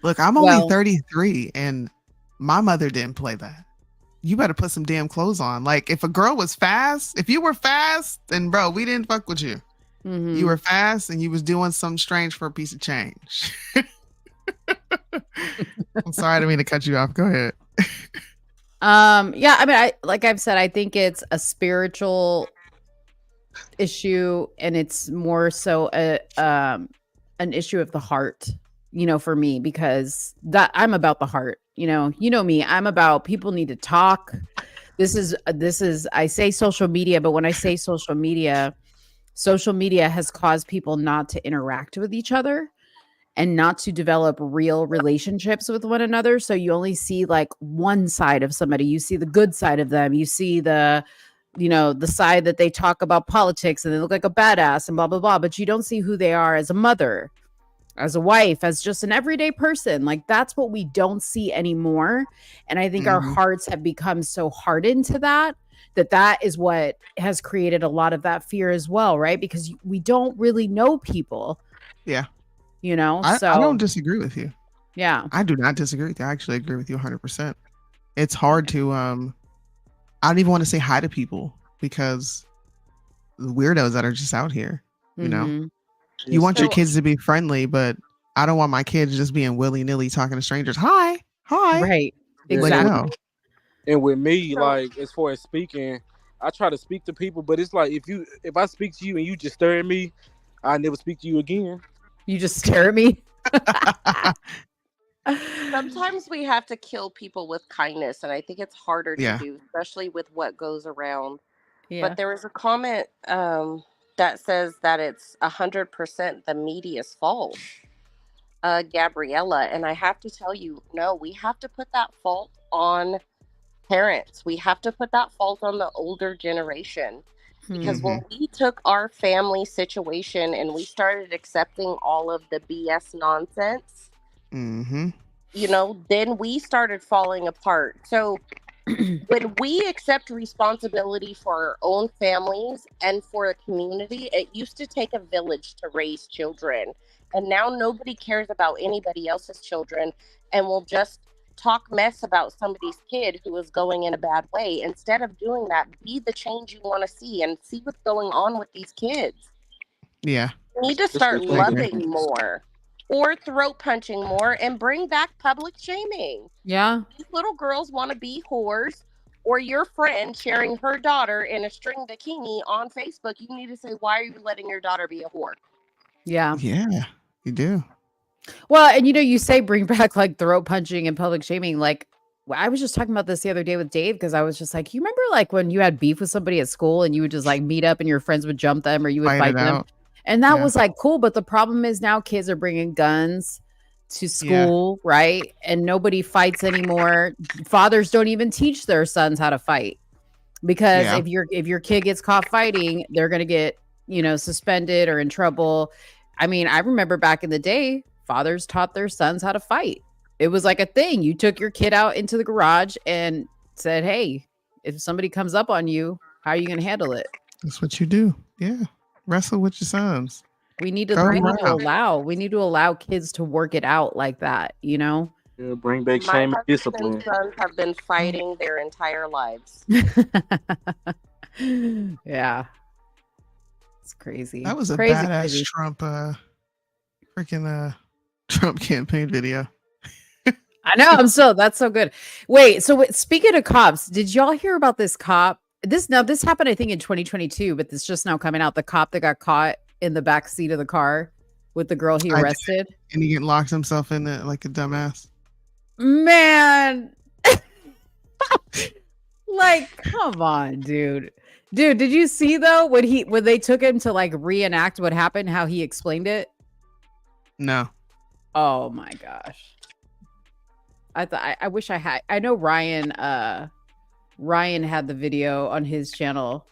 Look, I'm only 33 and my mother didn't play that. You better put some damn clothes on. Like, if a girl was fast, if you were fast, then bro, we didn't fuck with you. Mm-hmm. You were fast and you was doing something strange for a piece of change. I'm sorry, I didn't mean to cut you off. Go ahead. Yeah, I mean, like I've said, I think it's a spiritual issue, and it's more so an issue of the heart, for me, because I'm about the heart. You know me, I'm about people need to talk. This is I say social media, but when I say social media has caused people not to interact with each other and not to develop real relationships with one another. So you only see like one side of somebody. You see the good side of them. You see the side that they talk about politics and they look like a badass and blah, blah, blah. But you don't see who they are as a mother, as a wife, as just an everyday person. Like, that's what we don't see anymore. And I think our hearts have become so hardened to that is what has created a lot of that fear as well, right? Because we don't really know people. Yeah. So I don't disagree with you. Yeah. I do not disagree with you. I actually agree with you 100%. It's hard to, I don't even want to say hi to people because the weirdos that are just out here, You want your kids to be friendly, but I don't want my kids just being willy-nilly talking to strangers. Hi. Right. Exactly. No. And with me, like, as far as speaking, I try to speak to people, but it's like if I speak to you and you just stare at me, I never speak to you again. You just stare at me? Sometimes we have to kill people with kindness, and I think it's harder to Yeah. do, especially with what goes around. Yeah. But there was a comment that says that it's 100% the media's fault, Gabriella. And I have to tell you, no, we have to put that fault on parents. We have to put that fault on the older generation. Because when we took our family situation and we started accepting all of the BS nonsense, you know, then we started falling apart. So when we accept responsibility for our own families and for a community, it used to take a village to raise children. And now nobody cares about anybody else's children and will just talk mess about somebody's kid who is going in a bad way. Instead of doing that, be the change you want to see and see what's going on with these kids. Yeah. We need to start loving more or throat punching more and bring back public shaming. Yeah. These little girls want to be whores, or your friend sharing her daughter in a string bikini on Facebook. You need to say, why are you letting your daughter be a whore? Yeah. Yeah, you do. Well, and you know, you say bring back like throat punching and public shaming. Like, I was just talking about this the other day with Dave because I was just like, you remember like when you had beef with somebody at school and you would just like meet up and your friends would jump them or you would fight them? And that was like cool. But the problem is now kids are bringing guns to school, right? And nobody fights anymore. Fathers don't even teach their sons how to fight because if your kid gets caught fighting, they're going to get, you know, suspended or in trouble. I mean, I remember back in the day, fathers taught their sons how to fight. It was like a thing. You took your kid out into the garage and said, hey, if somebody comes up on you, how are you going to handle it? That's what you do. Yeah. Wrestle with your sons. We need to allow kids to work it out like that, you know? Yeah, bring back shame and discipline. My sons have been fighting their entire lives. Yeah. It's crazy. That was a crazy, badass crazy. Trump Trump campaign video. I know. That's so good. Wait, so speaking of cops, did y'all hear about this cop? This happened, I think, in 2022, but this just now coming out. The cop that got caught in the back seat of the car with the girl he arrested. And he locks himself in it like a dumbass. Man. Like, come on, dude. Dude, did you see though when they took him to like reenact what happened, how he explained it? No. Oh my gosh. I wish I had. I know Ryan had the video on his channel.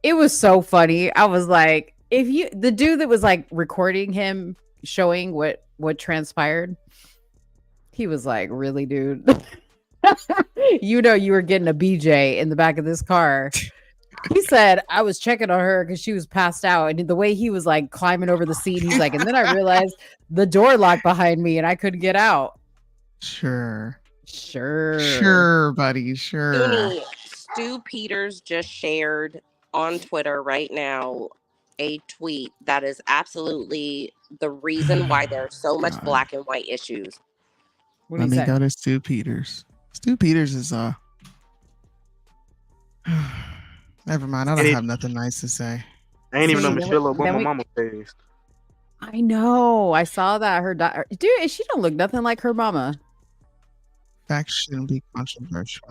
It was so funny. I was like, the dude that was like recording him showing what transpired, he was like, really, dude? You know you were getting a BJ in the back of this car. He said, I was checking on her because she was passed out. And the way he was like climbing over the seat, he's like, and then I realized the door locked behind me and I couldn't get out. Sure, buddy. Sure. Soonie, Stu Peters just shared on Twitter right now a tweet that is absolutely the reason why there's so much black and white issues. Let me go to Stu Peters. Stu Peters is never mind. I don't have nothing nice to say. I ain't even know Michelle Obama mama faced. I know. I saw that her daughter, dude. She don't look nothing like her mama. Facts shouldn't be controversial.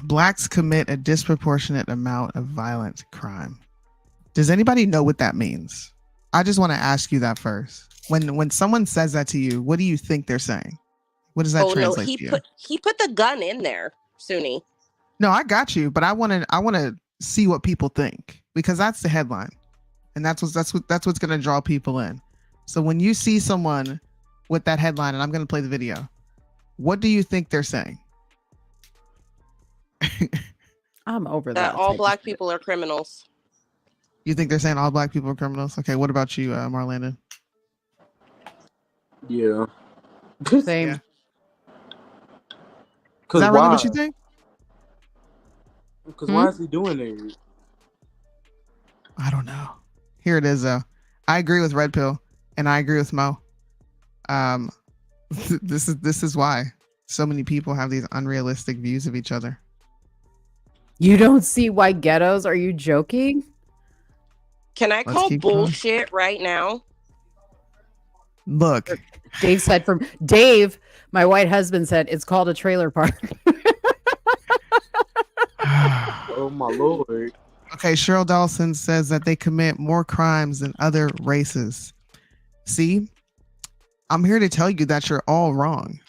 Blacks commit a disproportionate amount of violent crime. Does anybody know what that means? I just want to ask you that first. When someone says that to you, what do you think they're saying? What does that translate to? He put the gun in there, Soonie. No, I got you, but I want to see what people think because that's the headline, and that's what's going to draw people in. So when you see someone with that headline, and I'm going to play the video, what do you think they're saying? I'm over that. That all black people are criminals. You think they're saying all black people are criminals? Okay, what about you, Marlanda? Yeah. Same. Yeah. Is that really what you think? Because why is he doing it? I don't know. Here it is, though. I agree with Red Pill, and I agree with Mo. This is why so many people have these unrealistic views of each other. You don't see white ghettos? Are you joking? Can I call bullshit right now? Look, Dave said Dave, my white husband said it's called a trailer park. Oh my lord. Okay, Cheryl Dawson says that they commit more crimes than other races. See, I'm here to tell you that you're all wrong.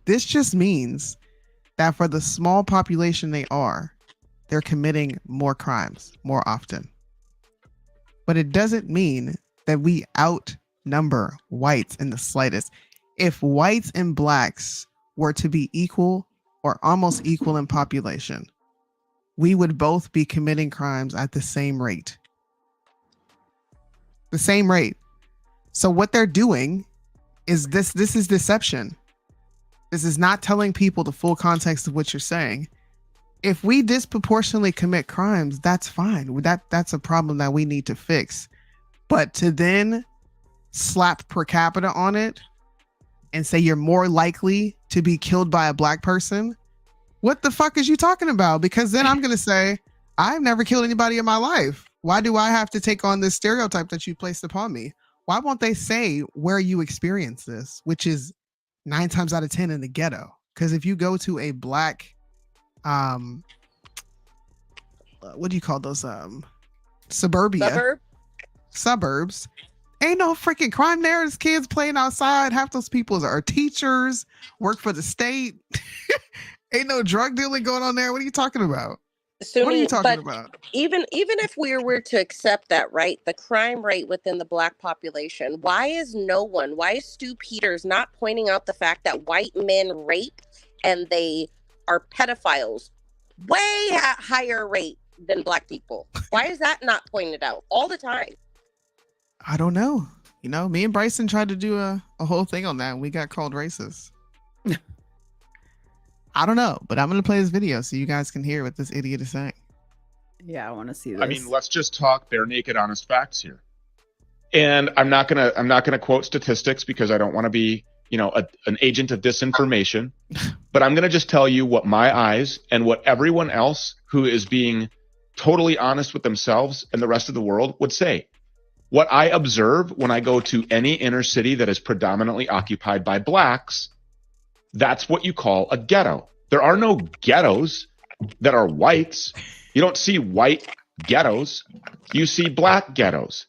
This just means that for the small population they're committing more crimes more often. But it doesn't mean that we outnumber whites in the slightest. If whites and blacks were to be equal or almost equal in population, we would both be committing crimes at the same rate. The same rate. So what they're doing is this is deception. This is not telling people the full context of what you're saying. If we disproportionately commit crimes, that's fine. That's a problem that we need to fix. But to then slap per capita on it and say you're more likely to be killed by a black person, what the fuck is you talking about? Because then I'm going to say, I've never killed anybody in my life. Why do I have to take on this stereotype that you placed upon me? Why won't they say where you experience this, which is 9 times out of 10 in the ghetto? Because if you go to a black, what do you call those? Suburbs. Ain't no freaking crime there. There's kids playing outside. Half those people are teachers, work for the state. Ain't no drug dealing going on there. What are you talking about? Soonie, what are you talking about? Even if we were to accept that, right, the crime rate within the black population, why is Stu Peters not pointing out the fact that white men rape and they are pedophiles way at higher rate than black people? Why is that not pointed out all the time? I don't know. You know, me and Bryson tried to do a whole thing on that and we got called racist. I don't know, but I'm going to play this video so you guys can hear what this idiot is saying. Yeah, I want to see this. I mean, let's just talk bare naked honest facts here. And I'm not going to quote statistics because I don't want to be, an agent of disinformation, but I'm going to just tell you what my eyes and what everyone else who is being totally honest with themselves and the rest of the world would say. What I observe when I go to any inner city that is predominantly occupied by blacks, that's what you call a ghetto. There are no ghettos that are whites. You don't see white ghettos. You see black ghettos.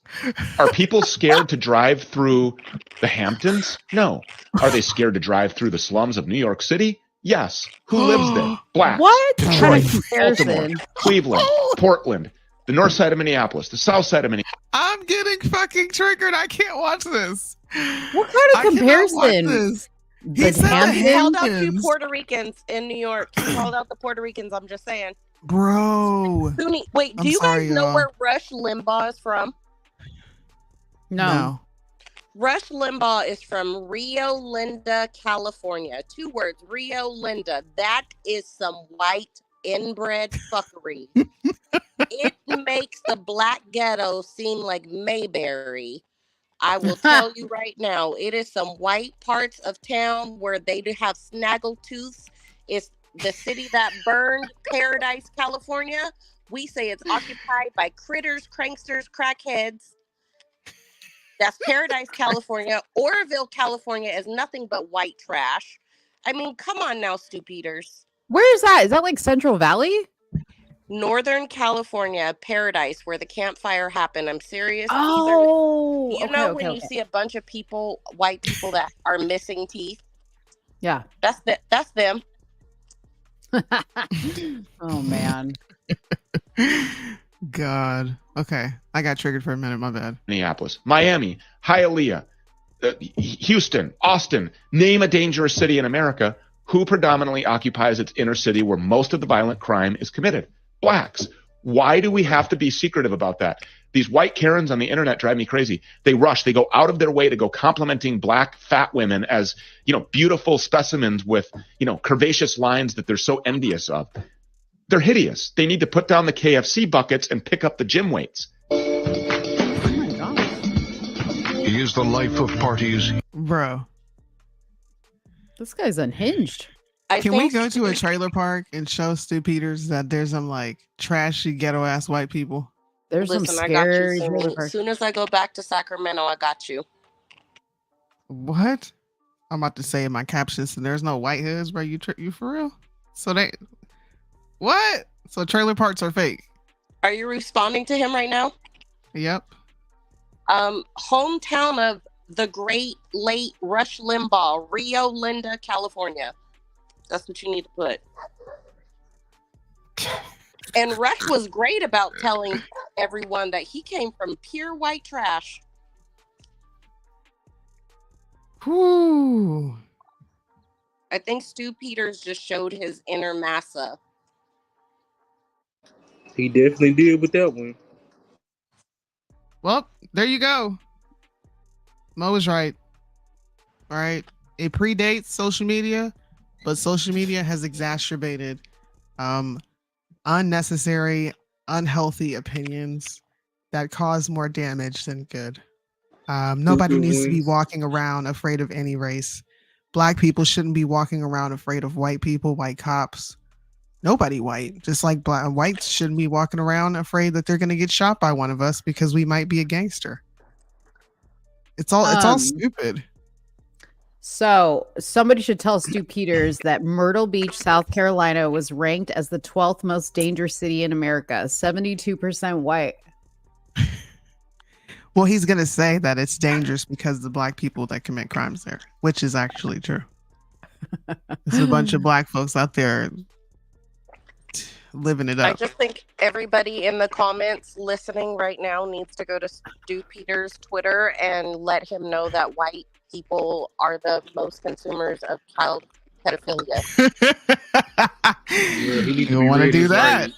Are people scared to drive through the Hamptons? No. Are they scared to drive through the slums of New York City? Yes. Who lives there? Blacks. What? Detroit, Baltimore, Cleveland, Portland, the north side of Minneapolis, the south side of Minneapolis. I'm getting fucking triggered. I can't watch this. What kind of comparison? He called out 2 Puerto Ricans in New York. He called out the Puerto Ricans. I'm just saying. Bro. Soonie, wait, do you guys know where Rush Limbaugh is from? No. Rush Limbaugh is from Rio Linda, California. 2 words, Rio Linda. That is some white inbred fuckery. It makes the black ghetto seem like Mayberry. I will tell you right now, it is some white parts of town where they do have snaggletooths. It's the city that burned Paradise, California. We say it's occupied by critters, cranksters, crackheads. That's Paradise, California. Oroville, California is nothing but white trash. I mean, come on now, Stu Peters. Where is that? Is that like Central Valley? Northern California, Paradise, where the campfire happened. I'm serious. Oh, When you see a bunch of people, white people that are missing teeth? Yeah. That's them. Oh, man. God. Okay. I got triggered for a minute. My bad. Minneapolis, Miami, Hialeah, Houston, Austin, name a dangerous city in America. Who predominantly occupies its inner city where most of the violent crime is committed? Blacks. Why do we have to be secretive about that? These white Karens on the internet drive me crazy. They go out of their way to go complimenting black fat women as, beautiful specimens with, curvaceous lines that they're so envious of. They're hideous. They need to put down the KFC buckets and pick up the gym weights. Oh my God. He is the life of parties. Bro. This guy's unhinged. Can we go to a trailer park and show Stu Peters that there's some trashy ghetto ass white people? There's some scary. As soon as I go back to Sacramento, I got you. What? I'm about to say in my captions, and there's no white hoods, bro. You for real? So they what? So trailer parks are fake. Are you responding to him right now? Yep. Hometown of the great late Rush Limbaugh, Rio Linda, California. That's what you need to put. And Rush was great about telling everyone that he came from pure white trash. Whew. I think Stu Peters just showed his inner massa. He definitely did with that one. Well, there you go. Mo was right. All right. It predates social media, but social media has exacerbated unnecessary, unhealthy opinions that cause more damage than good. Nobody needs to be walking around afraid of any race. Black people shouldn't be walking around afraid of white people, white cops. Nobody white. Just like whites shouldn't be walking around afraid that they're going to get shot by one of us because we might be a gangster. It's all stupid. So somebody should tell Stu Peters that Myrtle Beach, South Carolina was ranked as the 12th most dangerous city in America, 72% white. Well, he's going to say that it's dangerous because of the black people that commit crimes there, which is actually true. There's a bunch of black folks out there living it up. I just think everybody in the comments listening right now needs to go to Stu Peters' Twitter and let him know that white people are the most consumers of child pedophilia. You want to do that?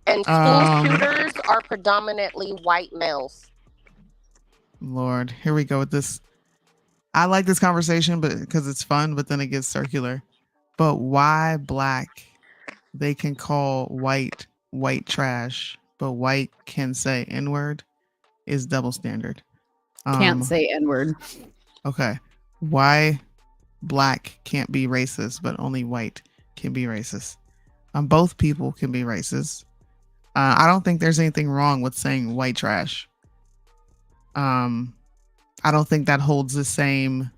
And school shooters are predominantly white males. Lord, here we go with this. I like this conversation, but because it's fun, but then it gets circular. But why black? They can call white trash, but white can say N-word is double standard. Can't say N-word. Okay. Why black can't be racist, but only white can be racist? Both people can be racist. I don't think there's anything wrong with saying white trash. I don't think that holds the same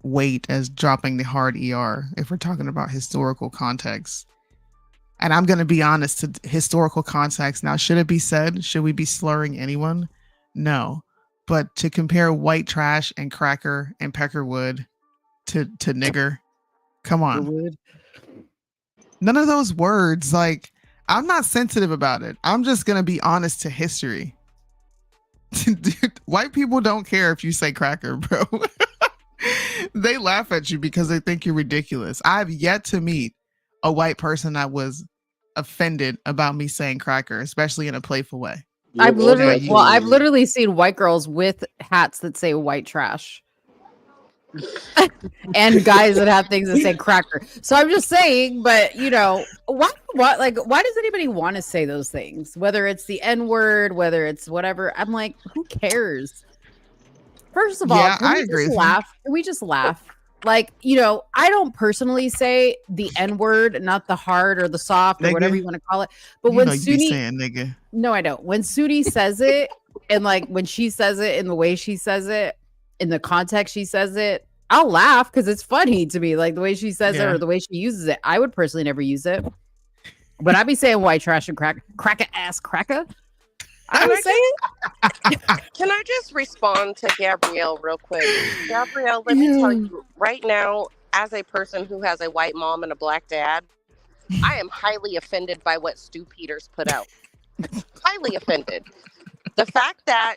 weight as dropping the hard ER if we're talking about historical context. And I'm going to be honest, to historical context. Now, should it be said? Should we be slurring anyone? No. But to compare white trash and cracker and peckerwood to nigger, come on. None of those words, like, I'm not sensitive about it. I'm just going to be honest to history. Dude, white people don't care if you say cracker, bro. They laugh at you because they think you're ridiculous. I've yet to meet a white person that was offended about me saying cracker, especially in a playful way. I've literally seen white girls with hats that say white trash. And guys that have things that say cracker. So I'm just saying, but you know, why does anybody want to say those things? Whether it's the N-word, whether it's whatever. I'm like, who cares? First of all, can we just laugh? Like, you know, I don't personally say the N-word, not the hard or the soft or whatever you want to call it. But when Soonie saying nigga. No, I don't. When Soonie says it, and like when she says it in the way she says it, in the context she says it, I'll laugh because it's funny to me, like the way she says it or the way she uses it. I would personally never use it. But I'd be saying white trash and cracker ass cracker. I would say it. Can I just respond to Gabrielle real quick? Gabrielle, let me tell you right now, as a person who has a white mom and a black dad, I am highly offended by what Stu Peters put out. Highly offended. The fact that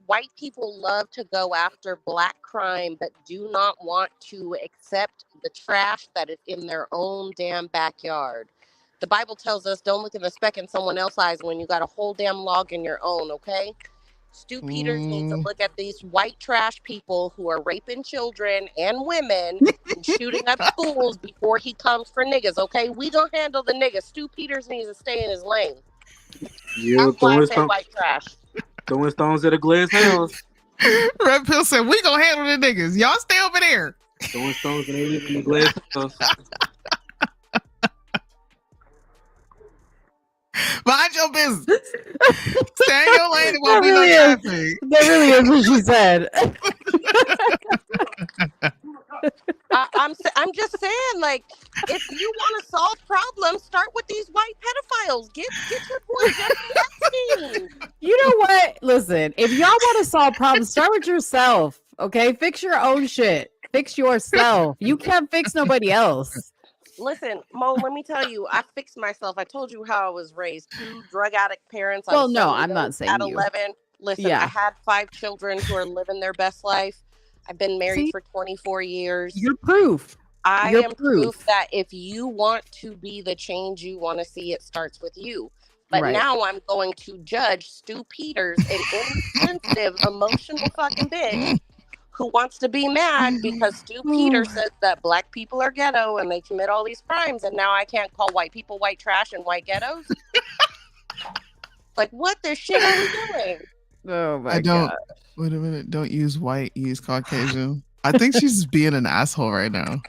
white people love to go after black crime but do not want to accept the trash that is in their own damn backyard. The Bible tells us don't look at the speck in someone else's eyes when you got a whole damn log in your own, okay? Stu Peters needs to look at these white trash people who are raping children and women and shooting up schools before he comes for niggas, okay? We don't handle the niggas. Stu Peters needs to stay in his lane. Yeah, that's why I say white trash. Throwing stones at a glass house. Red Pill said, we gonna handle the niggas. Y'all stay over there. Throwing stones and everything in the glass house. Mind your business. Stay in your lane. It won't be no traffic. That really is what she said. I'm just saying, like, if you want to solve problems, start with these white pedophiles. Get your boy Jeffrey Epstein. You know what? Listen, if y'all want to solve problems, start with yourself. Okay, fix your own shit. Fix yourself. You can't fix nobody else. Listen, Mo, let me tell you, I fixed myself. I told you how I was raised. 2 drug addict parents. Well, no, I'm not saying at you. 11. Listen, Yeah. I had 5 children who are living their best life. I've been married for 24 years. You're proof. I You're am proof that if you want to be the change you want to see, it starts with you. But Right. now I'm going to judge Stu Peters, an insensitive, emotional fucking bitch who wants to be mad because Stu Peters says that black people are ghetto and they commit all these crimes, and now I can't call white people white trash and white ghettos. Like, what the shit are we doing? Oh my God. Wait a minute. Don't use white, use Caucasian. I think she's being an asshole right now.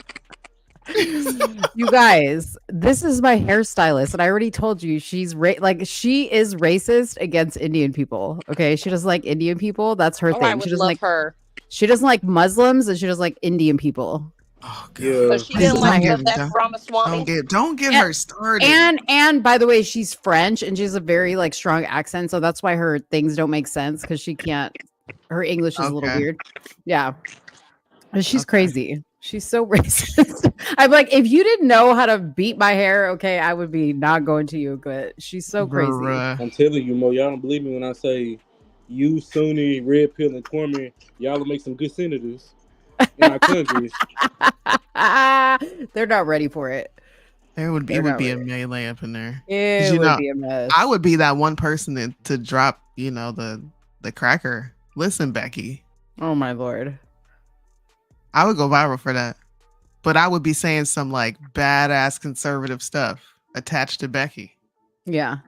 You guys, this is my hairstylist, and I already told you she is racist against Indian people. Okay, she doesn't like Indian people. That's her thing. I would She doesn't love like her. She doesn't like Muslims, and she doesn't like Indian people. Oh Yeah. So she didn't like Vivek Ramaswamy. Don't get her started. And by the way, she's French, and she has a very like strong accent, so that's why her things don't make sense because she can't. Her English is a little weird. Yeah, but she's crazy. She's so racist. I'm like, if you didn't know how to beat my hair, okay, I would be not going to you. But she's so crazy. I'm telling you, Mo, y'all don't believe me when I say you, Soonie, Red Pill, and Kwame, y'all will make some good senators in our countries. They're not ready for it. There would be a melee up in there. It would be a mess. I would be that one person to drop, the cracker. Listen, Becky. Oh my Lord. I would go viral for that. But I would be saying some like badass conservative stuff attached to Becky. Yeah.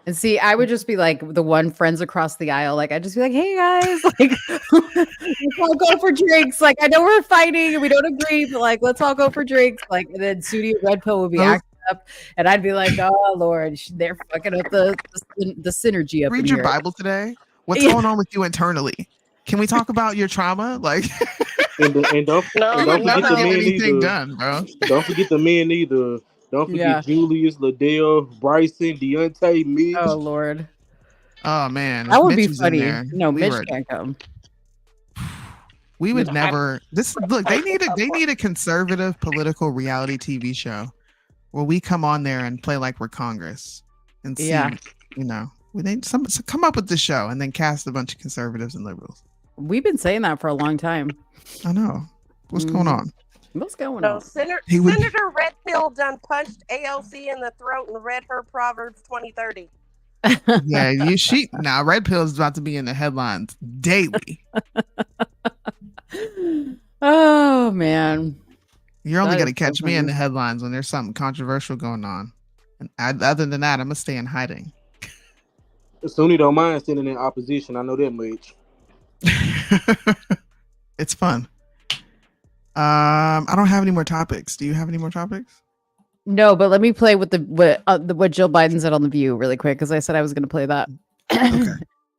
And see, I would just be like the one friends across the aisle. Like, I'd just be like, hey guys, like, let's all go for drinks. Like, I know we're fighting and we don't agree, but like, let's all go for drinks. Like, and then Soonie Red Pill would be acting up. And I'd be like, oh Lord, they're fucking up the synergy up Read in your here. Bible today. What's going on with you internally? Can we talk about your trauma? Like, and don't forget the men either. Done, bro. Don't forget the men either. Don't forget Julius, Liddell, Bryson, Deontay, Mitch. Oh Lord. Oh man, that would Mitch be funny. there, No, Mitch can't come. We would never. They need a conservative political reality TV show where we come on there and play like we're Congress and see. We need some come up with the show and then cast a bunch of conservatives and liberals. We've been saying that for a long time. I know. What's going on? What's going on? Senator Red Pill done punched AOC in the throat and read her Proverbs 2030. Now Red Pill is about to be in the headlines daily. Oh man. You're only going to catch me in the headlines when there's something controversial going on. And other than that, I'm going to stay in hiding. Soonie don't mind sitting in opposition. I know that much. It's fun. I don't have any more topics. Do you have any more topics? No, but let me play with what Jill Biden said on The View really quick because I said I was going to play that. Okay.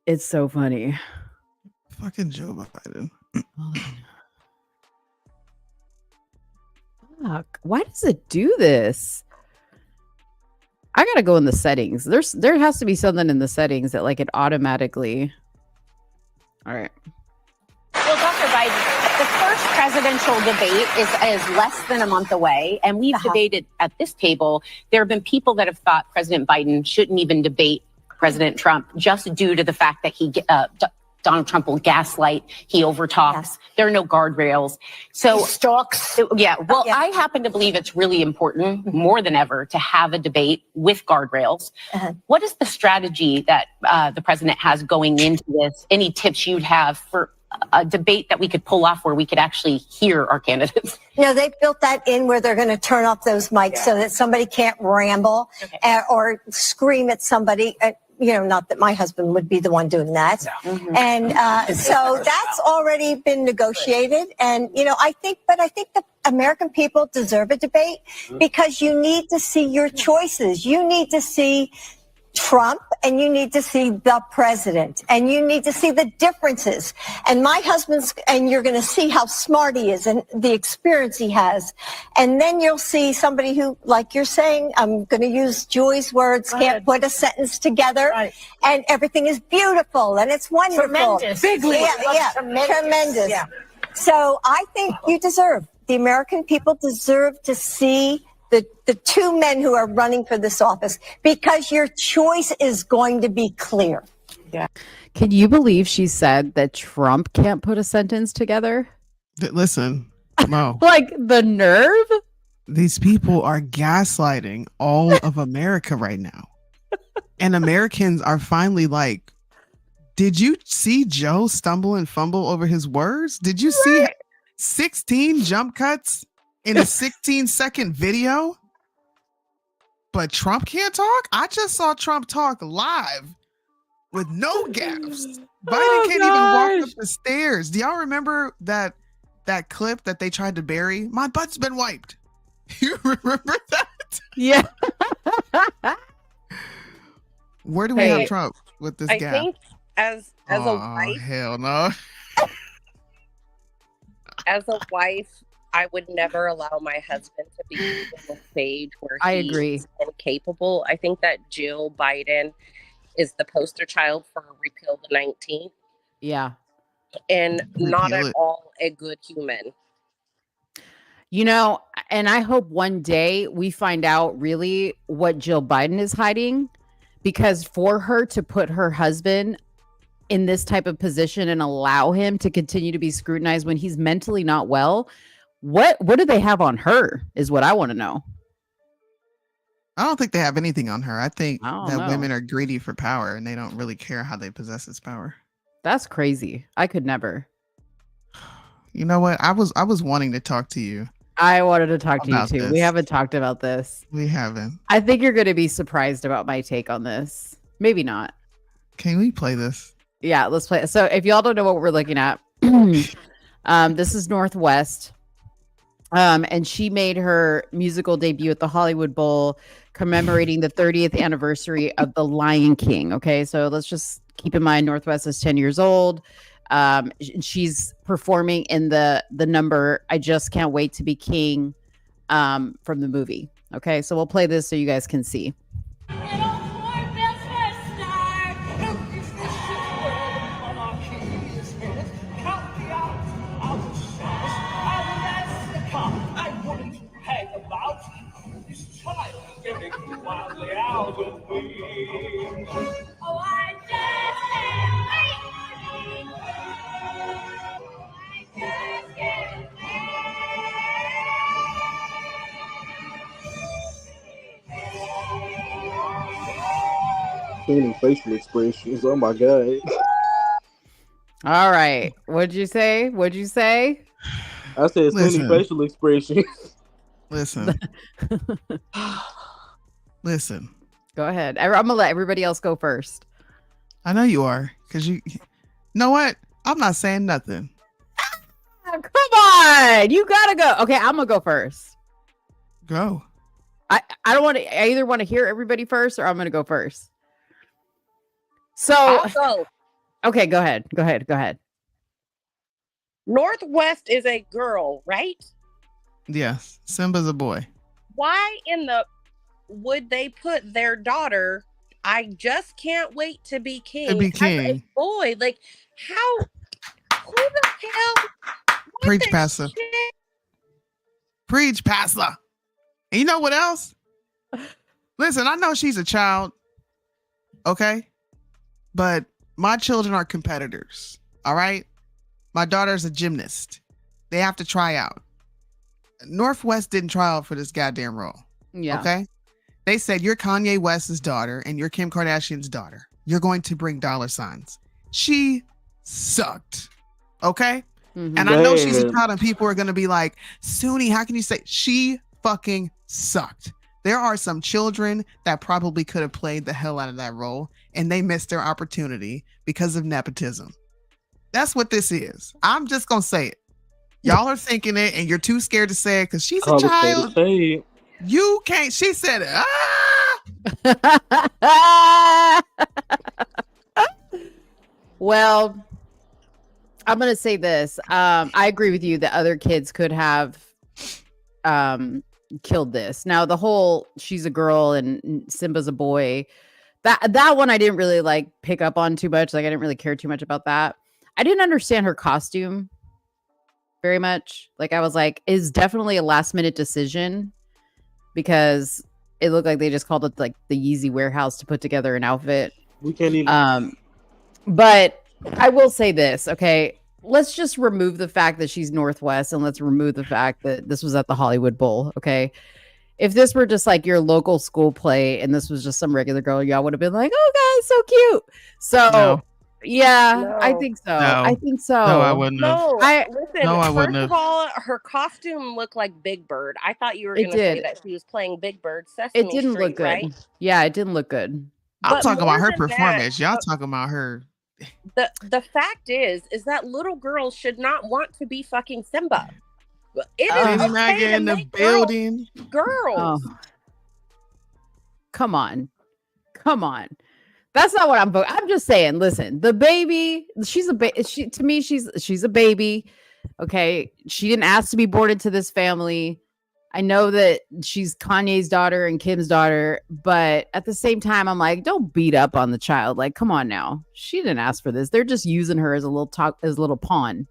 It's so funny. Fucking Joe Biden. Fuck. Why does it do this? I gotta go in the settings. There has to be something in the settings that like it automatically. All right. Well, Dr. Biden, the first presidential debate is less than a month away, and we've debated at this table. There have been people that have thought President Biden shouldn't even debate President Trump just due to the fact that Donald Trump will gaslight, he overtalks. Yes. There are no guardrails. So he stalks. I happen to believe it's really important, more than ever, to have a debate with guardrails. What is the strategy that the president has going into this? Any tips you'd have for a debate that we could pull off where we could actually hear our candidates? They've built that in where they're going to turn off those mics so that somebody can't ramble or scream at somebody. Not that my husband would be the one doing that. And so that's already been negotiated. And, I think the American people deserve a debate because you need to see your choices. You need to see Trump and you need to see the president and you need to see the differences. And my husband's, and you're going to see how smart he is and the experience he has. And then you'll see somebody who, like you're saying, I'm going to use Joy's words, can't put a sentence together. Right. And everything is beautiful and it's wonderful. Tremendous. Big league. Yeah, tremendous. Yeah. So I think the American people deserve to see the two men who are running for this office, because your choice is going to be clear. Yeah. Can you believe she said that Trump can't put a sentence together? Listen, Mo. Like the nerve? These people are gaslighting all of America right now. And Americans are finally like, did you see Joe stumble and fumble over his words? Did you see 16 jump cuts in a 16-second video? But Trump can't talk? I just saw Trump talk live with no gaps. Biden can't even walk up the stairs. Do y'all remember that clip that they tried to bury? My butt's been wiped. You remember that? Yeah. Where do we have Trump with this I gap? think as a wife, hell no. as a wife, I would never allow my husband to be on the stage where he's incapable. I think that Jill Biden is the poster child for repeal the 19th. Yeah. And not at all a good human. You know, and I hope one day we find out really what Jill Biden is hiding, because for her to put her husband in this type of position and allow him to continue to be scrutinized when he's mentally not well, what do they have on her is what I want to know. I don't think they have anything on her. I think that women are greedy for power and they don't really care how they possess this power. That's crazy. I could never. You know what? I was wanting to talk to you. I wanted to talk to you too. This. We haven't talked about this. We haven't. I think you're going to be surprised about my take on this. Maybe not. Can we play this? Yeah, let's play. So if y'all don't know what we're looking at, this is Northwest. And she made her musical debut at the Hollywood Bowl, commemorating the 30th anniversary of The Lion King. Okay, so let's just keep in mind Northwest is 10 years old. She's performing in the number "I Just Can't Wait to Be King" from the movie. Okay, so we'll play this so you guys can see. Soonie facial expressions. Oh my god. All right. What'd you say? I said Soonie facial expressions. Listen. Listen. Go ahead. I'm gonna let everybody else go first. I know you are, because you know what? I'm not saying nothing. Come on. You gotta go. Okay, I'm gonna go first. Go. I don't want to. I either want to hear everybody first or I'm gonna go first. So I'll go. Okay, go ahead. Northwest is a girl, right? Yes. Simba's a boy. Why in the would they put their daughter, I just can't wait to be king, To be as king. a boy? Like, how? Who the hell? Preach, Pastor. Preach, Pastor. And you know what else? Listen, I know she's a child. Okay? But my children are competitors. All right? My daughter's a gymnast. They have to try out. Northwest didn't try out for this goddamn role. Yeah. Okay? They said, you're Kanye West's daughter and you're Kim Kardashian's daughter. You're going to bring dollar signs. She sucked. Okay? Mm-hmm. And I know she's a child and people are going to be like, Soonie, how can you say? She fucking sucked. There are some children that probably could have played the hell out of that role and they missed their opportunity because of nepotism. That's what this is. I'm just going to say it. Y'all are thinking it and you're too scared to say it because she's a child. You can't. She said it. Well, I'm gonna say this. I agree with you that other kids could have killed this. Now the whole she's a girl and Simba's a boy. That one I didn't really like pick up on too much. Like I didn't really care too much about that. I didn't understand her costume very much. Like I was like, is definitely a last minute decision because it looked like they just called it like the Yeezy warehouse to put together an outfit. We can't even. But I will say this, okay? Let's just remove the fact that she's Northwest and let's remove the fact that this was at the Hollywood Bowl, okay? If this were just like your local school play and this was just some regular girl, y'all would have been like, oh, guys, so cute. So, No. yeah, No. I think so. No. I think so. No, I wouldn't have. No, listen. No, I first wouldn't of have. all, her costume looked like Big Bird. I thought you were It going to say did. that she was playing Big Bird Sesame It didn't Street, look good. right? Yeah, it didn't look good. I'm But talking about more her than that, performance. Y'all talking about her. the fact is that little girls should not want to be fucking Simba. It is Lady okay Naga to in the make girls building. girls. Oh. Come on. That's not what I'm voting. I'm just saying, listen, the baby, she's a baby. To me, she's a baby. Okay. She didn't ask to be born into this family. I know that she's Kanye's daughter and Kim's daughter, but at the same time, I'm like, don't beat up on the child. Like, come on now. She didn't ask for this. They're just using her as a little pawn.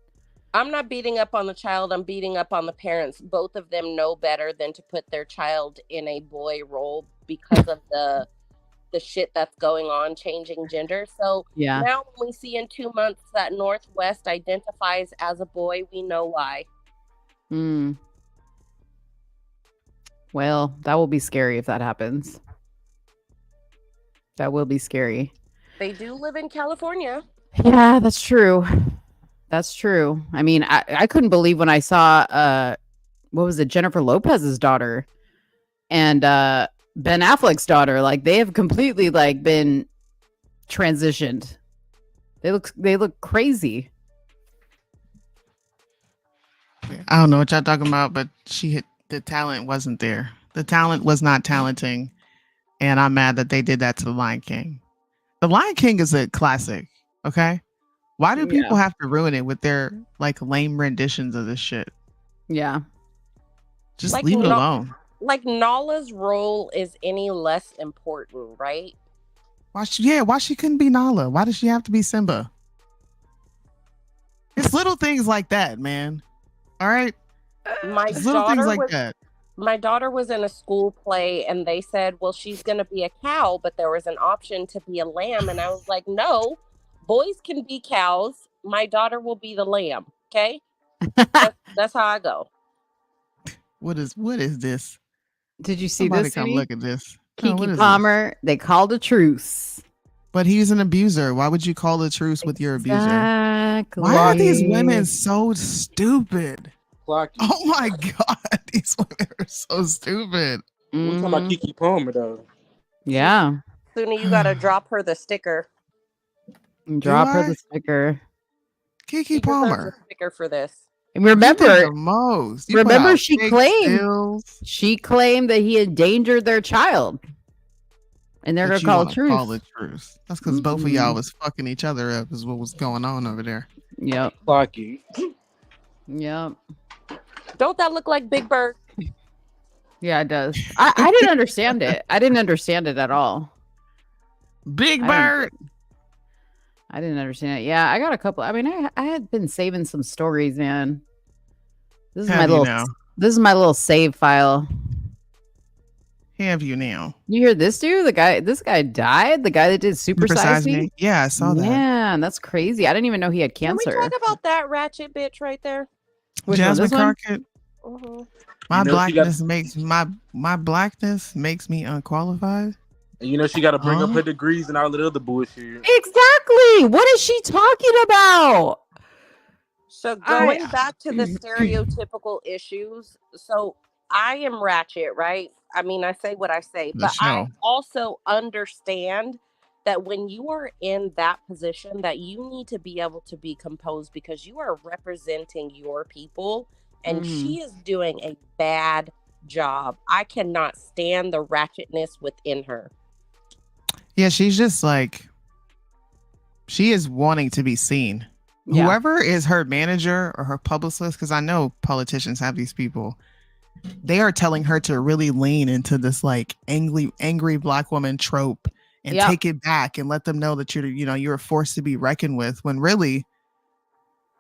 I'm not beating up on the child. I'm beating up on the parents. Both of them know better than to put their child in a boy role because of the shit that's going on, changing gender. So Yeah. now when we see in 2 months that Northwest identifies as a boy, we know why. Well, that will be scary if that happens. That will be scary. They do live in California. Yeah, that's true. That's true. I mean, I couldn't believe when I saw what was it, Jennifer Lopez's daughter and Ben Affleck's daughter. Like they have completely like been transitioned. They look crazy. I don't know what y'all talking about, but the talent wasn't there. The talent was not talenting, and I'm mad that they did that to The Lion King. The Lion King is a classic, okay? Why do people have to ruin it with their like lame renditions of this shit? Yeah. Just Like, leave it alone. Like Nala's role is any less important, right? Why she couldn't be Nala? Why does she have to be Simba? It's little things like that, man. All right? It's little things like that. My daughter was in a school play and they said, well, she's going to be a cow, but there was an option to be a lamb. And I was like, no, boys can be cows. My daughter will be the lamb. Okay. That's how I go. What is this? Did you see Somebody this? come Soonie? look at this. Keke Palmer, they called a truce. But he's an abuser. Why would you call a truce with your abuser? Exactly. Why are these women so stupid? Clocky. Oh my God. These women are so stupid. We're talking about Keke Palmer, though. Yeah. Soonie, you got to drop her the sticker. Drop her the sticker. She Keke Palmer. deserves a sticker for this. And remember, You did the most. You put remember out she big claimed stills. that he endangered their child. And they're But gonna you call wanna a truce. call it truce. That's because both of y'all was fucking each other up is what was going on over there. Yep. Clocky. Yep. Don't that look like Big Bird? Yeah, it does. I didn't understand it. I didn't understand it at all. Big Bird. I didn't understand it. Yeah, I got a couple. I mean, I had been saving some stories, man. This is Have my you little. now? This is my little save file. Have you now? You hear this dude? This guy died. The guy that did Super Size Me. Yeah, I saw that. Man, that's crazy. I didn't even know he had Can we cancer. talk about that ratchet bitch right there? Which one, Jasmine this one? Crockett. Mhm. My You know, she blackness makes my blackness makes me unqualified. And you know she got to bring up Huh? her degrees and all that other bullshit. Exactly. What is she talking about? So going back to the stereotypical issues, so I am ratchet, right? I mean, I say what I say, The but I show. also understand that when you are in that position, that you need to be able to be composed because you are representing your people, and she is doing a bad job. I cannot stand the ratchetness within her. Yeah, she's just like, she is wanting to be seen. Yeah. Whoever is her manager or her publicist, because I know politicians have these people, they are telling her to really lean into this like angry black woman trope and take it back and let them know that you're a force to be reckoned with, when really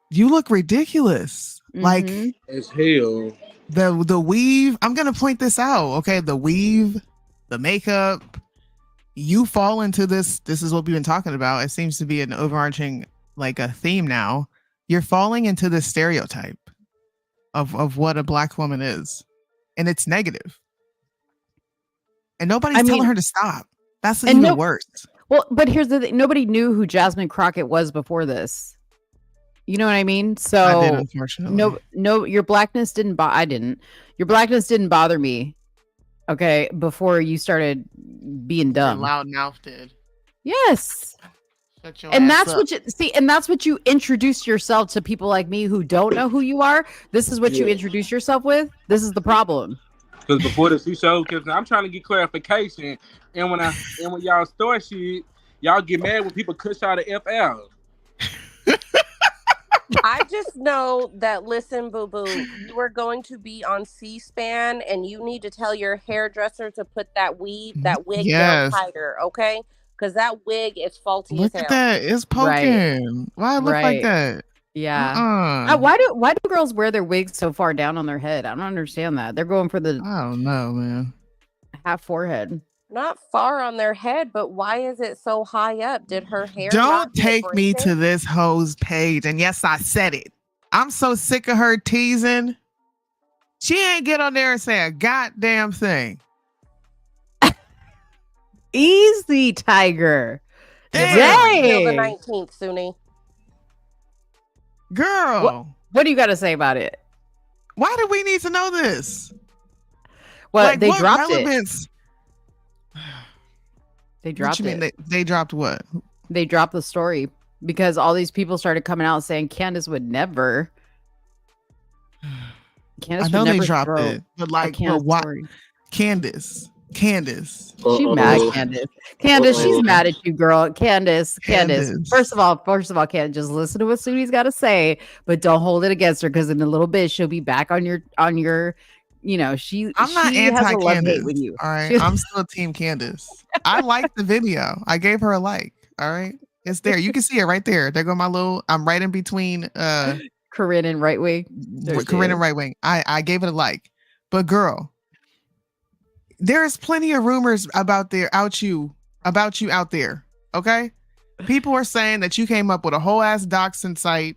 you look ridiculous. Like as hell. The weave, I'm gonna point this out, okay? The weave, the makeup, you fall into this is what we've been talking about. It seems to be an overarching like a theme now. You're falling into this stereotype of what a black woman is, and it's negative, and nobody's telling her to stop. That's even worse. Well, but here's the thing. Nobody knew who Jasmine Crockett was before this. You know what I mean? So I did, unfortunately. No, your blackness didn't I didn't. Your blackness didn't bother me. Okay, before you started being dumb. Loud mouth did. Yes. And that's what you see, and that's what you introduce yourself to people like me who don't know who you are. This is what you introduce yourself with. This is the problem. Because before this, you showed, because I'm trying to get clarification, and when y'all start shit, y'all get mad when people cuss y'all the F out. I just know that, listen, boo-boo, you are going to be on C-SPAN, and you need to tell your hairdresser to put that wig down tighter, okay? Because that wig is faulty Look as hell. at that. It's poking. Why it look like that? Yeah. Why do girls wear their wigs so far down on their head? I don't understand that. They're going for the I don't know, man. half forehead. Not far on their head, but why is it so high up? Did her hair Don't take me to this hoe's page. And yes, I said it. I'm so sick of her teasing. She ain't get on there and say a goddamn thing. Easy, Tiger. Dang. Till the 19th, Soonie. Girl. What do you got to say about it? Why do we need to know this? Well, like, they what dropped relevance? They dropped what you mean? They dropped what? They dropped the story because all these people started coming out saying Candace would never. I know they dropped it, but like, why? Candace. She's mad, Candace. Candace, she's mad at you, girl. Candace. First of all, Candace, just listen to what Soonie's got to say, but don't hold it against her because in a little bit she'll be back on your. You know, I'm not anti-Candace. With you. All right, I'm still Team Candace. I like the video. I gave her a like. All right, it's there. You can see it right there. There go my little. I'm right in between. Corinne and Right Wing. Corinne and Right Wing. I gave it a like, but girl, there's plenty of rumors about you out there. Okay, people are saying that you came up with a whole ass doxing site.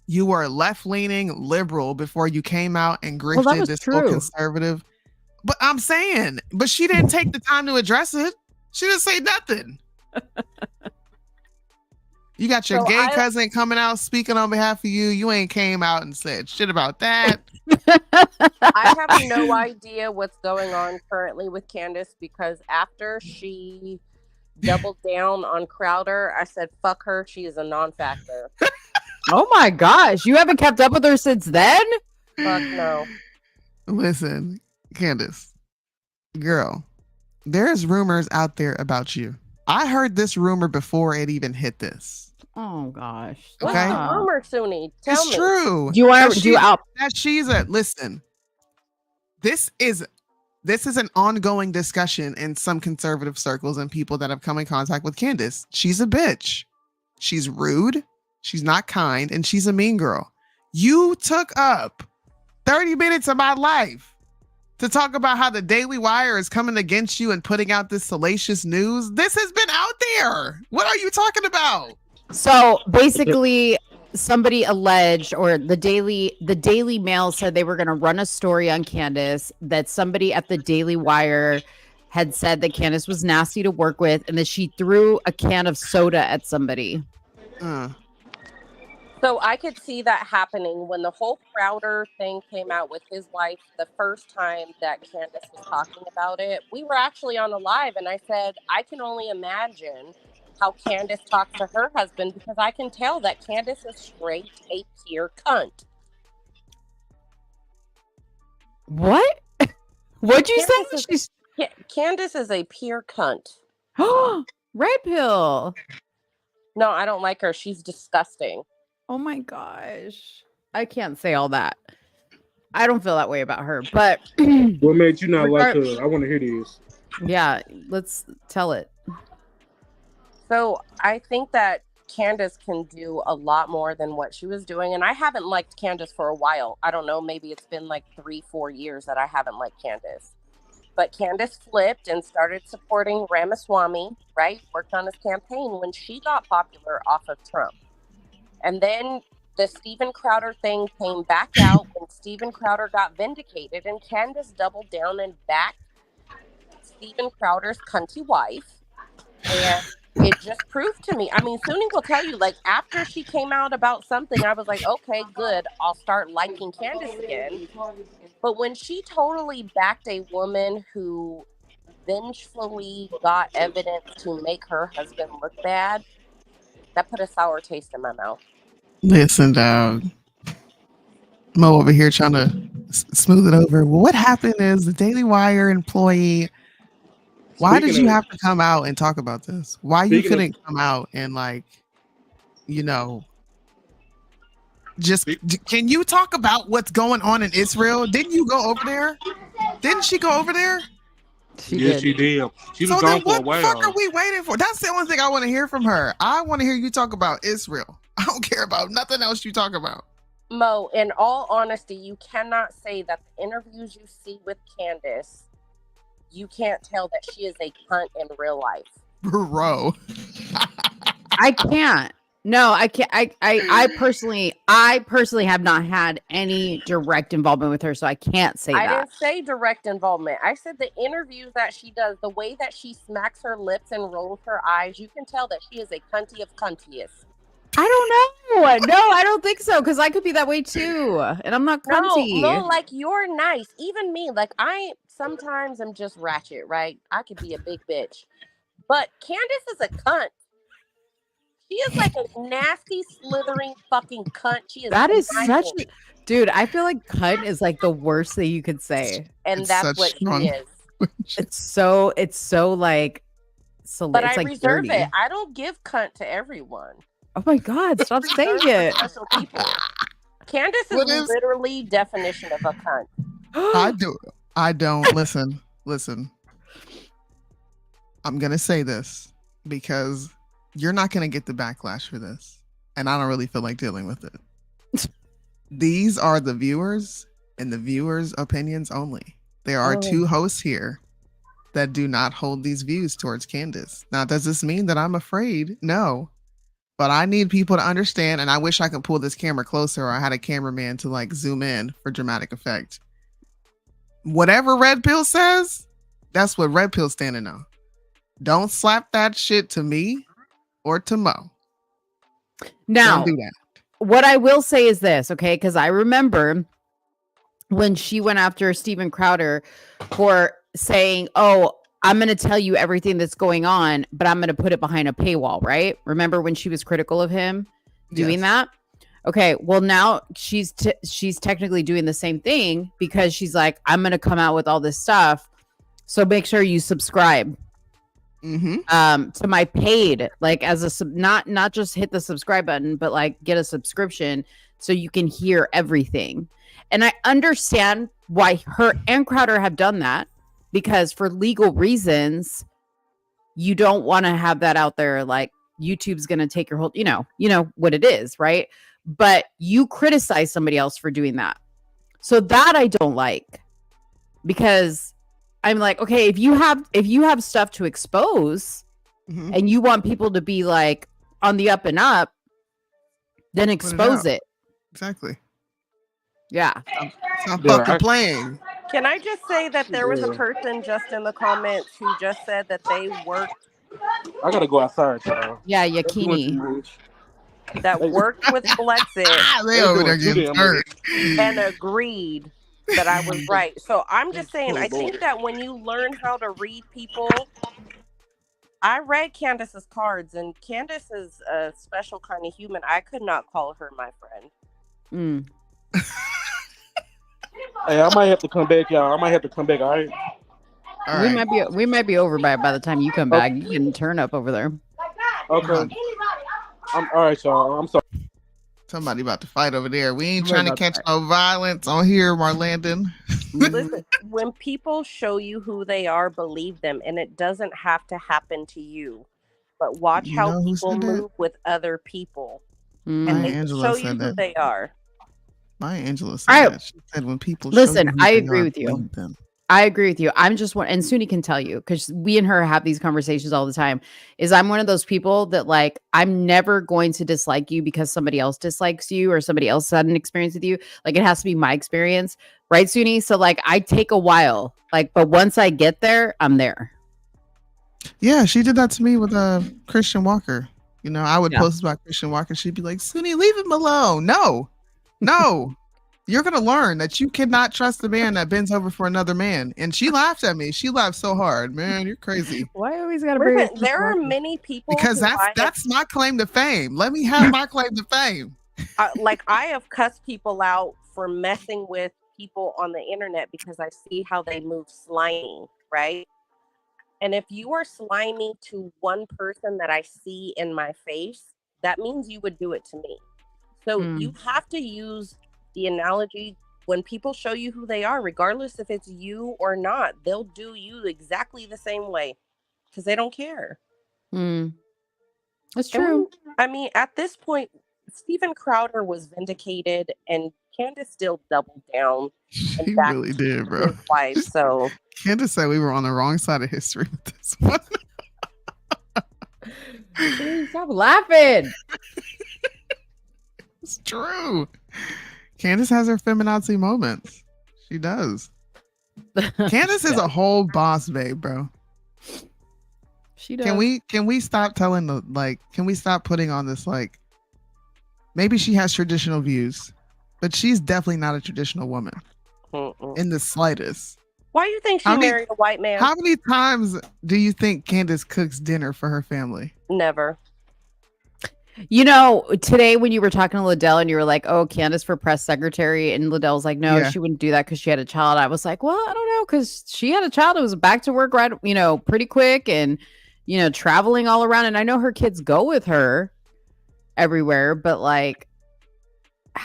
You were left-leaning liberal before you came out and grifted this whole conservative. But I'm saying, but she didn't take the time to address it. She didn't say nothing. You got your gay cousin coming out speaking on behalf of you. You ain't came out and said shit about that. I have no idea what's going on currently with Candace because after she doubled down on Crowder, I said, fuck her. She is a non-factor. Oh my gosh. You haven't kept up with her since then? Fuck no. Listen, Candace, girl, there's rumors out there about you. I heard this rumor before it even hit this. Oh gosh. What's the rumor, Soonie? Tell me. It's true. Do you want to listen? This is an ongoing discussion in some conservative circles and people that have come in contact with Candace. She's a bitch. She's rude. She's not kind, and she's a mean girl. You took up 30 minutes of my life to talk about how the Daily Wire is coming against you and putting out this salacious news. This has been out there. What are you talking about? So basically, somebody alleged, or the Daily Mail said they were going to run a story on Candace that somebody at the Daily Wire had said that Candace was nasty to work with and that she threw a can of soda at somebody. So I could see that happening when the whole Crowder thing came out with his wife the first time that Candace was talking about it. We were actually on the live and I said, I can only imagine how Candace talks to her husband because I can tell that Candace is straight a pure cunt. What? What'd you say? Candace is a pure cunt. Red pill. No, I don't like her. She's disgusting. Oh my gosh. I can't say all that. I don't feel that way about her, but what made you not like her? I want to hear this. Yeah, let's tell it. So I think that Candace can do a lot more than what she was doing. And I haven't liked Candace for a while. I don't know, maybe it's been like 3-4 years that I haven't liked Candace. But Candace flipped and started supporting Ramaswamy, right? Worked on his campaign when she got popular off of Trump. And then the Steven Crowder thing came back out when Steven Crowder got vindicated, and Candace doubled down and backed Steven Crowder's cunty wife. And it just proved to me. I mean, Soonie will tell you, like, after she came out about something, I was like, okay, good. I'll start liking Candace again. But when she totally backed a woman who vengefully got evidence to make her husband look bad, that put a sour taste in my mouth. Listen, dog. Mo over here trying to smooth it over. Well, what happened is the Daily Wire employee. Why did you have to come out and talk about this? Why you couldn't come out and, like, just can you talk about what's going on in Israel? Didn't you go over there? Didn't she go over there? She did. She was gone for a while. What the fuck are we waiting for? That's the only thing I want to hear from her. I want to hear you talk about Israel. I don't care about nothing else you talk about. Mo, in all honesty, you cannot say that the interviews you see with Candace, you can't tell that she is a cunt in real life. Bro. I can't. No, I can't. I personally have not had any direct involvement with her, so I can't say that. I didn't say direct involvement. I said the interviews that she does, the way that she smacks her lips and rolls her eyes, you can tell that she is a cunty of cuntiest. I don't know. No, I don't think so, because I could be that way too, and I'm not cunty. No, like, you're nice. Even me, like, I sometimes am just ratchet, right? I could be a big bitch, but Candace is a cunt. She is like a nasty, slithering fucking cunt. She is. That is such, dude. I feel like cunt is like the worst thing you could say, and that's what she is. It's so like, so. But it's I like reserve dirty. it. I don't give cunt to everyone. Oh my god! Stop saying it. Special people. Candace is literally definition of a cunt. I don't listen. I'm gonna say this because you're not gonna get the backlash for this, and I don't really feel like dealing with it. These are the viewers and the viewers' opinions only. There are two hosts here that do not hold these views towards Candace. Now, does this mean that I'm afraid? No. But I need people to understand, and I wish I could pull this camera closer, or I had a cameraman to, like, zoom in for dramatic effect. Whatever Red Pill says, that's what Red Pill's standing on. Don't slap that shit to me or to Mo. Now, don't do that. What I will say is this, okay? Because I remember when she went after Steven Crowder for saying, "Oh, I'm going to tell you everything that's going on, but I'm going to put it behind a paywall," right? Remember when she was critical of him doing that? Okay, well, now she's technically doing the same thing, because she's like, I'm going to come out with all this stuff, so make sure you subscribe to my paid, like, as a not just hit the subscribe button, but like get a subscription so you can hear everything. And I understand why her and Crowder have done that, because for legal reasons, you don't want to have that out there. Like, YouTube's going to take your whole, you know what it is, right? But you criticize somebody else for doing that. So that I don't like, because I'm like, okay, if you have stuff to expose and you want people to be like on the up and up, then expose it. Exactly. Yeah. Stop fucking playing. Can I just say that there was a person just in the comments who just said that they worked. I gotta go outside, y'all. Yeah, Yakini. That worked with Blexit. They over there getting hurt. And agreed that I was right. So I'm just saying, I think that when you learn how to read people, I read Candace's cards, and Candace is a special kind of human. I could not call her my friend. Hey, I might have to come back, y'all. I might have to come back, all right? All we right. might be over by the time you come back. You can turn up over there. Okay. All right, y'all. I'm sorry. Somebody about to fight over there. We ain't Somebody trying to about to catch fight. no violence on here, Marlandon. Listen, when people show you who they are, believe them, and it doesn't have to happen to you. But watch You how know who people said that? move with other people, and Maya they will Angelou show you said who that. they are. Maya Angelou said All right. that. She said when people Listen, show you who I they agree are, with you. believe them. I agree with you. I'm just one, and Soonie can tell you because we and her have these conversations all the time. Is I'm one of those people that like I'm never going to dislike you because somebody else dislikes you or somebody else had an experience with you. Like it has to be my experience, right, Soonie? So like I take a while, like, but once I get there, I'm there. Yeah, she did that to me with Christian Walker. You know, I would Yeah. post about Christian Walker. She'd be like, Soonie, leave him alone. No. You're going to learn that you cannot trust a man that bends over for another man. And she laughed at me. She laughed so hard. Man, you're crazy. Why always got to bring Listen, up there are many people Because who I have, that's my claim to fame. Let me have my claim to fame. like I have cussed people out for messing with people on the internet because I see how they move slimy, right? And if you are slimy to one person that I see in my face, that means you would do it to me. So you have to use the analogy when people show you who they are, regardless if it's you or not, they'll do you exactly the same way because they don't care. That's true. I mean, at this point, Steven Crowder was vindicated and Candace still doubled down and He backed really did, bro. his wife. So Candace said we were on the wrong side of history with this one. Stop laughing. It's true. Candace has her feminazi moments. She does. Candace is a whole boss babe, bro. She does. Can we stop telling can we stop putting on this maybe she has traditional views, but she's definitely not a traditional woman in the slightest. why do you think she married a white man? How many times do you think Candace cooks dinner for her family? Never. You know, today when you were talking to Liddell and you were like, oh, Candace for press secretary, and Liddell's like, no, Yeah. she wouldn't do that because she had a child. I was like, well, I don't know, because she had a child. It was back to work right, pretty quick and, traveling all around. And I know her kids go with her everywhere, but like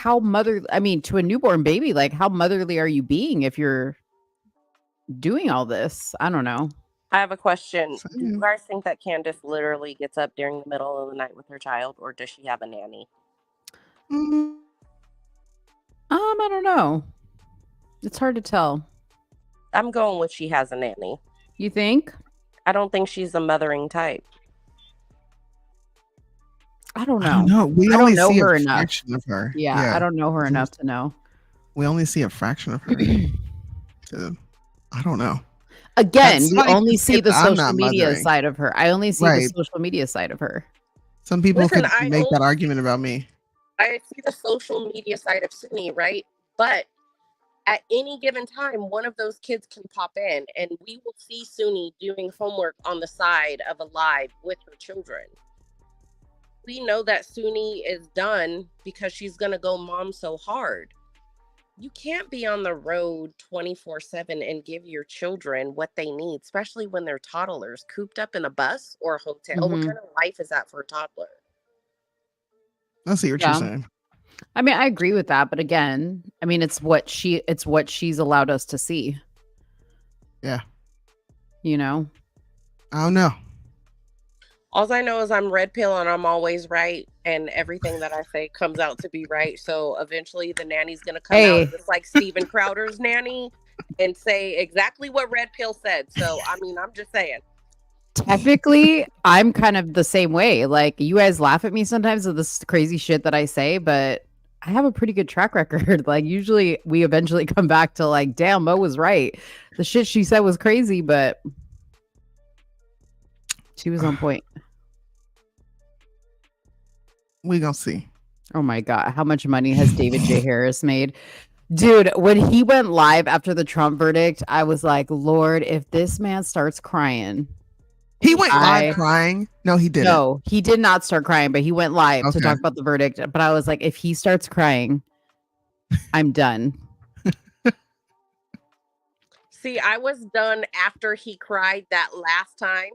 to a newborn baby, like how motherly are you being if you're doing all this? I don't know. I have a question. Do you guys think that Candace literally gets up during the middle of the night with her child, or does she have a nanny? I don't know. It's hard to tell. I'm going with she has a nanny. You think? I don't think she's a mothering type. I don't know. I don't know. We I only don't know see her a enough. fraction of her. Yeah, I don't know her enough to know. We only see a fraction of her. I don't know. Again, you funny only to see say the that I'm social not media mothering. side of her. I only see the Right. social media side of her. Some people Listen, could I make that only- argument about me. I see the social media side of Soonie, right? But at any given time, one of those kids can pop in and we will see Soonie doing homework on the side of a live with her children. We know that Soonie is done because she's going to go mom so hard. You can't be on the road 24/7 and give your children what they need, especially when they're toddlers, cooped up in a bus or a hotel. What kind of life is that for a toddler? I see what you're saying. I mean, I agree with that, but again, I mean, it's what she's allowed us to see. Yeah. I don't know. All I know is I'm red pill and I'm always right, and everything that I say comes out to be right. So eventually the nanny's going to come out just like Steven Crowder's nanny and say exactly what red pill said. So, I mean, I'm just saying. Technically, I'm kind of the same way. Like, you guys laugh at me sometimes with this crazy shit that I say, but I have a pretty good track record. Like, usually we eventually come back to like, damn, Mo was right. The shit she said was crazy, but she was on point. We gonna see. Oh my God. How much money has David J. Harris made? Dude, when he went live after the Trump verdict, I was like, Lord, if this man starts crying. He went live crying? No, he didn't. No, he did not start crying, but he went live to Okay. talk about the verdict. But I was like, if he starts crying, I'm done. See, I was done after he cried that last time.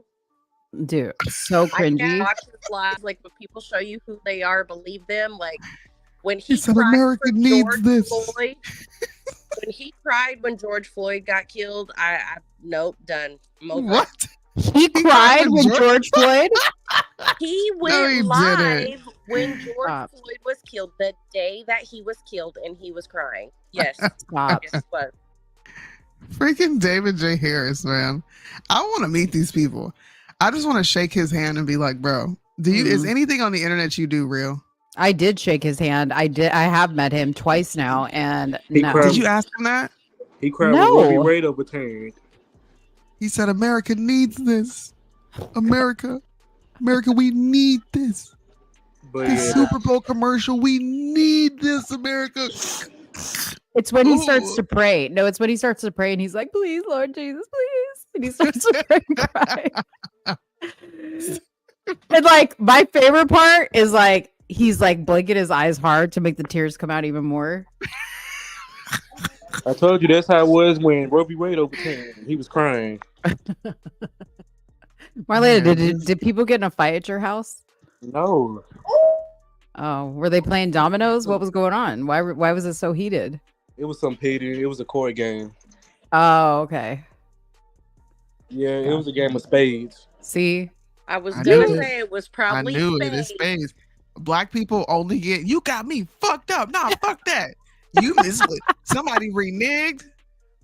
Dude, so I can't cringy. watch his lives. Like when people show you who they are, believe them. Like when he said cried America for needs George this. Floyd. When he cried when George Floyd got killed, I nope, done. I'm over it. What? He cried when George Floyd? He No, went he live didn't. when George Floyd was killed, the day that he was killed, and he was crying. Yes. Stop. Yes, he was. Freaking David J. Harris, man. I want to meet these people. I just want to shake his hand and be like, bro, is anything on the internet you do real? I did shake his hand. I have met him twice now, and Did you ask him that? He cried No. when Roe v. Wade overturned. He said, America needs this. America, we need this. But This Super Bowl commercial, we need this, America. It's when he starts to pray. No, it's when he starts to pray and he's like, please, Lord Jesus, please. And he starts to pray and cry. And like, my favorite part is like, he's like blinking his eyes hard to make the tears come out even more. I told you that's how it was when Roe v. Wade overturned. He was crying. Marlena, did people get in a fight at your house? No. Oh, were they playing dominoes? What was going on? Why was it so heated? It was some petty. It was a court game. Oh, okay. Yeah, it was a game of spades. See? I was I gonna knew say it was probably I knew it. It's spades. Black people only get, you got me fucked up. Nah, fuck that. You somebody reneged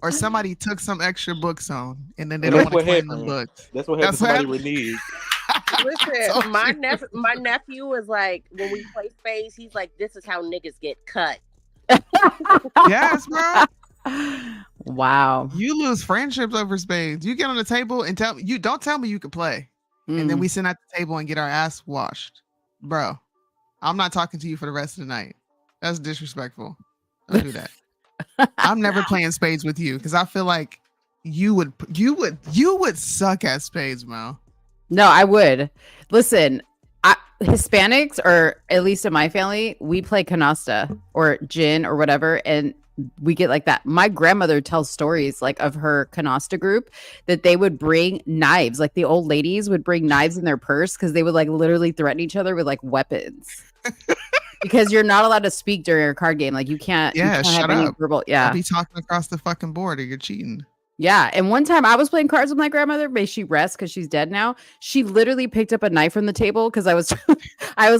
or somebody took some extra books on and then they don't want to claim the books. That's what happened. Somebody reneged. Listen, my nephew was like, when we play spades, he's like, this is how niggas get cut. Yes, bro. Wow. You lose friendships over spades. You get on the table and don't tell me you can play. And then we sit at the table and get our ass washed. Bro, I'm not talking to you for the rest of the night. That's disrespectful. Don't do that. I'm never playing spades with you because I feel like you would suck at spades, Mo. No, I would. Listen, Hispanics, or at least in my family, we play canasta or gin or whatever, and we get like that. My grandmother tells stories like of her canasta group that they would bring knives. Like the old ladies would bring knives in their purse because they would like literally threaten each other with like weapons. Because you're not allowed to speak during a card game. Like you can't. Yeah, you can't shut have any up. verbal. Yeah, I'll be talking across the fucking board or you're cheating. Yeah. And one time I was playing cards with my grandmother. May she rest because she's dead now. She literally picked up a knife from the table because I was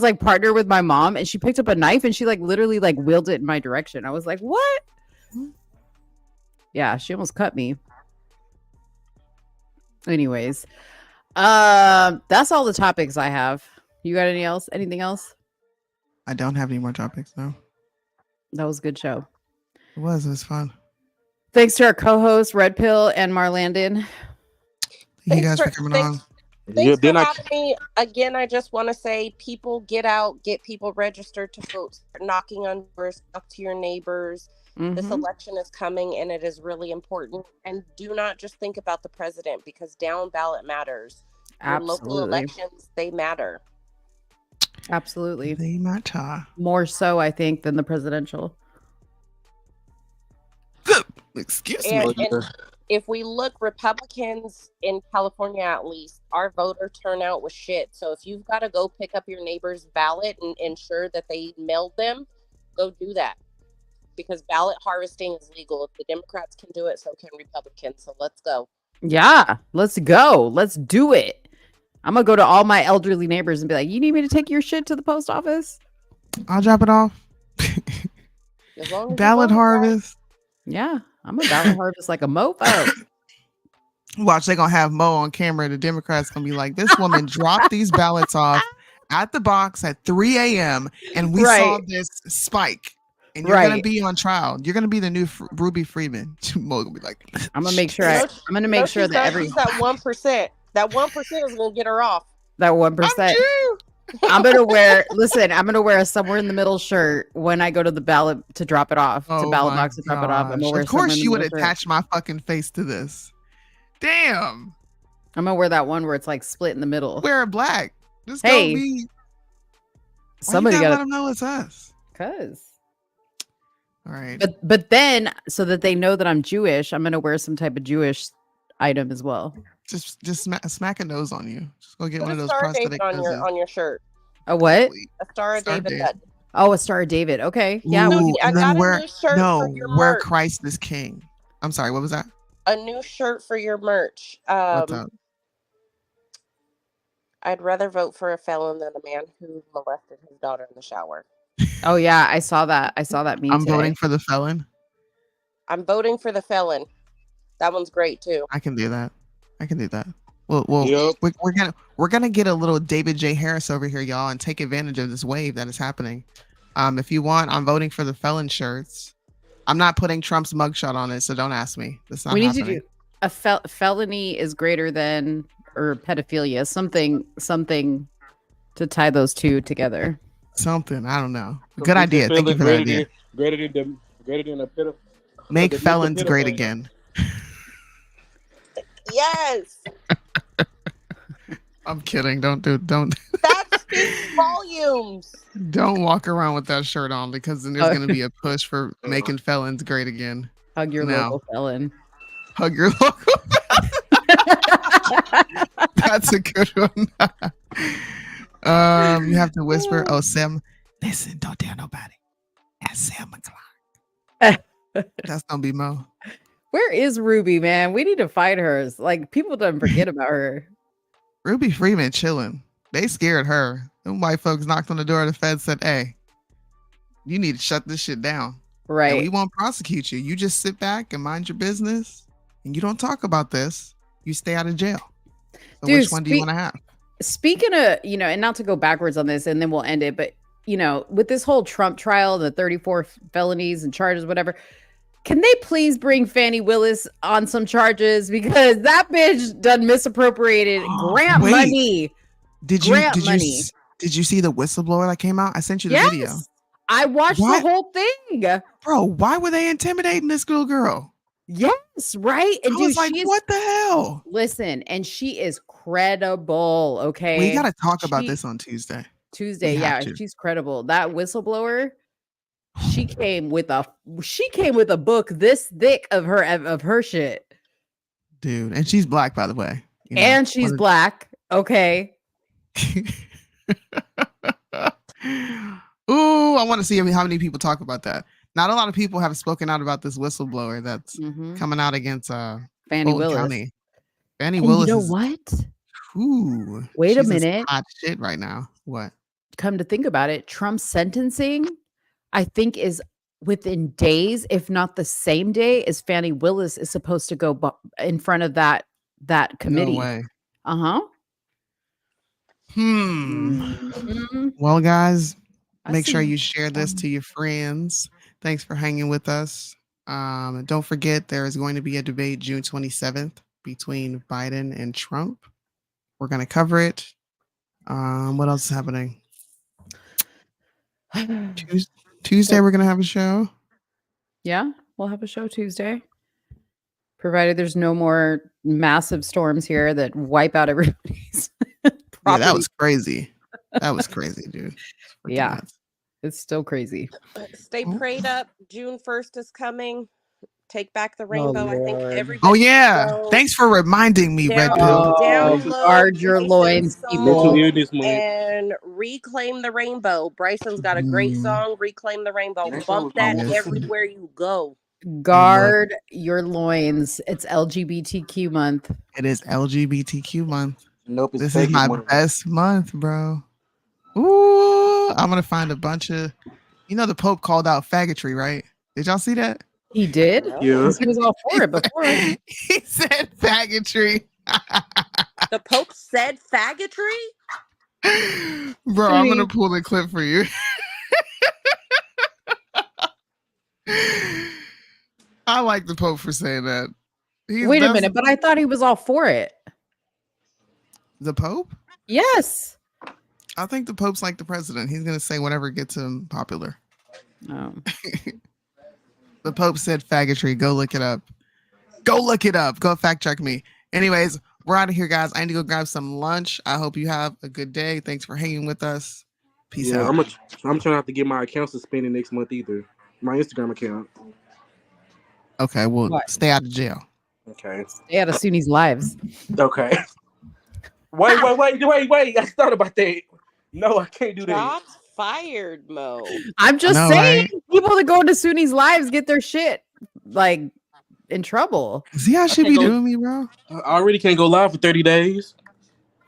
like partnered with my mom, and she picked up a knife and she like literally like wheeled it in my direction. I was like, what? Yeah, she almost cut me. Anyways, that's all the topics I have. You got anything else? I don't have any more topics, no. That was a good show. It was fun. Thanks to our co-hosts, Red Pill and Marlandon. Thank you guys for coming on. Thanks for having me. Again, I just want to say, people get out, get people registered to vote, start knocking on doors, talk to your neighbors. This election is coming and it is really important. And do not just think about the president, because down ballot matters. Your local elections, they matter. Absolutely. They matter. More so, I think, than the presidential. Excuse me. And if we look, Republicans in California, at least, our voter turnout was shit. So if you've got to go pick up your neighbor's ballot and ensure that they mailed them, go do that. Because ballot harvesting is legal. If the Democrats can do it, so can Republicans. So let's go. Yeah, let's go. Let's do it. I'm going to go to all my elderly neighbors and be like, you need me to take your shit to the post office? I'll drop it off. Ballot harvest. Yeah, I'm a ballot harvest like a mofo. Watch, they're going to have Mo on camera. The Democrats going to be like, this woman dropped these ballots off at the box at 3 a.m. and we saw this spike. And you're going to be on trial. You're going to be the new Ruby Freeman. Mo going to be like, I'm going to make sure I'm going to make sure that every... That 1%. That 1% is going to get her off. That 1%. I'm going to wear, I'm going to wear a somewhere in the middle shirt when I go to the ballot to drop it off, to ballot box to drop it off. Of course you would attach my fucking face to this. Damn. I'm going to wear that one where it's like split in the middle. Wear it black. Just don't be. Somebody got to let them know it's us. Cause. All right. But then, so that they know that I'm Jewish, I'm gonna wear some type of Jewish item as well. Just smack a nose on you. Just go get Put one a of those Star of David prosthetic on noses. your shirt. A what? A Star of David button. Oh, a Star of David. Okay. Yeah. Ooh, I and then got a wear new shirt for your wear merch. Christ is King. I'm sorry. What was that? A new shirt for your merch. What's up? I'd rather vote for a felon than a man who molested his daughter in the shower. Oh yeah, I saw that. I saw that meme I'm today. voting for the felon. I'm voting for the felon. That one's great too. I can do that. Well, we're gonna get a little David J. Harris over here, y'all, and take advantage of this wave that is happening. If you want, I'm voting for the felon shirts. I'm not putting Trump's mugshot on it, so don't ask me. That's not We need happening. to do a felony is greater than or pedophilia, something to tie those two together. Something, I don't know. Good idea. Thank you for that idea. Greater than a pedophile. Make felons great again. Yes. I'm kidding. Don't. That speaks volumes. Don't walk around with that shirt on, because then there's going to be a push for making felons great again. Hug your local felon. Hug your local. That's a good one. You have to whisper. Oh, Sam, listen, don't tell nobody. At 7 o'clock. That's gonna be Mo. Where is Ruby, man? We need to find her. Like, people don't forget about her. Ruby Freeman chilling. They scared her. Them white folks knocked on the door. The Fed said, "Hey, you need to shut this shit down. Right? And we won't prosecute you. You just sit back and mind your business, and you don't talk about this. You stay out of jail." So Dude, which one do you want to have? Speaking of, and not to go backwards on this, and then we'll end it, but with this whole Trump trial, the 34 felonies and charges, whatever, can they please bring Fannie Willis on some charges, because that bitch done misappropriated grant money. Did you see the whistleblower that came out? I sent you the video. I watched the whole thing. Bro, why were they intimidating this little girl? Yes, right. And I was like, what the hell? Listen, and she is credible. Okay, We got to talk about this on Tuesday. Yeah, she's credible. That whistleblower, she came with a book this thick of her shit, dude. And she's black, by the way. And she's black. Okay. Ooh, I want to see how many people talk about that. Not a lot of people have spoken out about this whistleblower that's coming out against Fannie Willis. County. Fannie Willis. You know what? Ooh, wait a minute. Hot shit right now. What? Come to think about it, Trump's sentencing, I think, is within days, if not the same day, as Fannie Willis is supposed to go in front of that committee. No way. Well, guys, make sure you share this to your friends. Thanks for hanging with us. And don't forget, there is going to be a debate June 27th between Biden and Trump. We're going to cover it. What else is happening? Tuesday, we're going to have a show. Yeah, we'll have a show Tuesday. Provided there's no more massive storms here that wipe out everybody's property. Yeah, that was crazy. That was crazy, dude. Yeah, it's still crazy. Stay prayed up. June 1st is coming. Take back the rainbow. I think everybody. Oh, yeah. Thanks for reminding me, Red Pill. Guard your loins, people. And reclaim the rainbow. Bryson's got a great song, Reclaim the Rainbow. Bump that everywhere you go. Guard your loins. It's LGBTQ month. It is LGBTQ month. Nope. This is my best month, bro. Ooh, I'm going to find a bunch of, the Pope called out faggotry, right? Did y'all see that? He did? Yeah. He was all for it before. He said faggotry. The Pope said faggotry? Bro, I'm going to pull the clip for you. I like the Pope for saying that. Wait a minute, but I thought he was all for it. The Pope? Yes. I think the Pope's like the president. He's going to say whatever gets him popular. Oh. The Pope said faggotry. Go look it up. Go look it up. Go fact check me. Anyways, we're out of here, guys. I need to go grab some lunch. I hope you have a good day. Thanks for hanging with us. Peace out. I'm trying not to get my account suspended next month either. My Instagram account. Okay, well, What? stay out of jail. Okay. Stay out of Sooni's lives. Okay. Wait. I thought about that. No, I can't do that. Shots fired, Mo. I'm just know, saying, right? people that go into Sooni's lives get their shit like in trouble. See how she be doing me, bro? I already can't go live for 30 days.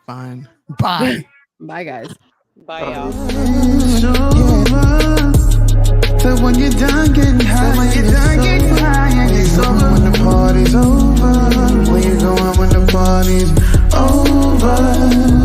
Fine. Bye. Bye, guys. Bye, y'all. So when you're done getting high, and it's over when the party's over. Where you going when the party's over?